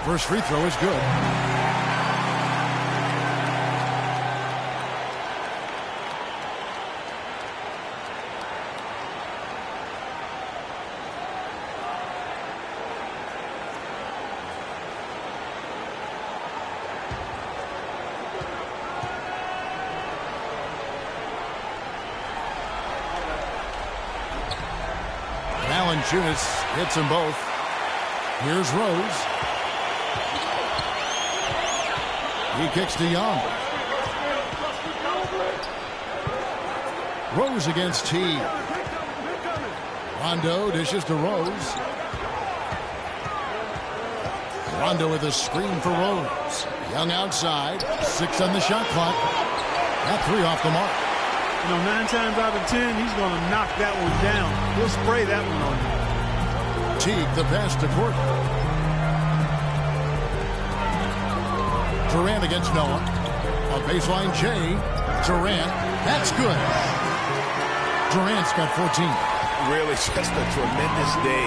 First free throw is good. Valanciunas hits them both. Here's Rose. He kicks to Young. Rose against Teague. Rondo dishes to Rose. Rondo with a screen for Rose. Young outside. 6 on the shot clock. That 3 off the mark. You know, 9 times out of 10, he's going to knock that one down. He'll spray that one on you. Teague, the pass to Court. Durant against Noah. A baseline J. Durant. That's good. Durant's got 14. Really just a tremendous day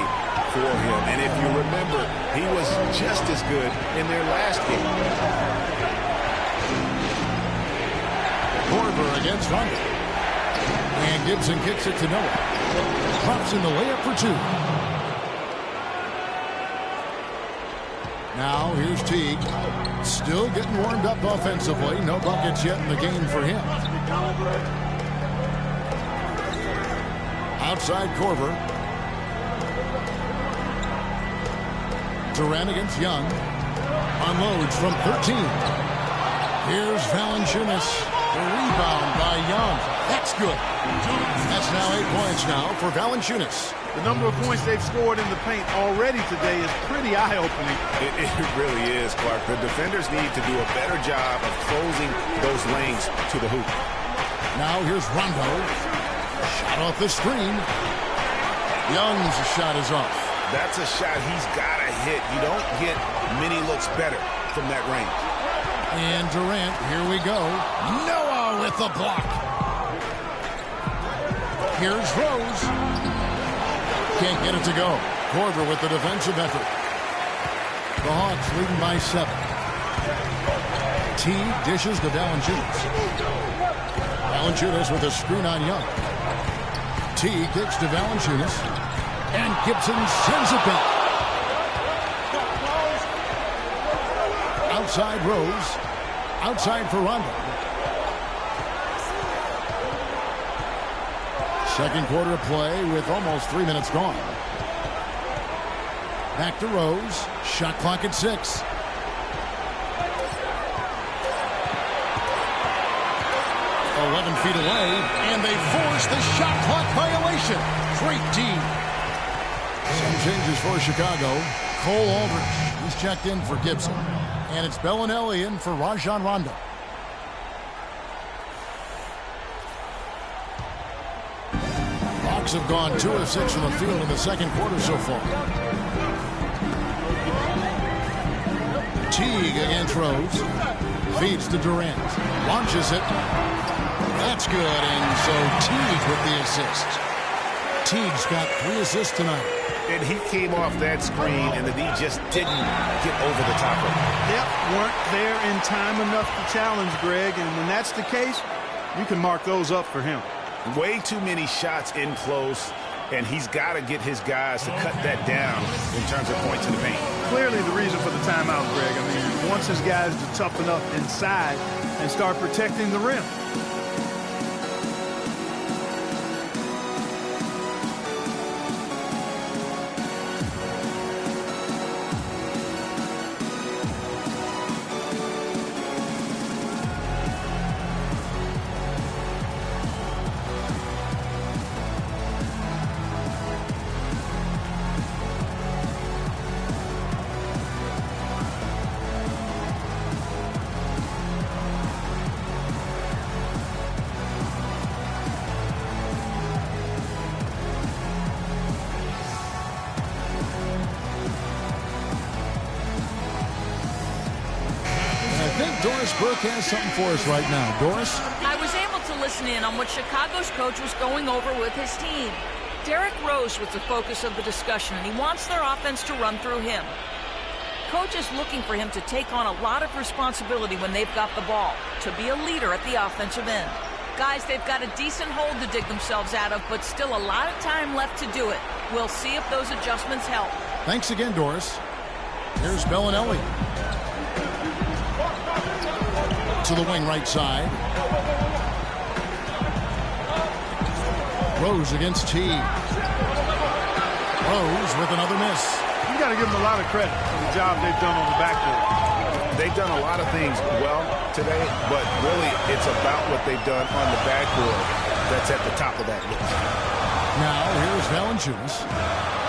for him. And if you remember, he was just as good in their last game. Korver against Rondo. And Gibson kicks it to Noah. Drops in the layup for 2. Now here's Teague. Still getting warmed up offensively. No buckets yet in the game for him. Outside Korver. Durant against Young. Unloads from 13. Here's Valanciunas. The rebound by Young. That's good. That's now 8 points now for Valanciunas. The number of points they've scored in the paint already today is pretty eye-opening. It really is, Clark. The defenders need to do a better job of closing those lanes to the hoop. Now here's Rondo. Shot off the screen. Young's shot is off. That's a shot he's got to hit. You don't get many looks better from that range. And Durant, here we go. Noah with the block. Here's Rose. Can't get it to go. Korver with the defensive effort. The Hawks leading by 7. T dishes to Valanciunas. Valanciunas with a screen on Young. T kicks to Valanciunas. And Gibson sends it back. Outside Rose. Outside for Rondo. Second quarter of play with almost 3 minutes gone. Back to Rose. Shot clock at 6. Feet away, and they force the shot clock violation. Great D. Some changes for Chicago. Cole Aldridge, he's checked in for Gibson. And it's Bellinelli in for Rajon Rondo. Hawks have gone 2 of 6 from the field in the second quarter so far. Teague against Rose. Feeds to Durant. Launches it. That's good, and so Teague with the assist. Teague's got 3 assists tonight. And he came off that screen, and the D just didn't get over the top of him. Yep, weren't there in time enough to challenge Greg, and when that's the case, you can mark those up for him. Way too many shots in close, and he's got to get his guys to cut that down in terms of points in the paint. Clearly the reason for the timeout, Greg. I mean, he wants his guys to toughen up inside and start protecting the rim. Doris Burke has something for us right now. Doris? I was able to listen in on what Chicago's coach was going over with his team. Derrick Rose was the focus of the discussion, and he wants their offense to run through him. Coach is looking for him to take on a lot of responsibility when they've got the ball, to be a leader at the offensive end. Guys, they've got a decent hole to dig themselves out of, but still a lot of time left to do it. We'll see if those adjustments help. Thanks again, Doris. Here's Bellinelli. To the wing right side. Rose against T. Rose with another miss. You got to give them a lot of credit for the job they've done on the backboard. They've done a lot of things well today, but really it's about what they've done on the backboard that's at the top of that list. Now here's Valanciunas.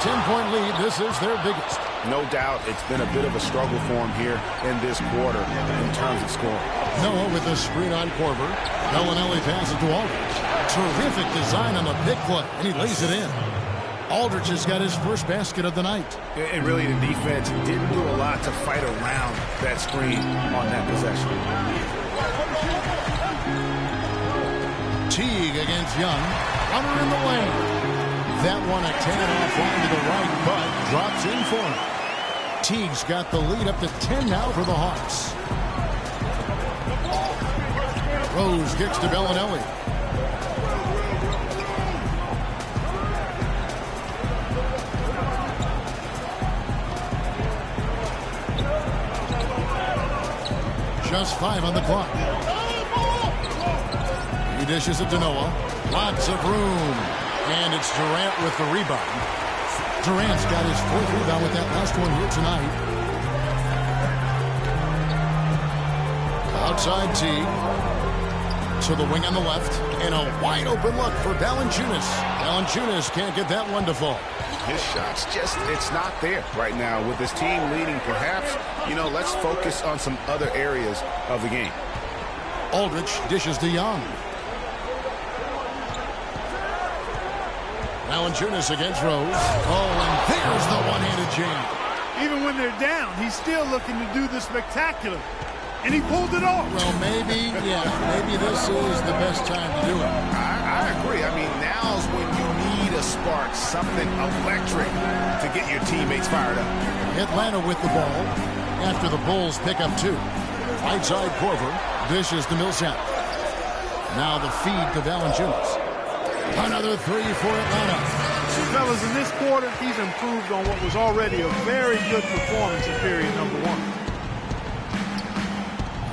10-point lead. This is their biggest. No doubt it's been a bit of a struggle for him here in this quarter in terms of scoring. Noah with a screen on Korver. Bellinelli passes to Aldridge. Terrific design on the big play, and he lays it in. Aldridge has got his first basket of the night. And really the defense didn't do a lot to fight around that screen on that possession. Teague against Young. Under in the lane. That one a tad off line to the right, but drops in for him. Teague's got the lead up to 10 now for the Hawks. Rose kicks to Bellinelli. Just 5 on the clock. He dishes it to Noah. Lots of room. And it's Durant with the rebound. Durant's got his 4th rebound with that last one here tonight. Outside T. to the wing on the left, and a wide open look for Valanciunas. Valanciunas can't get that one to fall. His shot's just, it's not there right now. With his team leading, perhaps, let's focus on some other areas of the game. Aldridge dishes to Young. Valanciunas against Rose. Oh, and there's the one-handed jam. Even when they're down, he's still looking to do the spectacular. And he pulled it off. Well, maybe this is the best time to do it. I agree. I mean, now's when you need a spark, something electric to get your teammates fired up. Atlanta with the ball after the Bulls pick up 2. Right side Korver dishes to Millsap. Now the feed to Valanciunas. Another 3 for Atlanta. Fellas, in this quarter, he's improved on what was already a very good performance in period number 1.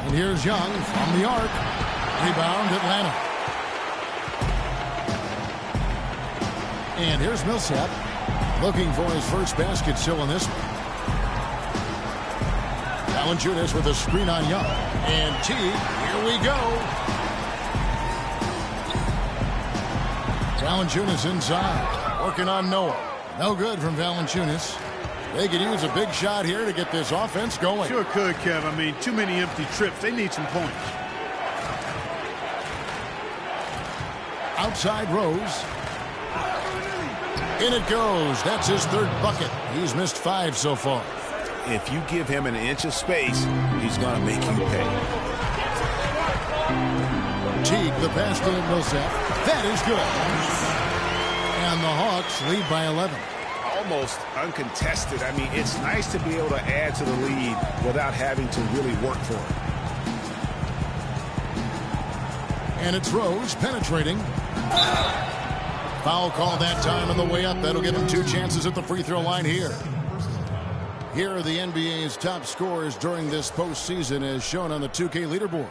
And here's Young from the arc. Rebound, Atlanta. And here's Millsap looking for his first basket still in this one. Valanciunas with a screen on Young. And T, here we go. Valanciunas inside, working on Noah. No good from Valanciunas. They could use a big shot here to get this offense going. Sure could, Kev. I mean, too many empty trips. They need some points. Outside Rose. In it goes. That's his 3rd bucket. He's missed 5 so far. If you give him an inch of space, he's going to make you pay. Teague, the pass to Millsap. That is good. And the Hawks lead by 11. Almost uncontested. I mean, it's nice to be able to add to the lead without having to really work for it. And it's Rose penetrating. Foul call that time on the way up. That'll give him 2 chances at the free throw line here. Here are the NBA's top scorers during this postseason as shown on the 2K leaderboard.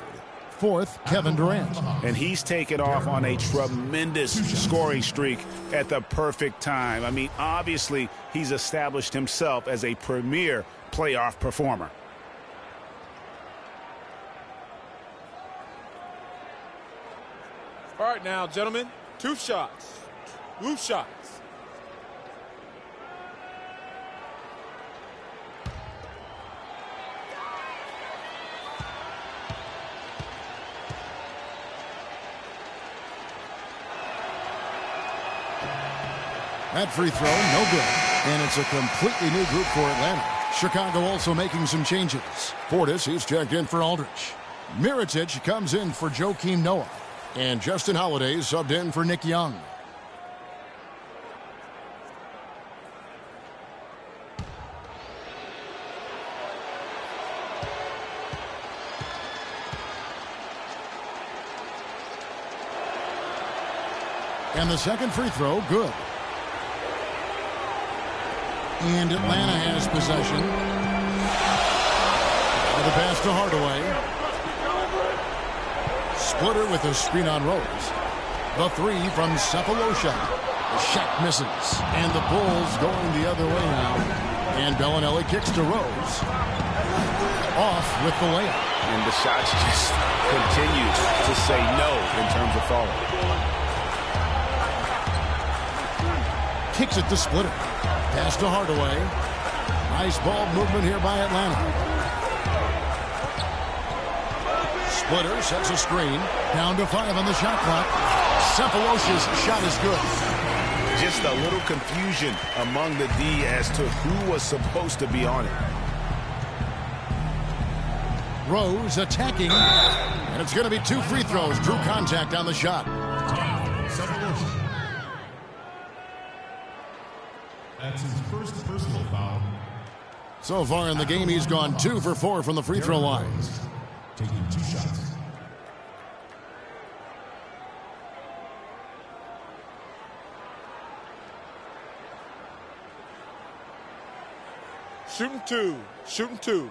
4th, Kevin Durant. And he's taken off on a tremendous scoring streak at the perfect time. I mean, obviously, he's established himself as a premier playoff performer. All right, now, gentlemen, 2 shots. Loose shots. That free throw, no good. And it's a completely new group for Atlanta. Chicago also making some changes. Portis, he's checked in for Aldridge. Mirotic comes in for Joakim Noah. And Justin Holiday subbed in for Nick Young. And the second free throw, good. And Atlanta has possession. And the pass to Hardaway. Splitter with a screen on Rose. The 3 from Sefolosha. The shot misses. And the Bulls going the other way now. And Bellinelli kicks to Rose. Off with the layup. And the shots just continue to say no in terms of falling. Kicks it to Splitter. Pass to Hardaway. Nice ball movement here by Atlanta. Splitter sets a screen. Down to 5 on the shot clock. Sefolosha's shot is good. Just a little confusion among the D as to who was supposed to be on it. Rose attacking. And it's going to be 2 free throws. Drew contact on the shot. That's his first personal foul. So far in the game, he's gone 2 for 4 from the free throw line. Taking 2 shots. Shooting 2. Shooting 2.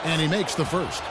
And he makes the first.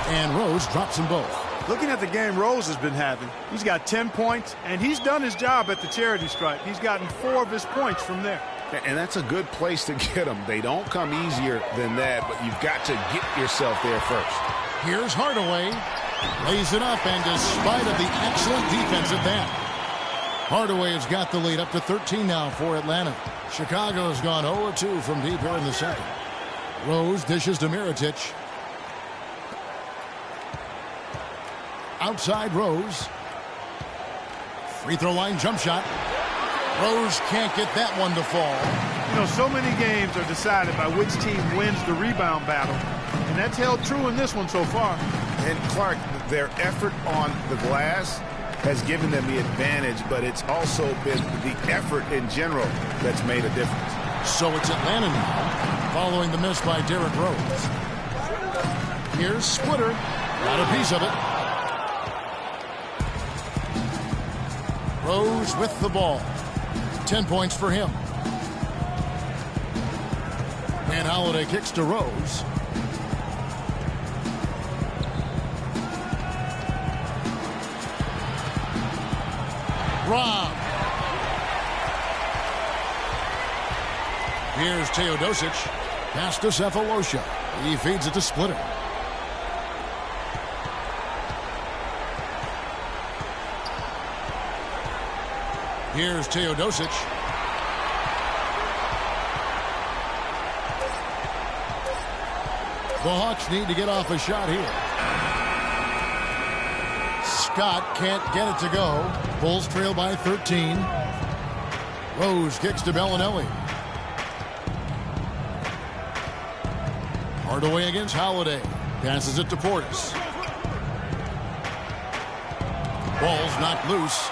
And Rose drops them both. Looking at the game Rose has been having, he's got 10 points, and he's done his job at the charity stripe. He's gotten 4 of his points from there. And that's a good place to get them. They don't come easier than that, but you've got to get yourself there first. Here's Hardaway. Lays it up, and despite of the excellent defensive end, Hardaway has got the lead up to 13 now for Atlanta. Chicago has gone 0-2 from deep here in the second. Rose dishes to Mirotic. Outside Rose. Free throw line jump shot. Rose can't get that one to fall. You know, so many games are decided by which team wins the rebound battle, and that's held true in this one so far. And Clark, their effort on the glass has given them the advantage, but it's also been the effort in general that's made a difference. So it's Atlanta now, following the miss by Derrick Rose. Here's Splitter. Got a piece of it. Rose with the ball. 10 points for him. And Holiday kicks to Rose. Rob. Here's Teodosic. Pass to Sefolosha. He feeds it to Splitter. Here's Teodosic. The Hawks need to get off a shot here. Scott can't get it to go. Bulls trail by 13. Rose kicks to Bellinelli. Hardaway against Holiday. Passes it to Portis. Ball's knocked loose.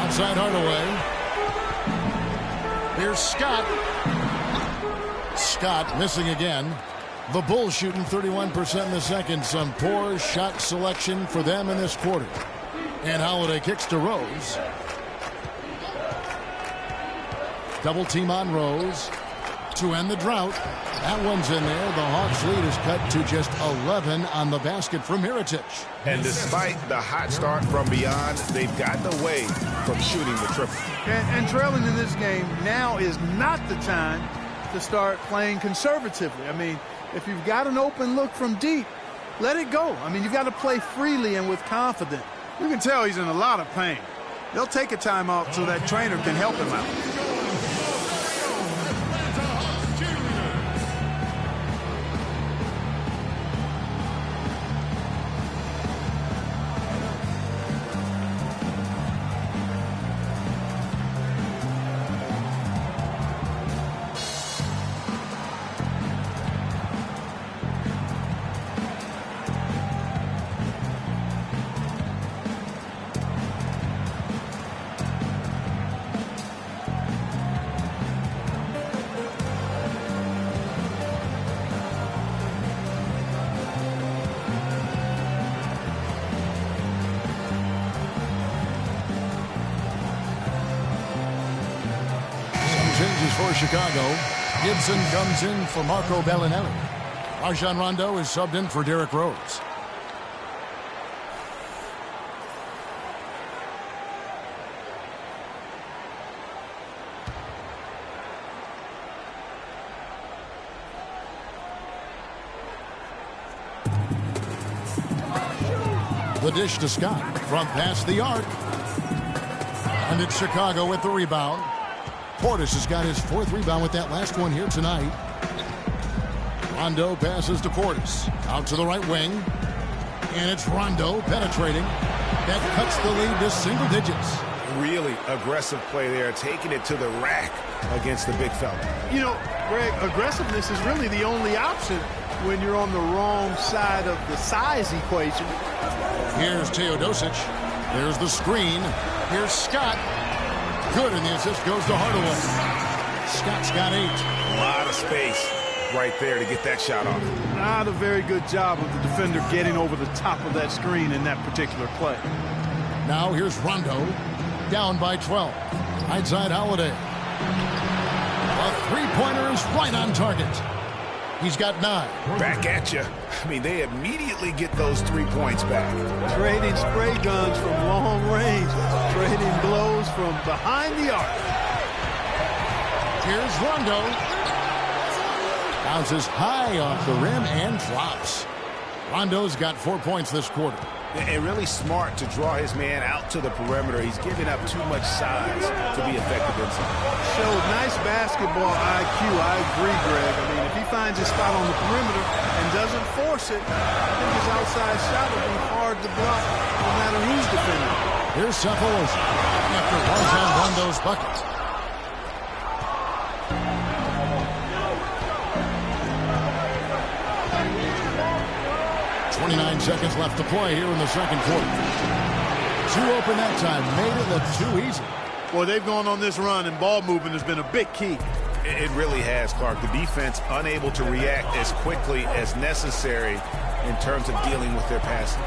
Outside Hardaway. Here's Scott. Scott missing again. The Bulls shooting 31% in the second. Some poor shot selection for them in this quarter. And Holiday kicks to Rose. Double team on Rose to end the drought. That one's in there. The Hawks lead is cut to just 11 on the basket from Mirotic. And despite the hot start from beyond, they've gotten away from shooting the triple. And trailing in this game, now is not the time to start playing conservatively. I mean, if you've got an open look from deep, let it go. I mean, you've got to play freely and with confidence. You can tell he's in a lot of pain. They'll take a timeout so that trainer can help him out. For Chicago, Gibson comes in for Marco Bellinelli. Rajon Rondo is subbed in for Derrick Rose. The dish to Scott from past the arc. And it's Chicago with the rebound. Portis has got his 4th rebound with that last one here tonight. Rondo passes to Portis. Out to the right wing. And it's Rondo penetrating. That cuts the lead to single digits. Really aggressive play there, taking it to the rack against the big fella. You know, Greg, aggressiveness is really the only option when you're on the wrong side of the size equation. Here's Teodosic. There's the screen. Here's Scott. Good, and the assist goes to Hardaway. Scott's got 8. A lot of space right there to get that shot off. Not a very good job of the defender getting over the top of that screen in that particular play. Now here's Rondo, down by 12. Outside Holiday. A three-pointer is right on target. He's got 9. Back at you. I mean, they immediately get those 3 points back. Trading spray guns from long range. Trading blows from behind the arc. Here's Rondo. Bounces high off the rim and drops. Rondo's got 4 points this quarter. And really smart to draw his man out to the perimeter. He's giving up too much size to be effective inside. Showed nice basketball IQ. I agree, Greg. I mean, if he finds his spot on the perimeter and doesn't force it, I think his outside shot will be hard to block no matter who's defending. Here's Sefolosha after Rajon Rondo's bucket. 29 seconds left to play here in the second quarter. Too open that time. Made it look too easy. Well, they've gone on this run, and ball movement has been a big key. It really has, Clark. The defense unable to react as quickly as necessary in terms of dealing with their passing.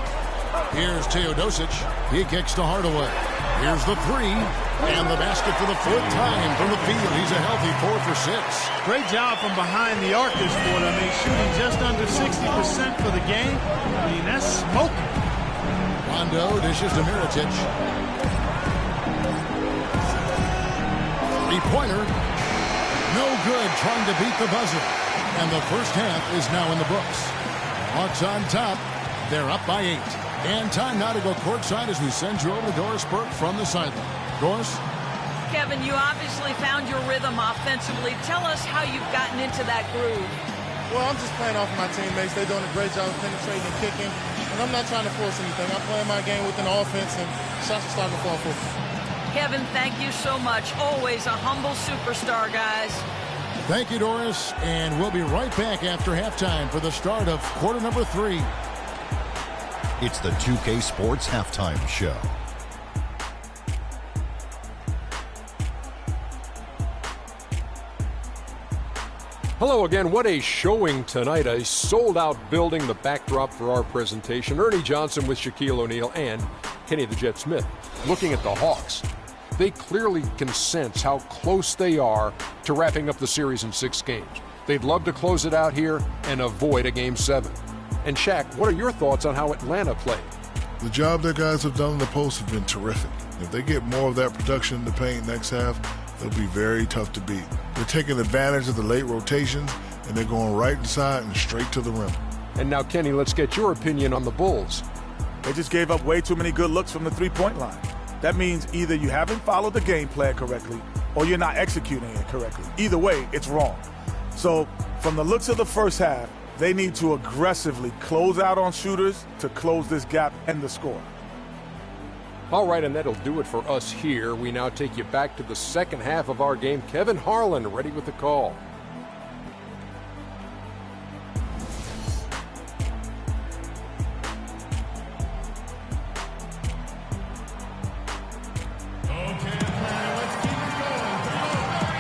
Here's Teodosic. He kicks to Hardaway. Here's the 3. And the basket for the 4th time from the field. He's a healthy 4 for 6. Great job from behind the arc this quarter. I mean, shooting just under 60% for the game. I mean, that's smoking. Rondo dishes to Mirotic. 3-pointer. No good, trying to beat the buzzer. And the first half is now in the books. Hawks on top. They're up by 8. And time now to go courtside as we send you over to Doris Burke from the sideline. Doris? Kevin, you obviously found your rhythm offensively. Tell us how you've gotten into that groove. Well, I'm just playing off of my teammates. They're doing a great job of penetrating and kicking. And I'm not trying to force anything. I'm playing my game within the offense, and shots are starting to fall for me. Kevin, thank you so much. Always a humble superstar, guys. Thank you, Doris. And we'll be right back after halftime for the start of quarter number 3. It's the 2K Sports Halftime Show. Hello again. What a showing tonight. A sold-out building, the backdrop for our presentation. Ernie Johnson with Shaquille O'Neal and Kenny the Jet Smith. Looking at the Hawks, they clearly can sense how close they are to wrapping up the series in 6 games. They'd love to close it out here and avoid a Game 7. And Shaq, what are your thoughts on how Atlanta played? The job their guys have done in the post have been terrific. If they get more of that production in the paint next half, it'll be very tough to beat. They're taking advantage of the late rotations, and they're going right inside and straight to the rim. And now, Kenny, let's get your opinion on the Bulls. They just gave up way too many good looks from the three-point line. That means either you haven't followed the game plan correctly or you're not executing it correctly. Either way, it's wrong. So from the looks of the first half, they need to aggressively close out on shooters to close this gap and the score. All right, and that'll do it for us here. We now take you back to the second half of our game. Kevin Harlan ready with the call.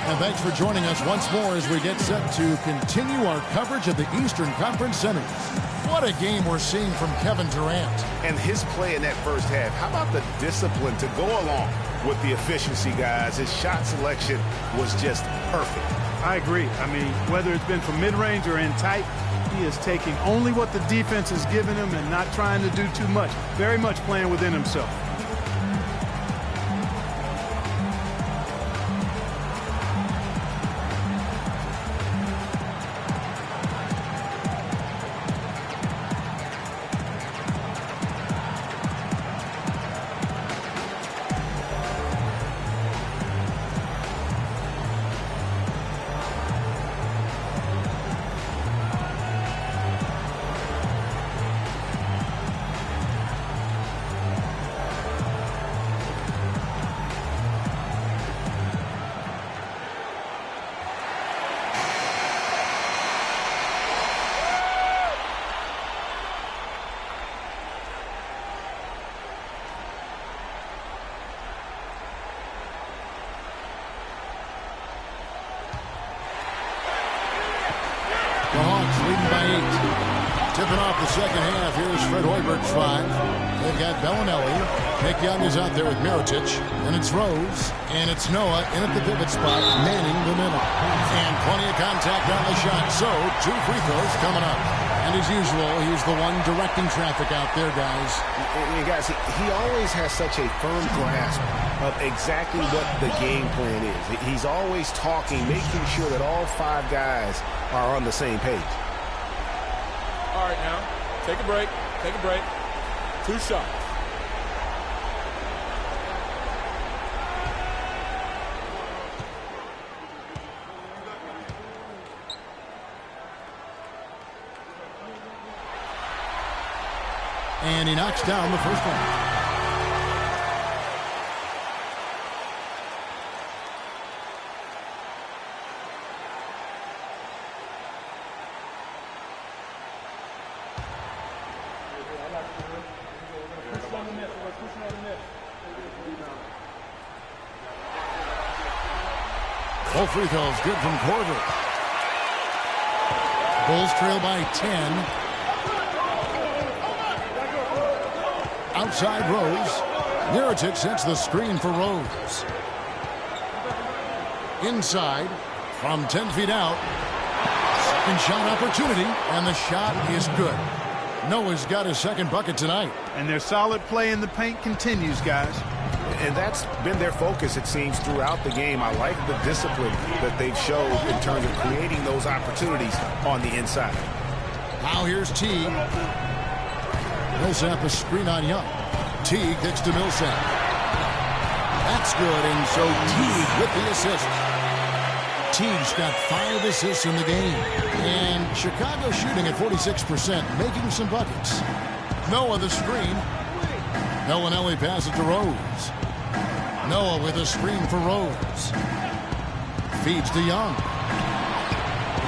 And thanks for joining us once more as we get set to continue our coverage of the Eastern Conference Semis. What a game we're seeing from Kevin Durant. And his play in that first half. How about the discipline to go along with the efficiency, guys? His shot selection was just perfect. I agree. I mean, whether it's been from mid-range or in tight, he is taking only what the defense has given him and not trying to do too much. Very much playing within himself. The Hawks leading by 8. Tipping off the second half. Here's Fred Hoiberg's 5. They've got Bellinelli. Nick Young is out there with Mirotic. And it's Rose. And it's Noah in at the pivot spot, manning the middle. And plenty of contact on the shot. So, 2 free throws coming up. And as usual, he's the one directing traffic out there, guys. And guys, he always has such a firm grasp of exactly what the game plan is. He's always talking, making sure that all 5 guys are on the same page. All right, now, take a break. Take a break. 2 shots. And he knocks down the first one. Full free throws good from Korver. Bulls trail by 10. Outside Rose. Mirotic sets the screen for Rose. Inside from 10 feet out. Second shot opportunity, and the shot is good. Noah's got his second bucket tonight. And their solid play in the paint continues, guys. And that's been their focus, it seems, throughout the game. I like the discipline that they've showed in terms of creating those opportunities on the inside. Now here's Teague. Millsap a screen on Young. Teague kicks to Millsap. That's good, and so Teague with the assist. Teague's got 5 assists in the game. And Chicago shooting at 46%, making some buckets. Noah the screen. Bellinelli passes to Rose. Noah with a screen for Rose. Feeds to Young.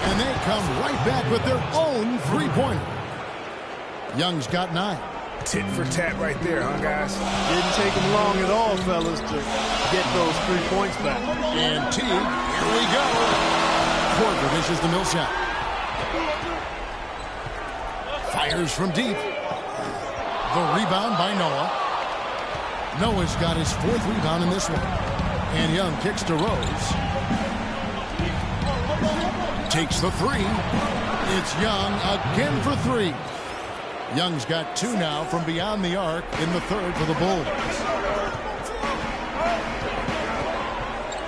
And they come right back with their own three-pointer. Young's got 9. Tit for tat right there, huh, guys? Didn't take him long at all, fellas, to get those 3 points back. And Teague, here we go. Korver dishes the Millsap. Fires from deep. The rebound by Noah. Noah's got his 4th rebound in this one. And Young kicks to Rose. Takes the 3. It's Young again for 3. Young's got 2 now from beyond the arc in the 3rd for the Bulls.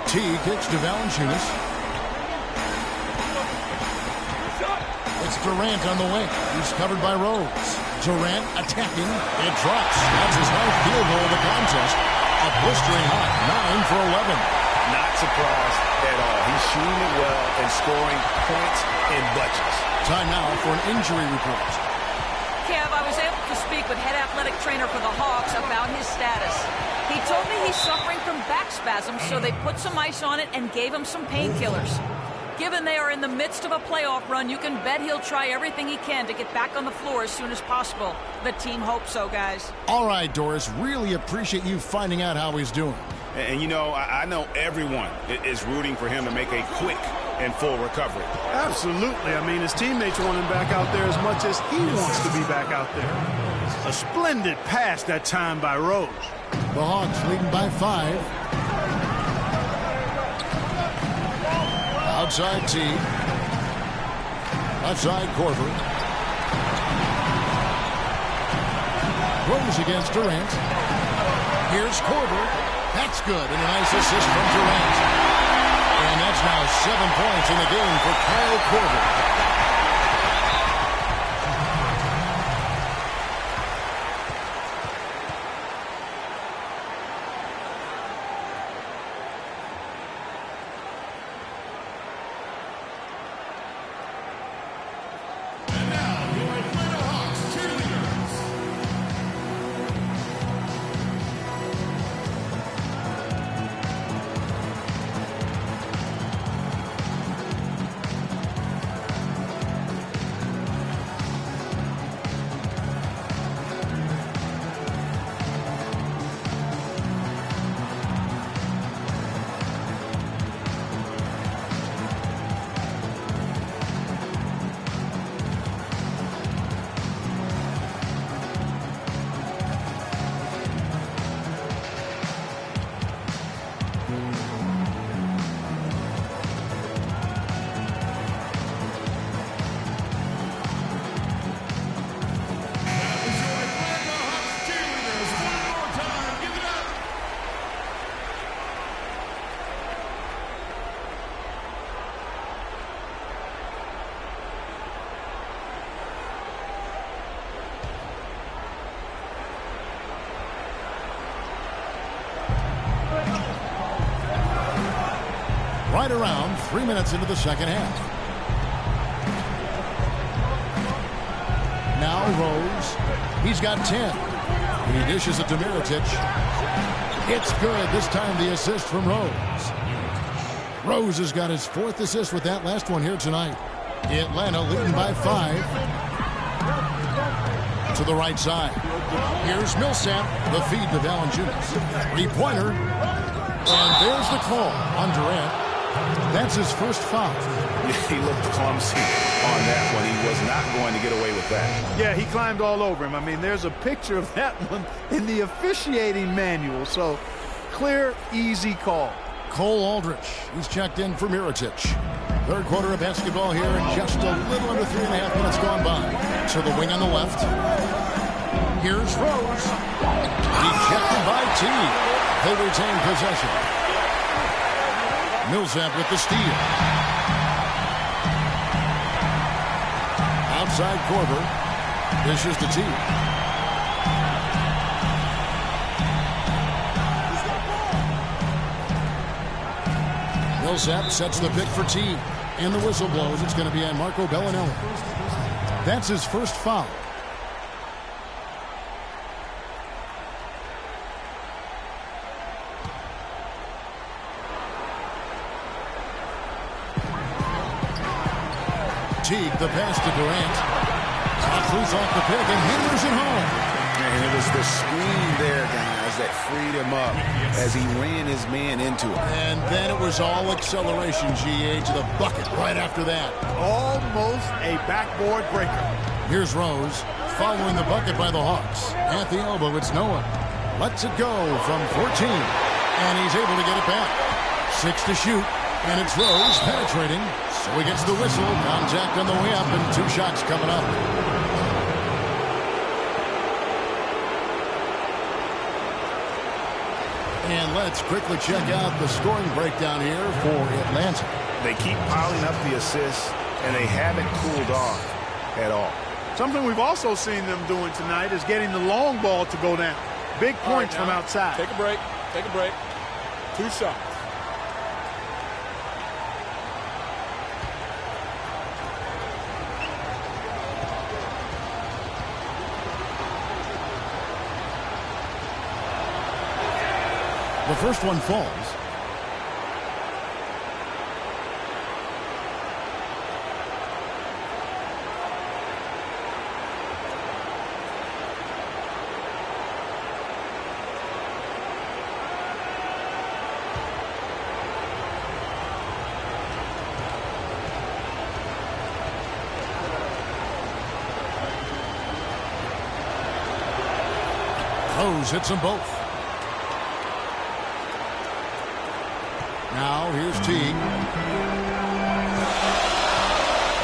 Teague kicks to Valanciunas. It's Durant on the wing. He's covered by Rose. Durant attacking. It drops. That's his 9th field goal of the contest. A blistering hot 9 for 11. Not surprised at all. He's shooting it well and scoring points in bunches. Time now for an injury report. Kev, I was able to speak with head athletic trainer for the Hawks about his status. He told me he's suffering from back spasms, so they put some ice on it and gave him some painkillers. Given they are in the midst of a playoff run, you can bet he'll try everything he can to get back on the floor as soon as possible. The team hopes so, guys. All right, Doris, really appreciate you finding out how he's doing. And you know, I know everyone is rooting for him to make a quick and full recovery. Absolutely. I mean, his teammates want him back out there as much as he wants to be back out there. A splendid pass that time by Rose. The Hawks leading by 5. Outside Teague. Outside Korver. Rose against Durant. Here's Korver. That's good, and a nice assist from Durant. And that's now 7 points in the game for Kyle Korver. right around 3 minutes into the second half. Now Rose. He's got 10. He dishes it to Mirotic. It's good. This time the assist from Rose. Rose has got his 4th assist with that last one here tonight. Atlanta leading by 5. To the right side. Here's Millsap. The feed to Valanciunas. 3-pointer. And there's the call on Durant. That's his first foul. He looked clumsy on that one. He was not going to get away with that. Yeah, he climbed all over him. I mean, there's a picture of that one in the officiating manual. So, clear, easy call. Cole Aldrich. He's checked in for Mirotic. Third quarter of basketball here, and just a little under 3.5 minutes gone by. To the wing on the left. Here's Rose. Ejected by T. They retain possession. Millsap with the steal. Outside Korver. Dishes to T. Millsap sets the pick for T. And the whistle blows. It's going to be on Marco Bellinelli. That's his first foul. Teague, the pass to Durant. Loose off the pick and hammers it home. And it was the screen there, guys, that freed him up as he ran his man into it. And then it was all acceleration, GA, to the bucket right after that. Almost a backboard breaker. Here's Rose, following the bucket by the Hawks. At the elbow, it's Noah. Lets it go from 14. And he's able to get it back. 6 to shoot. And it's Rose penetrating. So he gets the whistle. Contact on the way up and 2 shots coming up. And let's quickly check out the scoring breakdown here for Atlanta. They keep piling up the assists, and they haven't cooled off at all. Something we've also seen them doing tonight is getting the long ball to go down. Big points from outside. Take a break. Take a break. 2 shots. The first one falls. Rose hits them both. Now here's Teague.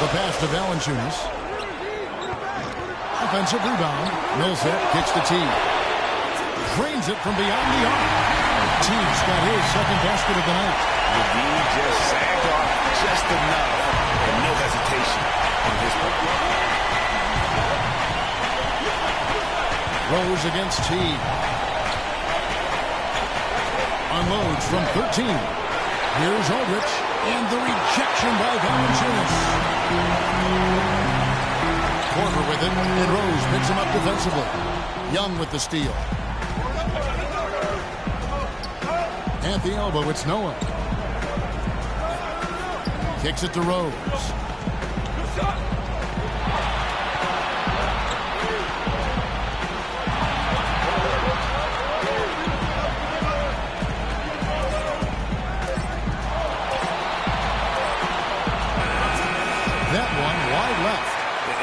The pass to Valanciunas. Offensive rebound. Millsap kicks to Teague. Drains it from beyond the arc. Teague's got his second basket of the night. McGee just sagged off just enough and no hesitation on his part. Rose against Teague. Unloads from 13. Here's Aldrich, and the rejection by Valanciunas. Korver with it, and Rose picks him up defensively. Young with the steal. At the elbow, it's Noah. Kicks it to Rose.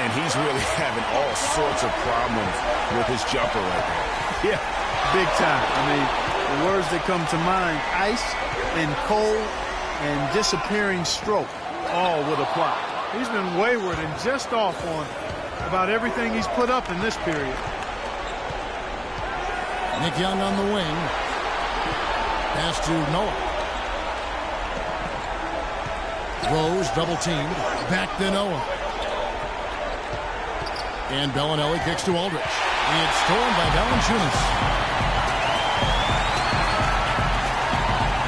And he's really having all sorts of problems with his jumper right now. Yeah, big time. I mean, the words that come to mind, ice and cold and disappearing stroke, all would apply. He's been wayward and just off on about everything he's put up in this period. Nick Young on the wing. Pass to Noah. Rose double teamed. Back to Noah. And Bellinelli kicks to Aldrich. It's stolen by Valanciunas.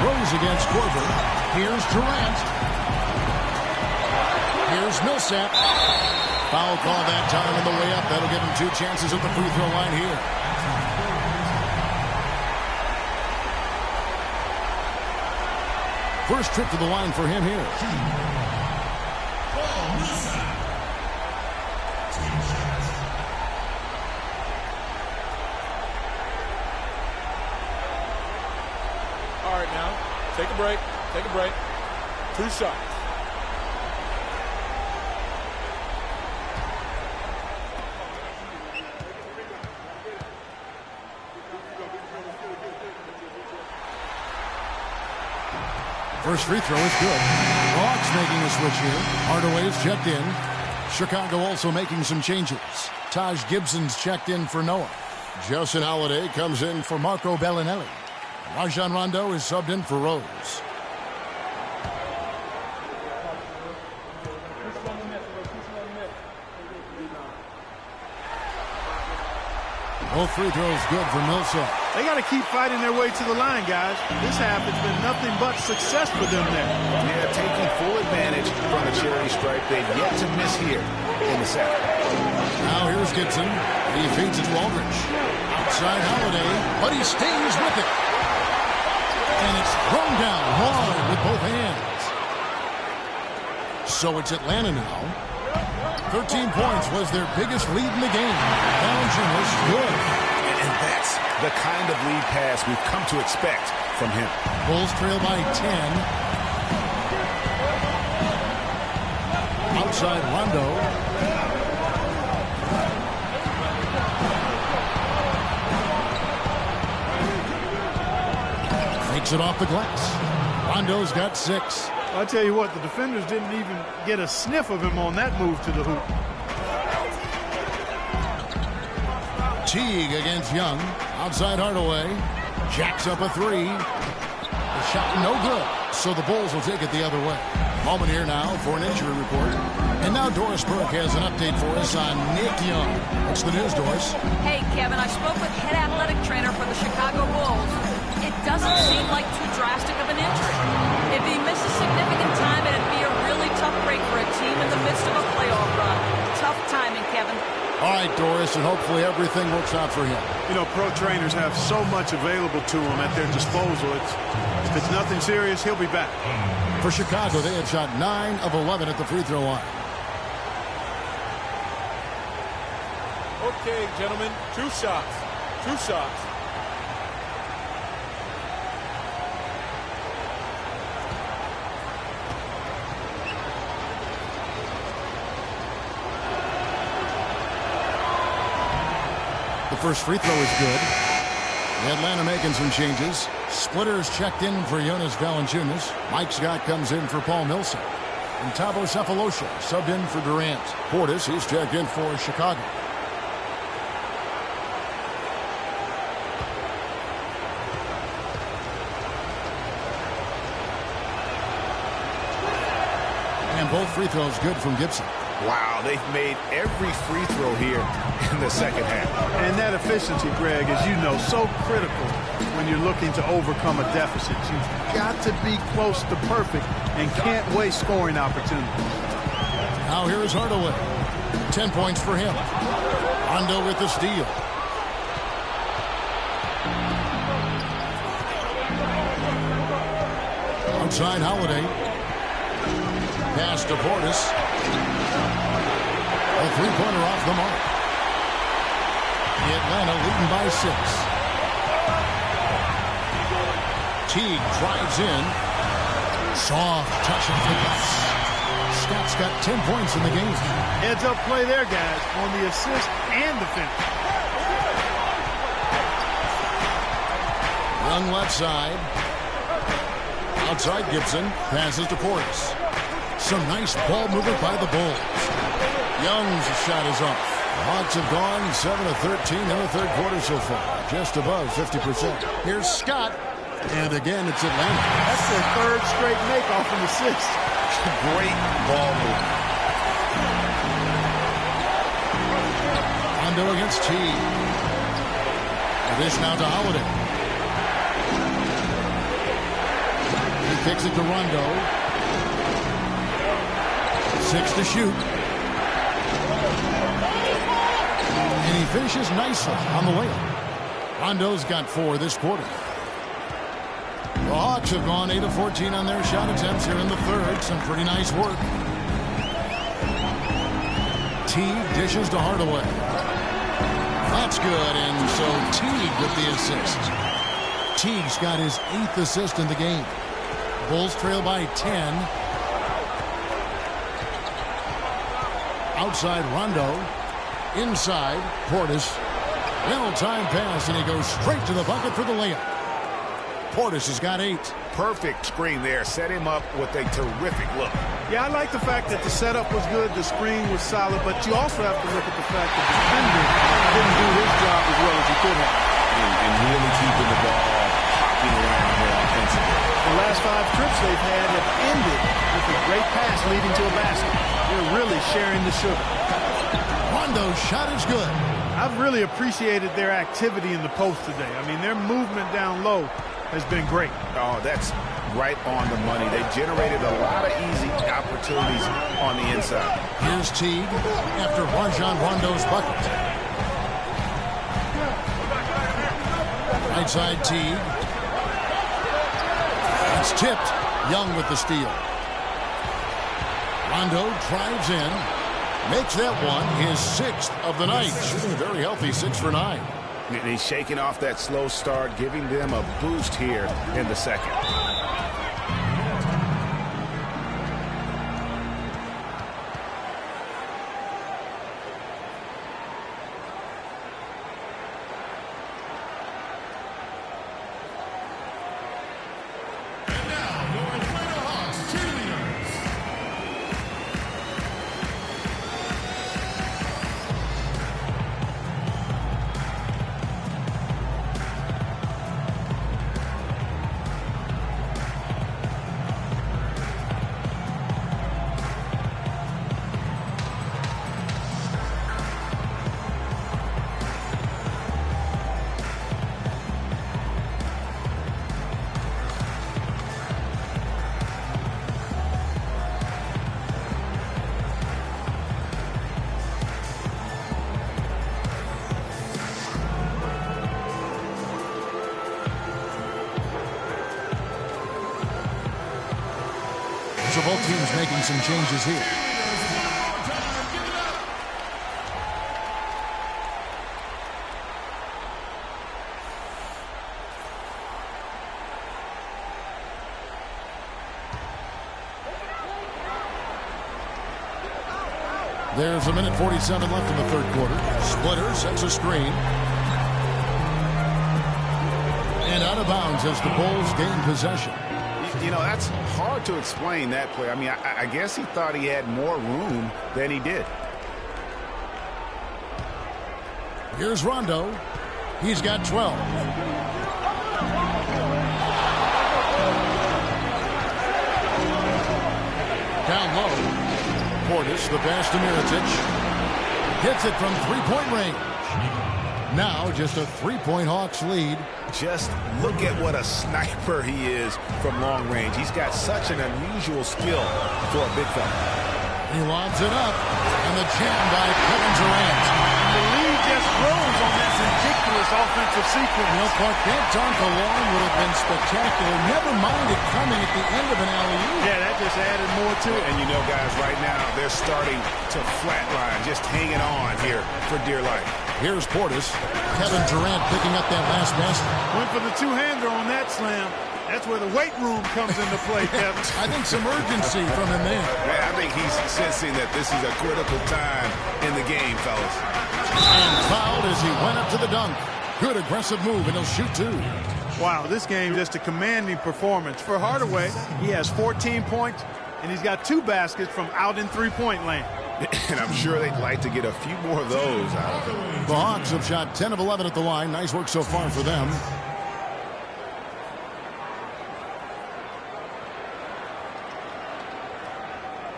throws against Korver. Here's Durant. Here's Millsap. Foul call that time on the way up. That'll give him 2 chances at the free throw line here. First trip to the line for him here. All right, now, take a break. Take a break. 2 shots. First free throw is good. Hawks making a switch here. Hardaway's checked in. Chicago also making some changes. Taj Gibson's checked in for Noah. Justin Holiday comes in for Marco Bellinelli. Rajon Rondo is subbed in for Rose. Both free throws good for Millsap. They got to keep fighting their way to the line, guys. This half has been nothing but success for them there. Yeah, taking full advantage from the charity stripe. They've yet to miss here in the second. Now here's Gibson. He feeds it to Aldridge. Outside Holiday, but he stays with it. And it's thrown down hard with both hands. So it's Atlanta now. 13 points was their biggest lead in the game. Valanciunas good. And that's the kind of lead pass we've come to expect from him. Bulls trail by 10. Outside Rondo. Makes it off the glass. Rondo's got 6. I'll tell you what, the defenders didn't even get a sniff of him on that move to the hoop. Teague against Young. Outside Hardaway. Jacks up a 3. The shot no good. So the Bulls will take it the other way. Moment here now for an injury report. And now Doris Burke has an update for us on Nick Young. What's the news, Doris? Hey, Kevin, I spoke with head athletic trainer for the Chicago Bulls. It doesn't seem like too drastic of an injury. If he misses significant time, it'd be a really tough break for a team in the midst of a playoff run. Tough timing, Kevin. All right, Doris, and hopefully everything works out for him. You know, pro trainers have so much available to them at their disposal. If it's nothing serious, he'll be back. For Chicago, they have shot 9 of 11 at the free throw line. Okay, gentlemen, 2 shots. 2 shots. The first free throw is good. Atlanta making some changes. Splitters checked in for Jonas Valanciunas. Mike Scott comes in for Paul Millsap. And Thabo Sefolosha subbed in for Durant. Portis, he's checked in for Chicago. And both free throws good from Gibson. Wow, they've made every free throw here in the second half. And that efficiency, Greg, as you know, so critical when you're looking to overcome a deficit. You've got to be close to perfect and can't waste scoring opportunities. Now here is Hardaway. 10 points for him. Rondo with the steal. Outside Holiday. Pass to Portis. A three-pointer off the mark. Atlanta leading by 6. Teague drives in. Soft touch of the glass. Scott's got 10 points in the game. Heads-up play there, guys, on the assist and the finish. Young left side. Outside Gibson. Passes to Portis. Some nice ball movement by the Bulls. Young's shot is off. The Hawks have gone 7 of 13 in the third quarter so far. Just above 50%. Here's Scott. And again, it's Atlanta. That's their third straight make off an assist. Great ball movement. Rondo against Teague. The dish now to Holiday. Kicks it to Rondo. 6 to shoot. And he finishes nicely on the layup. Rondo's got 4 this quarter. The Hawks have gone 8 of 14 on their shot attempts here in the third. Some pretty nice work. Teague dishes to Hardaway. That's good, and so Teague with the assist. Teague's got his 8th assist in the game. Bulls trail by 10. Outside Rondo. Inside Portis. Well-timed pass, and he goes straight to the bucket for the layup. Portis has got 8. Perfect screen there. Set him up with a terrific look. Yeah, I like the fact that the setup was good, the screen was solid, but you also have to look at the fact that the defender didn't do his job as well as he could have. And really keeping the ball hopping around here offensively. The last 5 trips they've had have ended with a great pass leading to a basket. They're really sharing the sugar. Rondo's shot is good. I've really appreciated their activity in the post today. I mean, their movement down low has been great. Oh, that's right on the money. They generated a lot of easy opportunities on the inside. Here's Teague after Rajon Rondo's bucket. Right side Teague. It's tipped. Young with the steal. Rondo drives in. Makes that one his 6th of the night. Shooting a very healthy 6 for 9. And he's shaking off that slow start, giving them a boost here in the second. And now, your Atlanta Hawks cheerleaders. So both teams making some changes here. There's a minute 47 left in the third quarter. Splitter sets a screen. And out of bounds as the Bulls gain possession. You know, that's hard to explain that play. I mean, I guess he thought he had more room than he did. Here's Rondo. He's got 12. Down low. Portis, the pass to Mirotic. Hits it from three-point range. Now just a 3-point Hawks lead. Just look at what a sniper he is from long range. He's got such an unusual skill for a big fella. He lobs it up, and the jam by Kevin Durant. The lead just grows on this ridiculous offensive sequence. You know, Clark, that dunk alone would have been spectacular. Never mind it coming at the end of an alley-oop. Yeah, that just added more to it. And you know, guys, right now, they're starting to flatline, just hanging on here for dear life. Here's Portis. Kevin Durant picking up that last basket. Went for the two-hander on that slam. That's where the weight room comes into play, Kevin. I think some urgency from him there. Yeah, I think he's sensing that this is a critical time in the game, fellas. And fouled as he went up to the dunk. Good aggressive move, and he'll shoot 2. Wow, this game just a commanding performance. For Hardaway, he has 14 points, and he's got 2 baskets from out in three-point land. And I'm sure they'd like to get a few more of those out of him. The Hawks have shot 10 of 11 at the line. Nice work so far for them.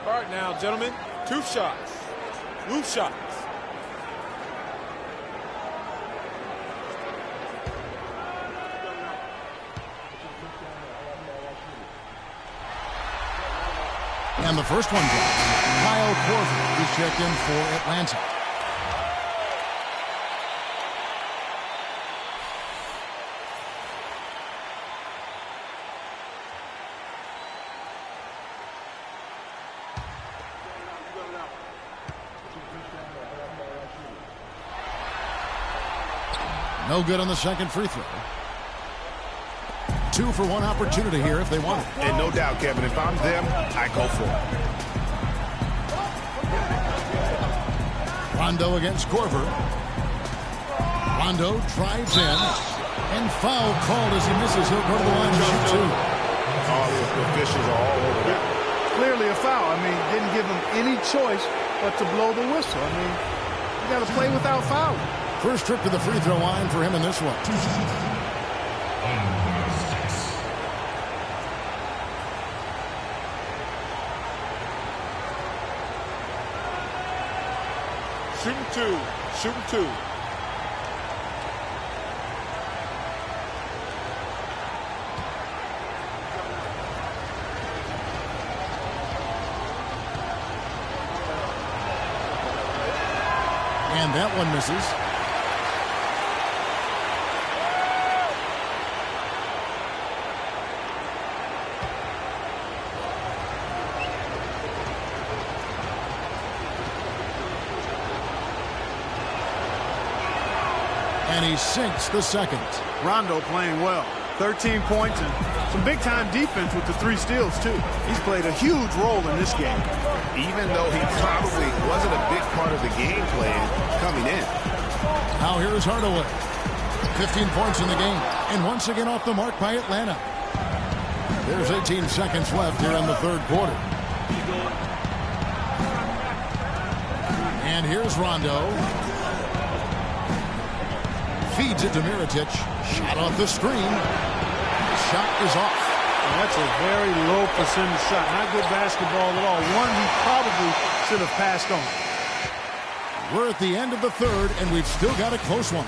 All right now, gentlemen, 2 shots. Loose shots. And the first one drops. Kyle Korver is checked in for Atlanta. No good on the second free throw. 2 for 1 opportunity here if they want it. And no doubt, Kevin, if I'm them, I go for it. Rondo against Korver. Rondo drives in. And foul called as he misses. He'll go to the line to shoot 2. All the officials are all over that. Clearly a foul. I mean, didn't give him any choice but to blow the whistle. I mean, you got to play without fouling. First trip to the free throw line for him in this one. Shooting 2. Shooting 2. And that one misses. And he sinks the second. Rondo playing well. 13 points and some big-time defense with the 3 steals, too. He's played a huge role in this game. Even though he probably wasn't a big part of the game plan coming in. Now here is Hardaway. 15 points in the game. And once again off the mark by Atlanta. There's 18 seconds left here in the third quarter. And here's Rondo. Feeds it to Mirotic. Shot off the screen. Shot is off. And that's a very low percentage shot. Not good basketball at all. One he probably should have passed on. We're at the end of the third, and we've still got a close one.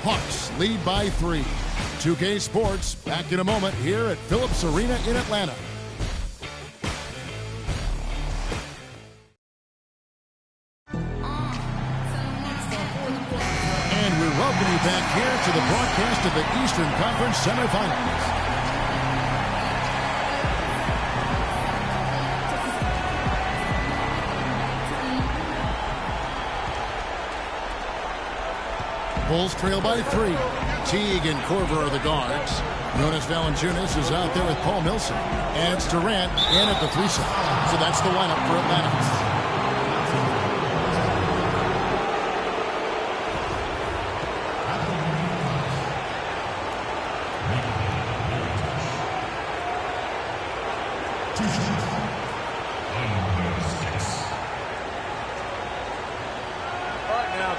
Hawks lead by 3. 2K Sports back in a moment here at Phillips Arena in Atlanta. Welcome you back here to the broadcast of the Eastern Conference semifinals. Bulls trail by 3. Teague and Korver are the guards. Jonas Valanciunas is out there with Paul Millsap. And it's Durant in at the 3 side. So that's the lineup for Atlanta.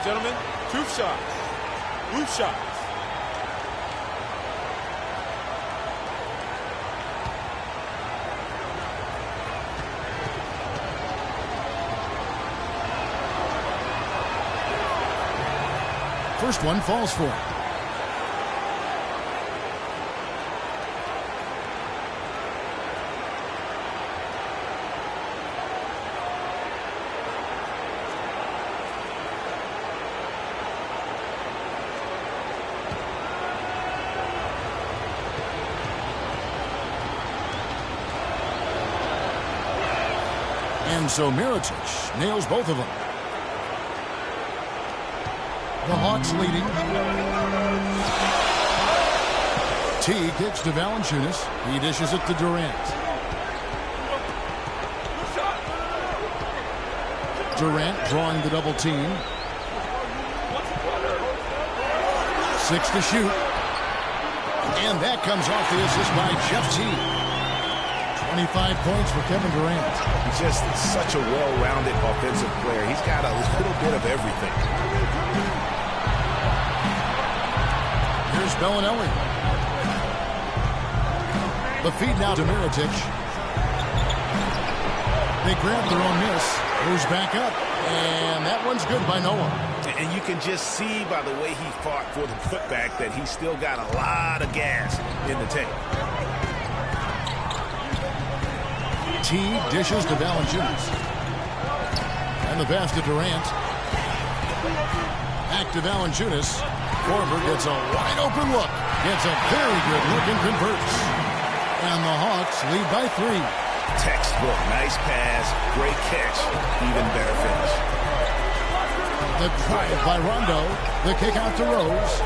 Gentlemen, 2 shots. Blue shots. First one falls for him. And so Mirotic nails both of them. The Hawks leading. T kicks to Valanciunas. He dishes it to Durant. Durant drawing the double team. 6 to shoot. And that comes off the assist by Jeff T. 25 points for Kevin Durant. He's just such a well-rounded offensive player. He's got a little bit of everything. Here's Bellinelli. The feed now to Mirotic. They grab their own miss. Moves back up. And that one's good by Noah. And you can just see by the way he fought for the putback that he's still got a lot of gas in the tank. Teague dishes to Valanciunas. And the pass to Durant. Back to Valanciunas. Korver gets a wide open look. Gets a very good look and converts. And the Hawks lead by 3. Textbook. Nice pass. Great catch. Even better finish. The drive by Rondo. The kick out to Rose.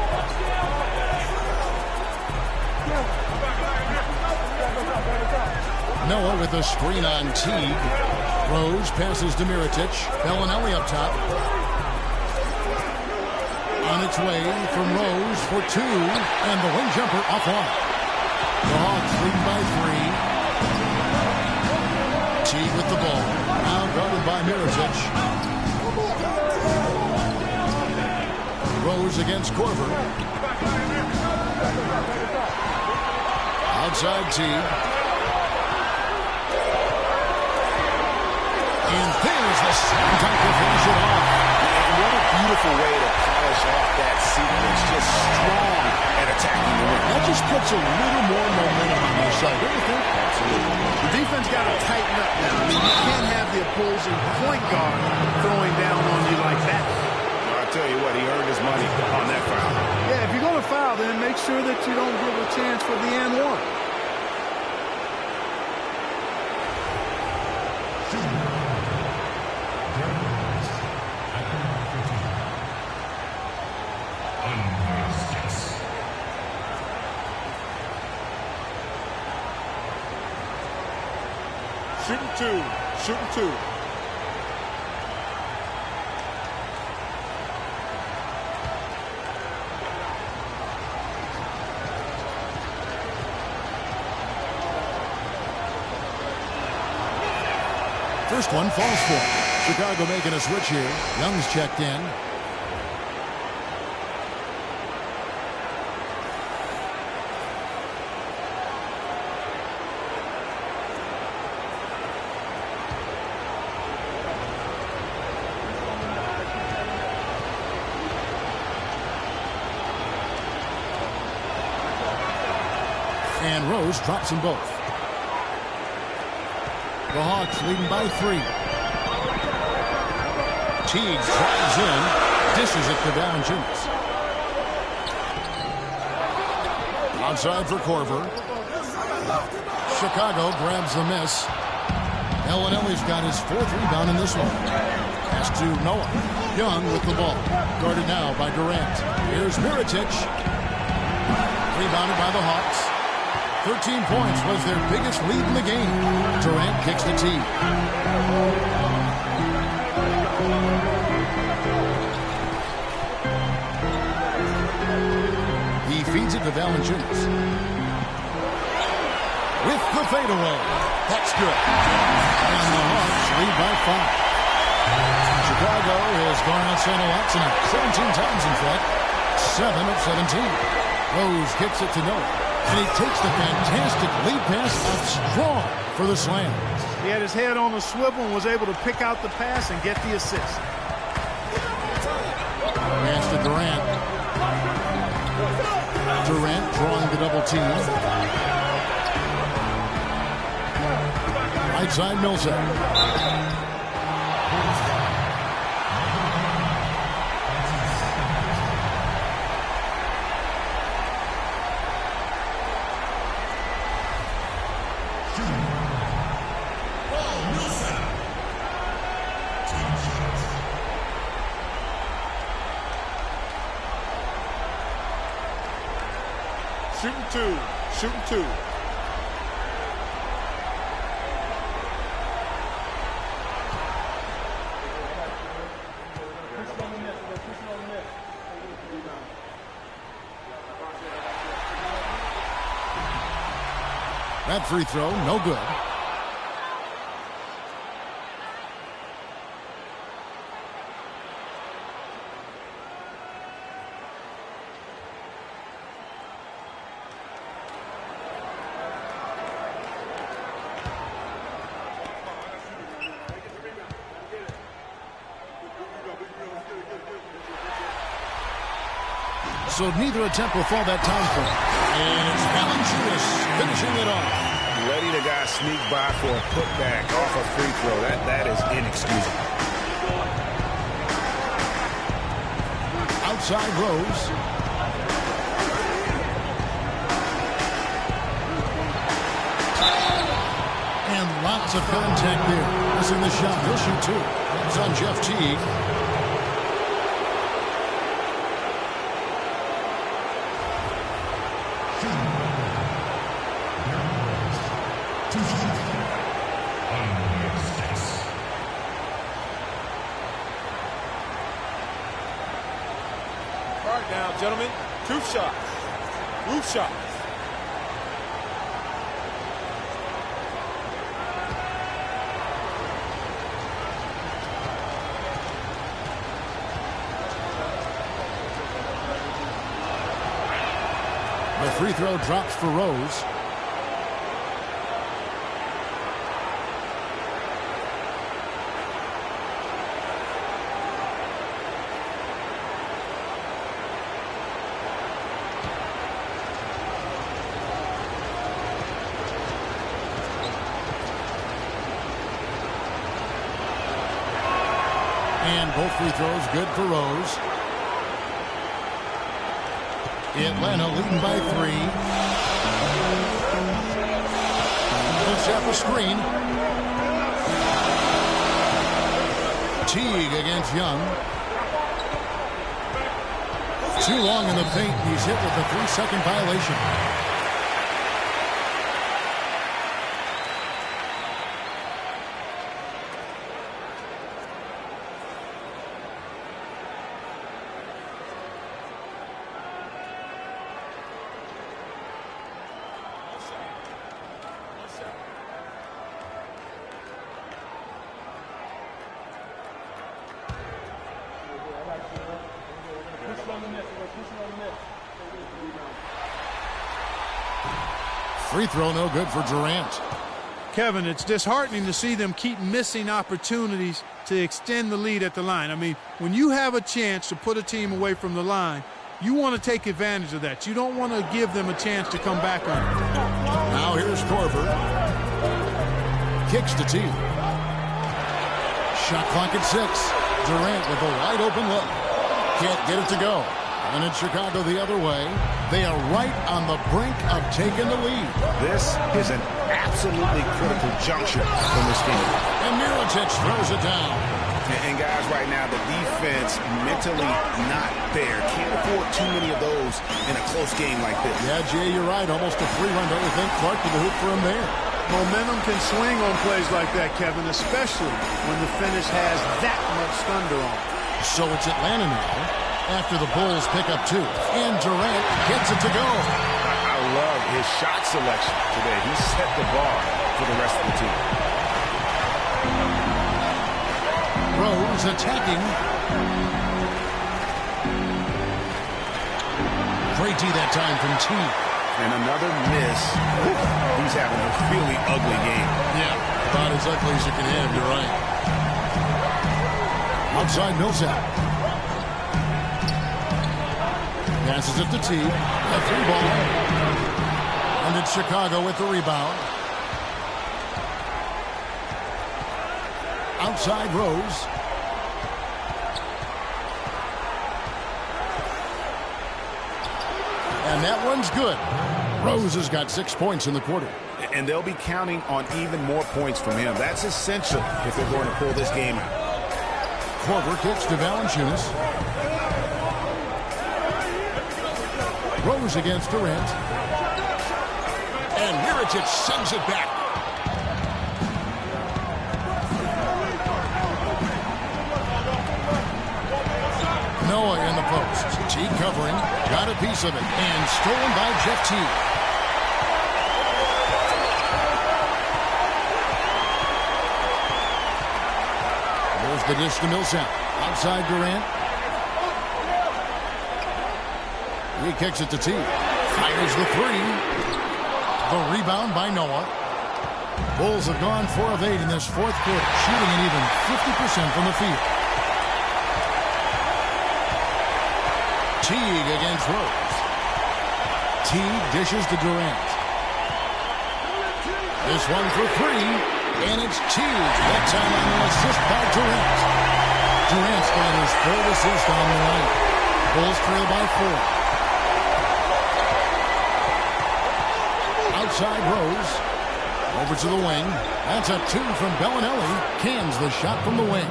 Noah with a screen on Teague. Rose passes to Mirotic. Bellinelli up top. On its way from Rose for 2. And the wing jumper offline. The Hawks lead by 3. Teague with the ball. Now guarded by Mirotic. Rose against Korver. Outside Teague. And there's the slam dunk to finish it off. And what a beautiful way to polish off that sequence. Just strong at attacking the rim. That just puts a little more momentum on their side. Don't you think? Absolutely. The defense got to tighten up now. I mean, you can't have the opposing point guard throwing down on you like that. I'll tell you what, he earned his money on that foul. Yeah, if you're going to foul, then make sure that you don't give a chance for the and one. Shooting 2. Shooting 2. First one falls for him. Chicago making a switch here. Young's checked in. And Rose drops them both. The Hawks leading by 3. Teague drives in. Dishes it to Valanciunas. Outside for Korver. Chicago grabs the miss. Bellinelli's got his 4th rebound in this one. Pass to Noah. Young with the ball. Guarded now by Durant. Here's Mirotic. Rebounded by the Hawks. 13 points was their biggest lead in the game. Durant kicks the tee. He feeds it to Valanciunas. With the fadeaway. That's good. And the Hawks lead by 5. Chicago has gone outside of Watson 17 times in fact. 7 of 17. Rose kicks it to Noah. And he takes the fantastic lead pass out strong for the slam. He had his head on a swivel and was able to pick out the pass and get the assist. Pass to Durant. Durant drawing the double team. Right side Millsap. Shooting 2. Shooting 2. That free throw, no good. So neither attempt will fall that time frame. And it's Valanciunas finishing it off. letting a guy sneak by for a putback off a free throw, that is inexcusable. Outside Rose. And lots of contact there. Missing the shot. He'll shoot two. It's on Jeff Teague. All right now, gentlemen, two shots. Roof shots. The free throw drops for Rose. And both free throws good for Rose. Atlanta leading by 3. Puts up a screen. Teague against Young. Too long in the paint. He's hit with a 3-second violation. Free throw no good for Durant. Kevin, it's disheartening to see them keep missing opportunities to extend the lead at the line. I mean, when you have a chance to put a team away from the line, you want to take advantage of that. You don't want to give them a chance to come back on it. Now here's Korver. Kicks to Teague. Shot clock at 6. Durant with a wide open look. Can't get it to go. And in Chicago the other way. They are right on the brink of taking the lead. This is an absolutely critical juncture in this game. And Mirotic throws it down. And guys, right now, the defense mentally not there. Can't afford too many of those in a close game like this. Yeah, Jay, you're right. Almost a free run. Don't you think? Clark to the hoop for him there. Momentum can swing on plays like that, Kevin, especially when the finish has that much thunder on it. So it's Atlanta now after the Bulls pick up 2. And Durant gets it to go. I love his shot selection today. He set the bar for the rest of the team. Rose attacking. Great D that time from T. And another miss. He's having a really ugly game. Yeah, about as ugly as you can have, you're right. Outside Millsap. Passes it to T. A 3-ball. And it's Chicago with the rebound. Outside Rose. And that one's good. Rose has got 6 points in the quarter. And they'll be counting on even more points from him. That's essential if they're going to pull this game out. Korver kicks to Valanciunas. Rose against Durant. And Mirotic sends it back. Noah in the post. T covering. Got a piece of it. And stolen by Jeff T. There's the dish to Millsap. Outside Durant. He kicks it to T. Fires the 3. The rebound by Noah. Bulls have gone 4 of 8 in this fourth quarter, shooting an even 50% from the field. Teague against Rose. Teague dishes to Durant. This one for three, and it's Teague. That time on the assist by Durant. Durant's got his third assist on the night. Bulls trail by 4. Outside Rose. Over to the wing. That's a 2 from Bellinelli. Cans the shot from the wing.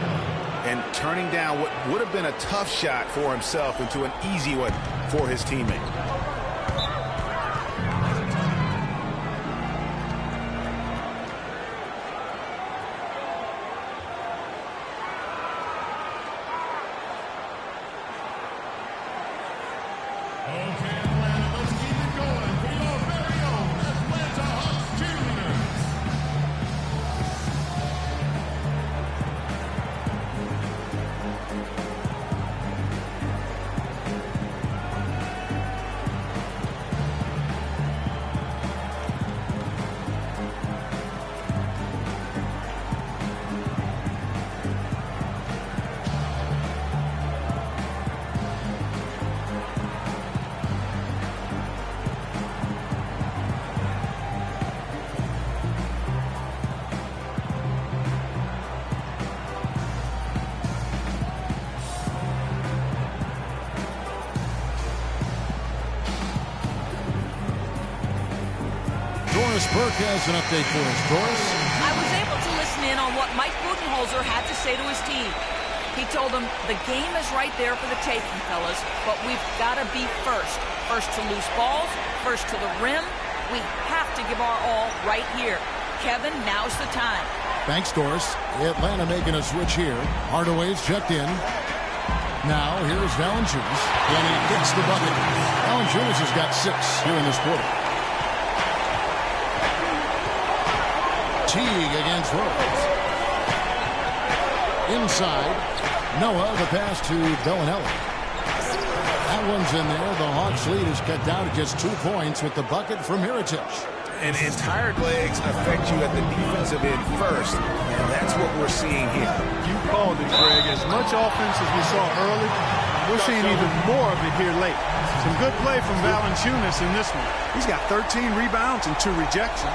And turning down what would have been a tough shot for himself into an easy one for his teammate. Doris Burke has an update for us. Doris? I was able to listen in on what Mike Budenholzer had to say to his team. He told them, the game is right there for the taking, fellas, but we've got to be first. First to loose balls, first to the rim. We have to give our all right here. Kevin, now's the time. Thanks, Doris. Atlanta making a switch here. Hardaway's checked in. Now, here's Valanciunas, and he gets the bucket. Valanciunas has got 6 here in this quarter. Teague against Rose. Inside, Noah, the pass to Bellinelli. That one's in there. The Hawks lead is cut down to just 2 points with the bucket from Mirotic. And tired legs affect you at the defensive end first, and that's what we're seeing here. You called it, Greg. As much offense as we saw early, we're seeing even more of it here late. Some good play from Valanciunas in this one. He's got 13 rebounds and 2 rejections.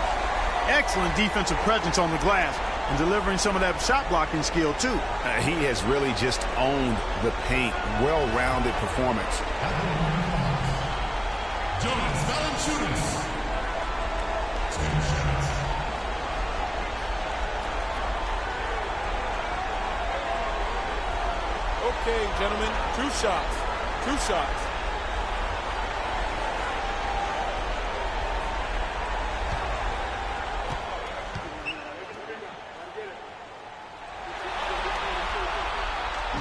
Excellent defensive presence on the glass and delivering some of that shot blocking skill too. He has really just owned the paint. Well-rounded performance. Jonas Valanciunas. 10 shots. Okay, gentlemen, 2 shots. 2 shots.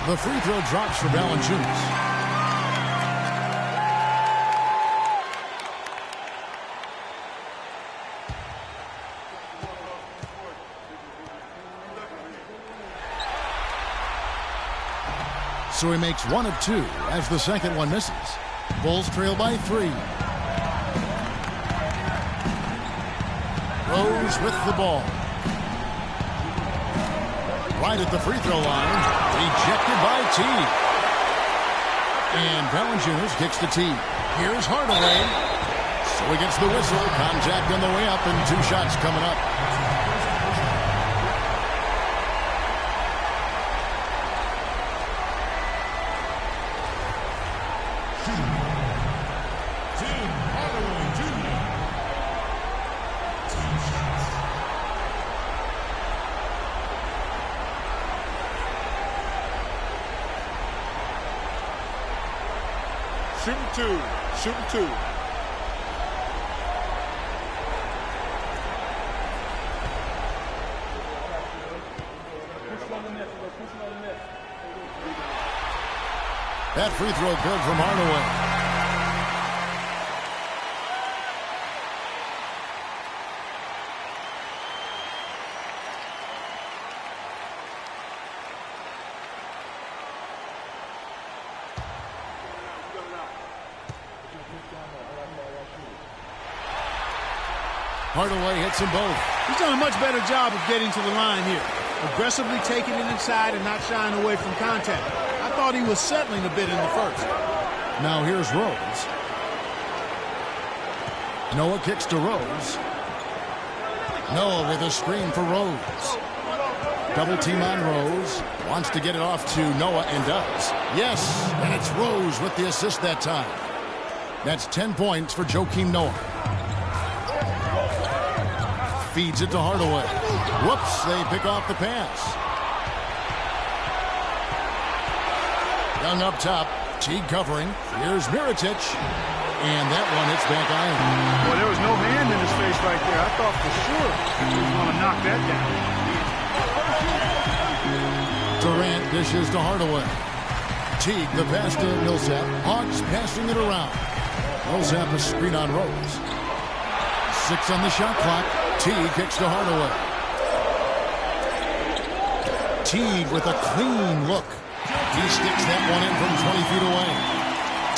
The free throw drops for Valanciunas. So he makes 1 of 2 as the second one misses. Bulls trail by 3. Rose with the ball. Right at the free throw line. Ejected by Teague. And Valanciunas kicks the tee. Here's Hardaway. So he gets the whistle. Contact on the way up and 2 shots coming up. Tim Hardaway Jr. 10 shots. Shooting 2. Shooting 2. That free throw good from Hardaway. Hardaway hits them both. He's done a much better job of getting to the line here. Aggressively taking it inside and not shying away from contact. I thought he was settling a bit in the first. Now here's Rose. Noah kicks to Rose. Noah with a screen for Rose. Double team on Rose. Wants to get it off to Noah and does. Yes, and it's Rose with the assist that time. That's 10 points for Joakim Noah. Feeds it to Hardaway. Whoops, they pick off the pass. Young up top. Teague covering. Here's Mirotic. And that one hits back iron. Well, there was no hand in his face right there. I thought for sure he was going to knock that down. Durant dishes to Hardaway. Teague, the pass to Millsap. Hawks passing it around. Millsap a screen on Rose. 6 on the shot clock. Teague kicks to Hardaway. Teague with a clean look. He sticks that one in from 20 feet away.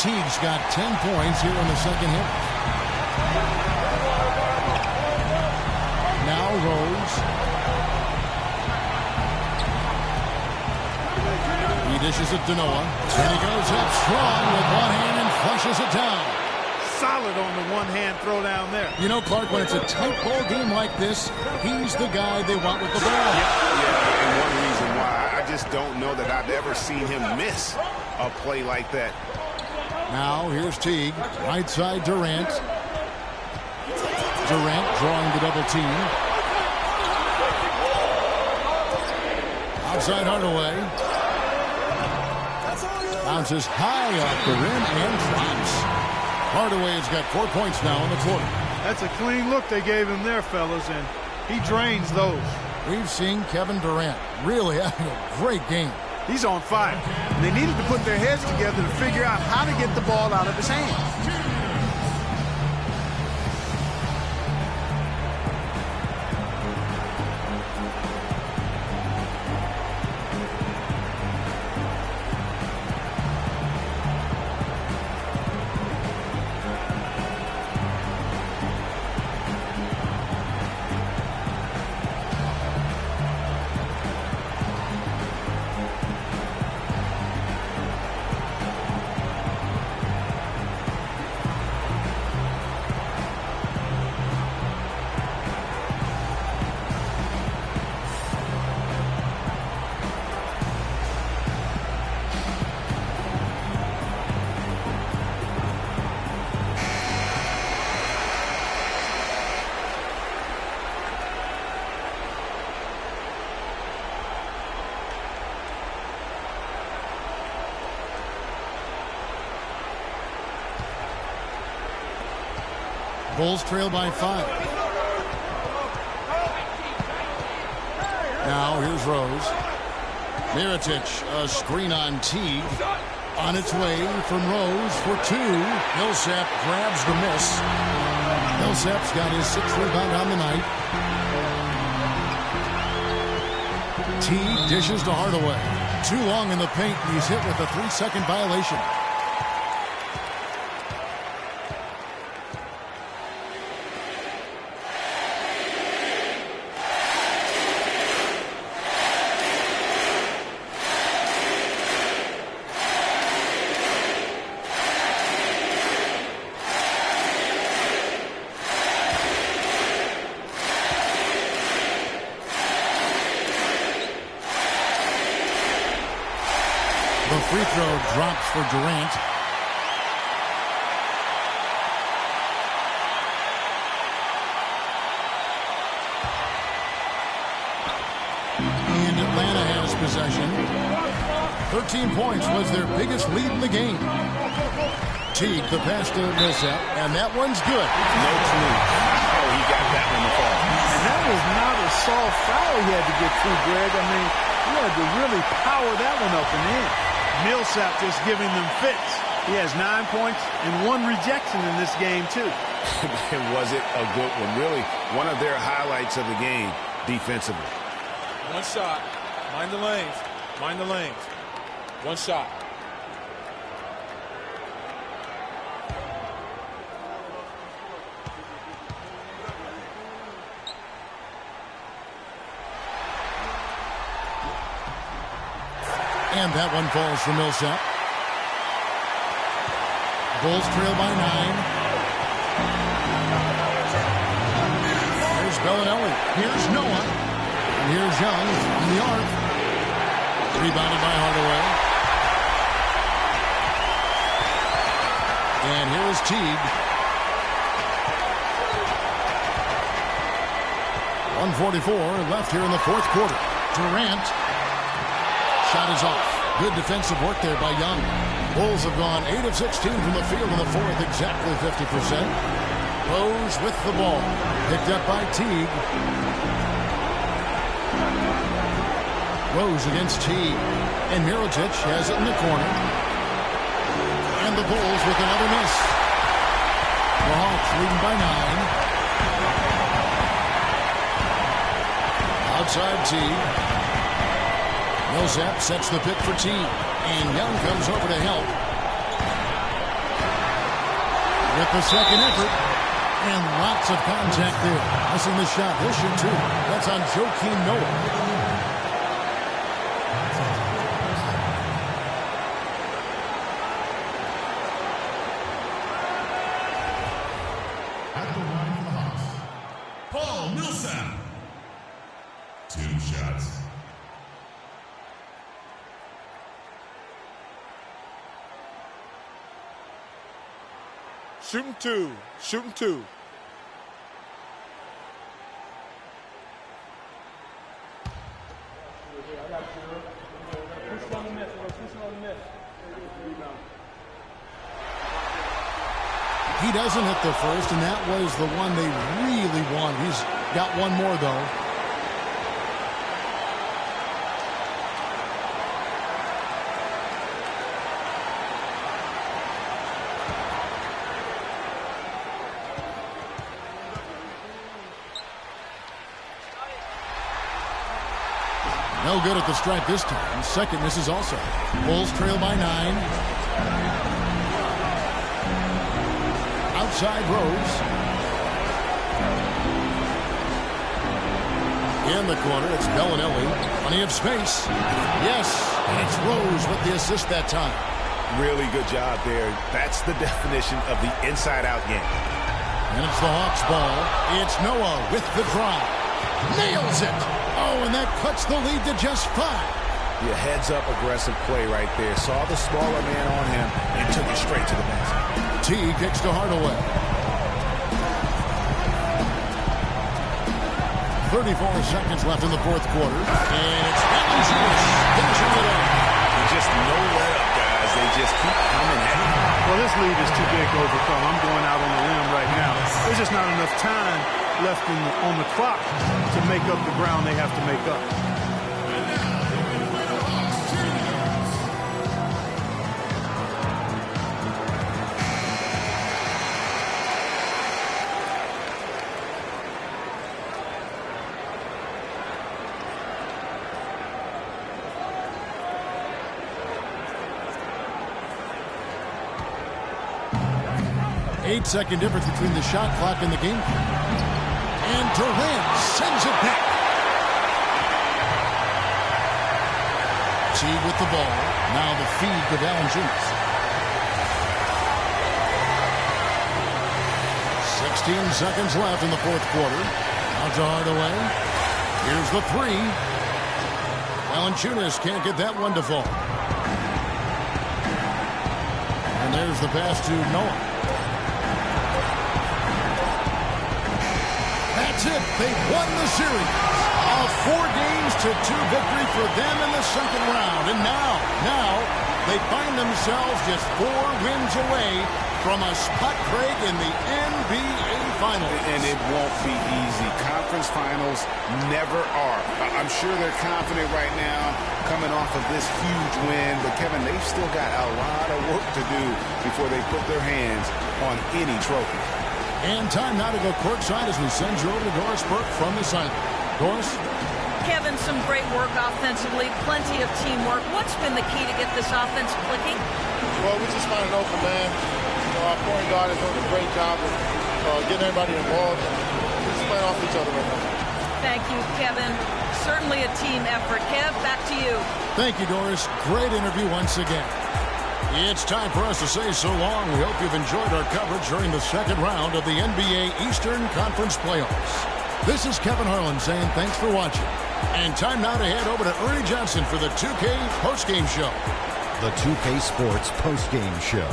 Teague's got 10 points here in the second half. Now Rose. He dishes it to Noah. And he goes up strong with one hand and flushes it down. Solid on the one-hand throw down there. You know, Clark, when it's a tight ball game like this, he's the guy they want with the ball. Yeah, and one reason why I just don't know that I've ever seen him miss a play like that. Now here's Teague. Right side Durant. Durant drawing the double team. Outside Hardaway. Bounces high off the rim and drops. Hardaway has got 4 points now in the quarter. That's a clean look they gave him there, fellas, and he drains those. We've seen Kevin Durant really having a great game. He's on fire. They needed to put their heads together to figure out how to get the ball out of his hands. Bulls trail by 5. Now here's Rose. Mirotic, a screen on Teague. On its way from Rose for 2. Millsap grabs the miss. Millsap's got his 6th rebound on the night. Teague dishes to Hardaway. Too long in the paint. He's hit with a 3-second violation. Free throw drops for Durant. And Atlanta has possession. 13 points was their biggest lead in the game. Teague, the pass to Millsap, and that one's good. No clue how he got that one to fall. And that was not a soft foul he had to get through, Greg. I mean, he had to really power that one up and in. Millsap just giving them fits. He has 9 points and 1 rejection in this game, too. Was it a good one? Really, one of their highlights of the game defensively. One shot. Mind the lanes. Mind the lanes. One shot. And that one falls for Millsap. Bulls trail by 9. There's Bellinelli. Here's Noah. And here's Young from the arc. Rebounded by Hardaway. And here's Teague. 1:44 left here in the fourth quarter. Durant. Shot is off. Good defensive work there by Young. Bulls have gone 8 of 16 from the field in the fourth, exactly 50%. Rose with the ball. Picked up by Teague. Rose against Teague. And Mirotic has it in the corner. And the Bulls with another miss. The Hawks leading by 9. Outside Teague. Millsap sets the pick for Teague. And Young comes over to help. With the second effort. And lots of contact there. Missing the shot. He'll shoot two. That's on Joakim Noah. At the line for the Hawks, Paul Millsap. 2 shots. Shooting two. Shooting two. He doesn't hit the first, and that was the one they really wanted. He's got one more, though. No good at the stripe this time. Second misses also. Bulls trail by 9. Outside Rose. In the corner, it's Bellinelli. Plenty of space. Yes, and it's Rose with the assist that time. Really good job there. That's the definition of the inside-out game. And it's the Hawks' ball. It's Noah with the drive. Nails it. Oh, and that cuts the lead to just 5. Yeah, heads-up aggressive play right there. Saw the smaller man on him and took it straight to the basket. T kicks to Hardaway. 34 seconds left in the fourth quarter. And it's Valanciunas finishing it up. And just no let-up, guys. They just keep coming at him. Well, this lead is too big to overcome. I'm going out on a limb right now. There's just not enough time left on the clock to make up the ground they have to make up. 8-second difference between the shot clock and the game clock. And Durant sends it back. Teague with the ball. Now the feed to Valanciunas. 16 seconds left in the fourth quarter. Out to Hardaway. Here's the 3. Valanciunas can't get that one to fall. And there's the pass to Noah. That's it. They've won the series. A 4-2 victory for them in the second round. And now they find themselves just 4 wins away from a spot, Craig, in the NBA Finals. And it won't be easy. Conference Finals never are. I'm sure they're confident right now coming off of this huge win. But, Kevin, they've still got a lot of work to do before they put their hands on any trophy. And time now to go courtside as we send you over to Doris Burke from the sideline. Doris? Kevin, some great work offensively, plenty of teamwork. What's been the key to get this offense clicking? Well, we just found an open man. Our point guard is doing a great job of getting everybody involved. We're just playing off each other right now. Thank you, Kevin. Certainly a team effort. Kev, back to you. Thank you, Doris. Great interview once again. It's time for us to say so long. We hope you've enjoyed our coverage during the second round of the NBA Eastern Conference Playoffs. This is Kevin Harlan saying thanks for watching. And time now to head over to Ernie Johnson for the 2K postgame show. The 2K Sports postgame show.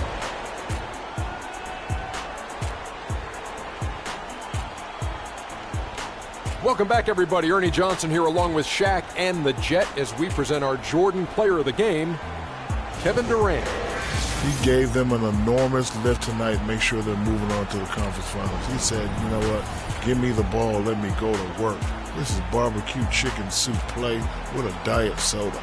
Welcome back, everybody. Ernie Johnson here along with Shaq and the Jet as we present our Jordan Player of the Game, Kevin Durant. He gave them an enormous lift tonight, make sure they're moving on to the conference finals. He said, you know what, give me the ball, let me go to work. This is barbecue chicken soup play with a diet soda.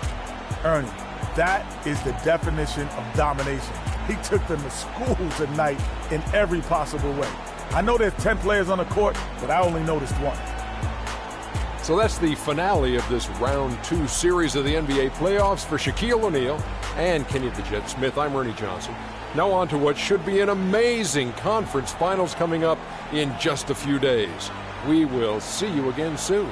Ernie, that is the definition of domination. He took them to school tonight in every possible way. I know there's 10 players on the court, but I only noticed one. So that's the finale of this round 2 series of the NBA playoffs for Shaquille O'Neal and Kenny the Jet Smith. I'm Ernie Johnson. Now on to what should be an amazing conference finals coming up in just a few days. We will see you again soon.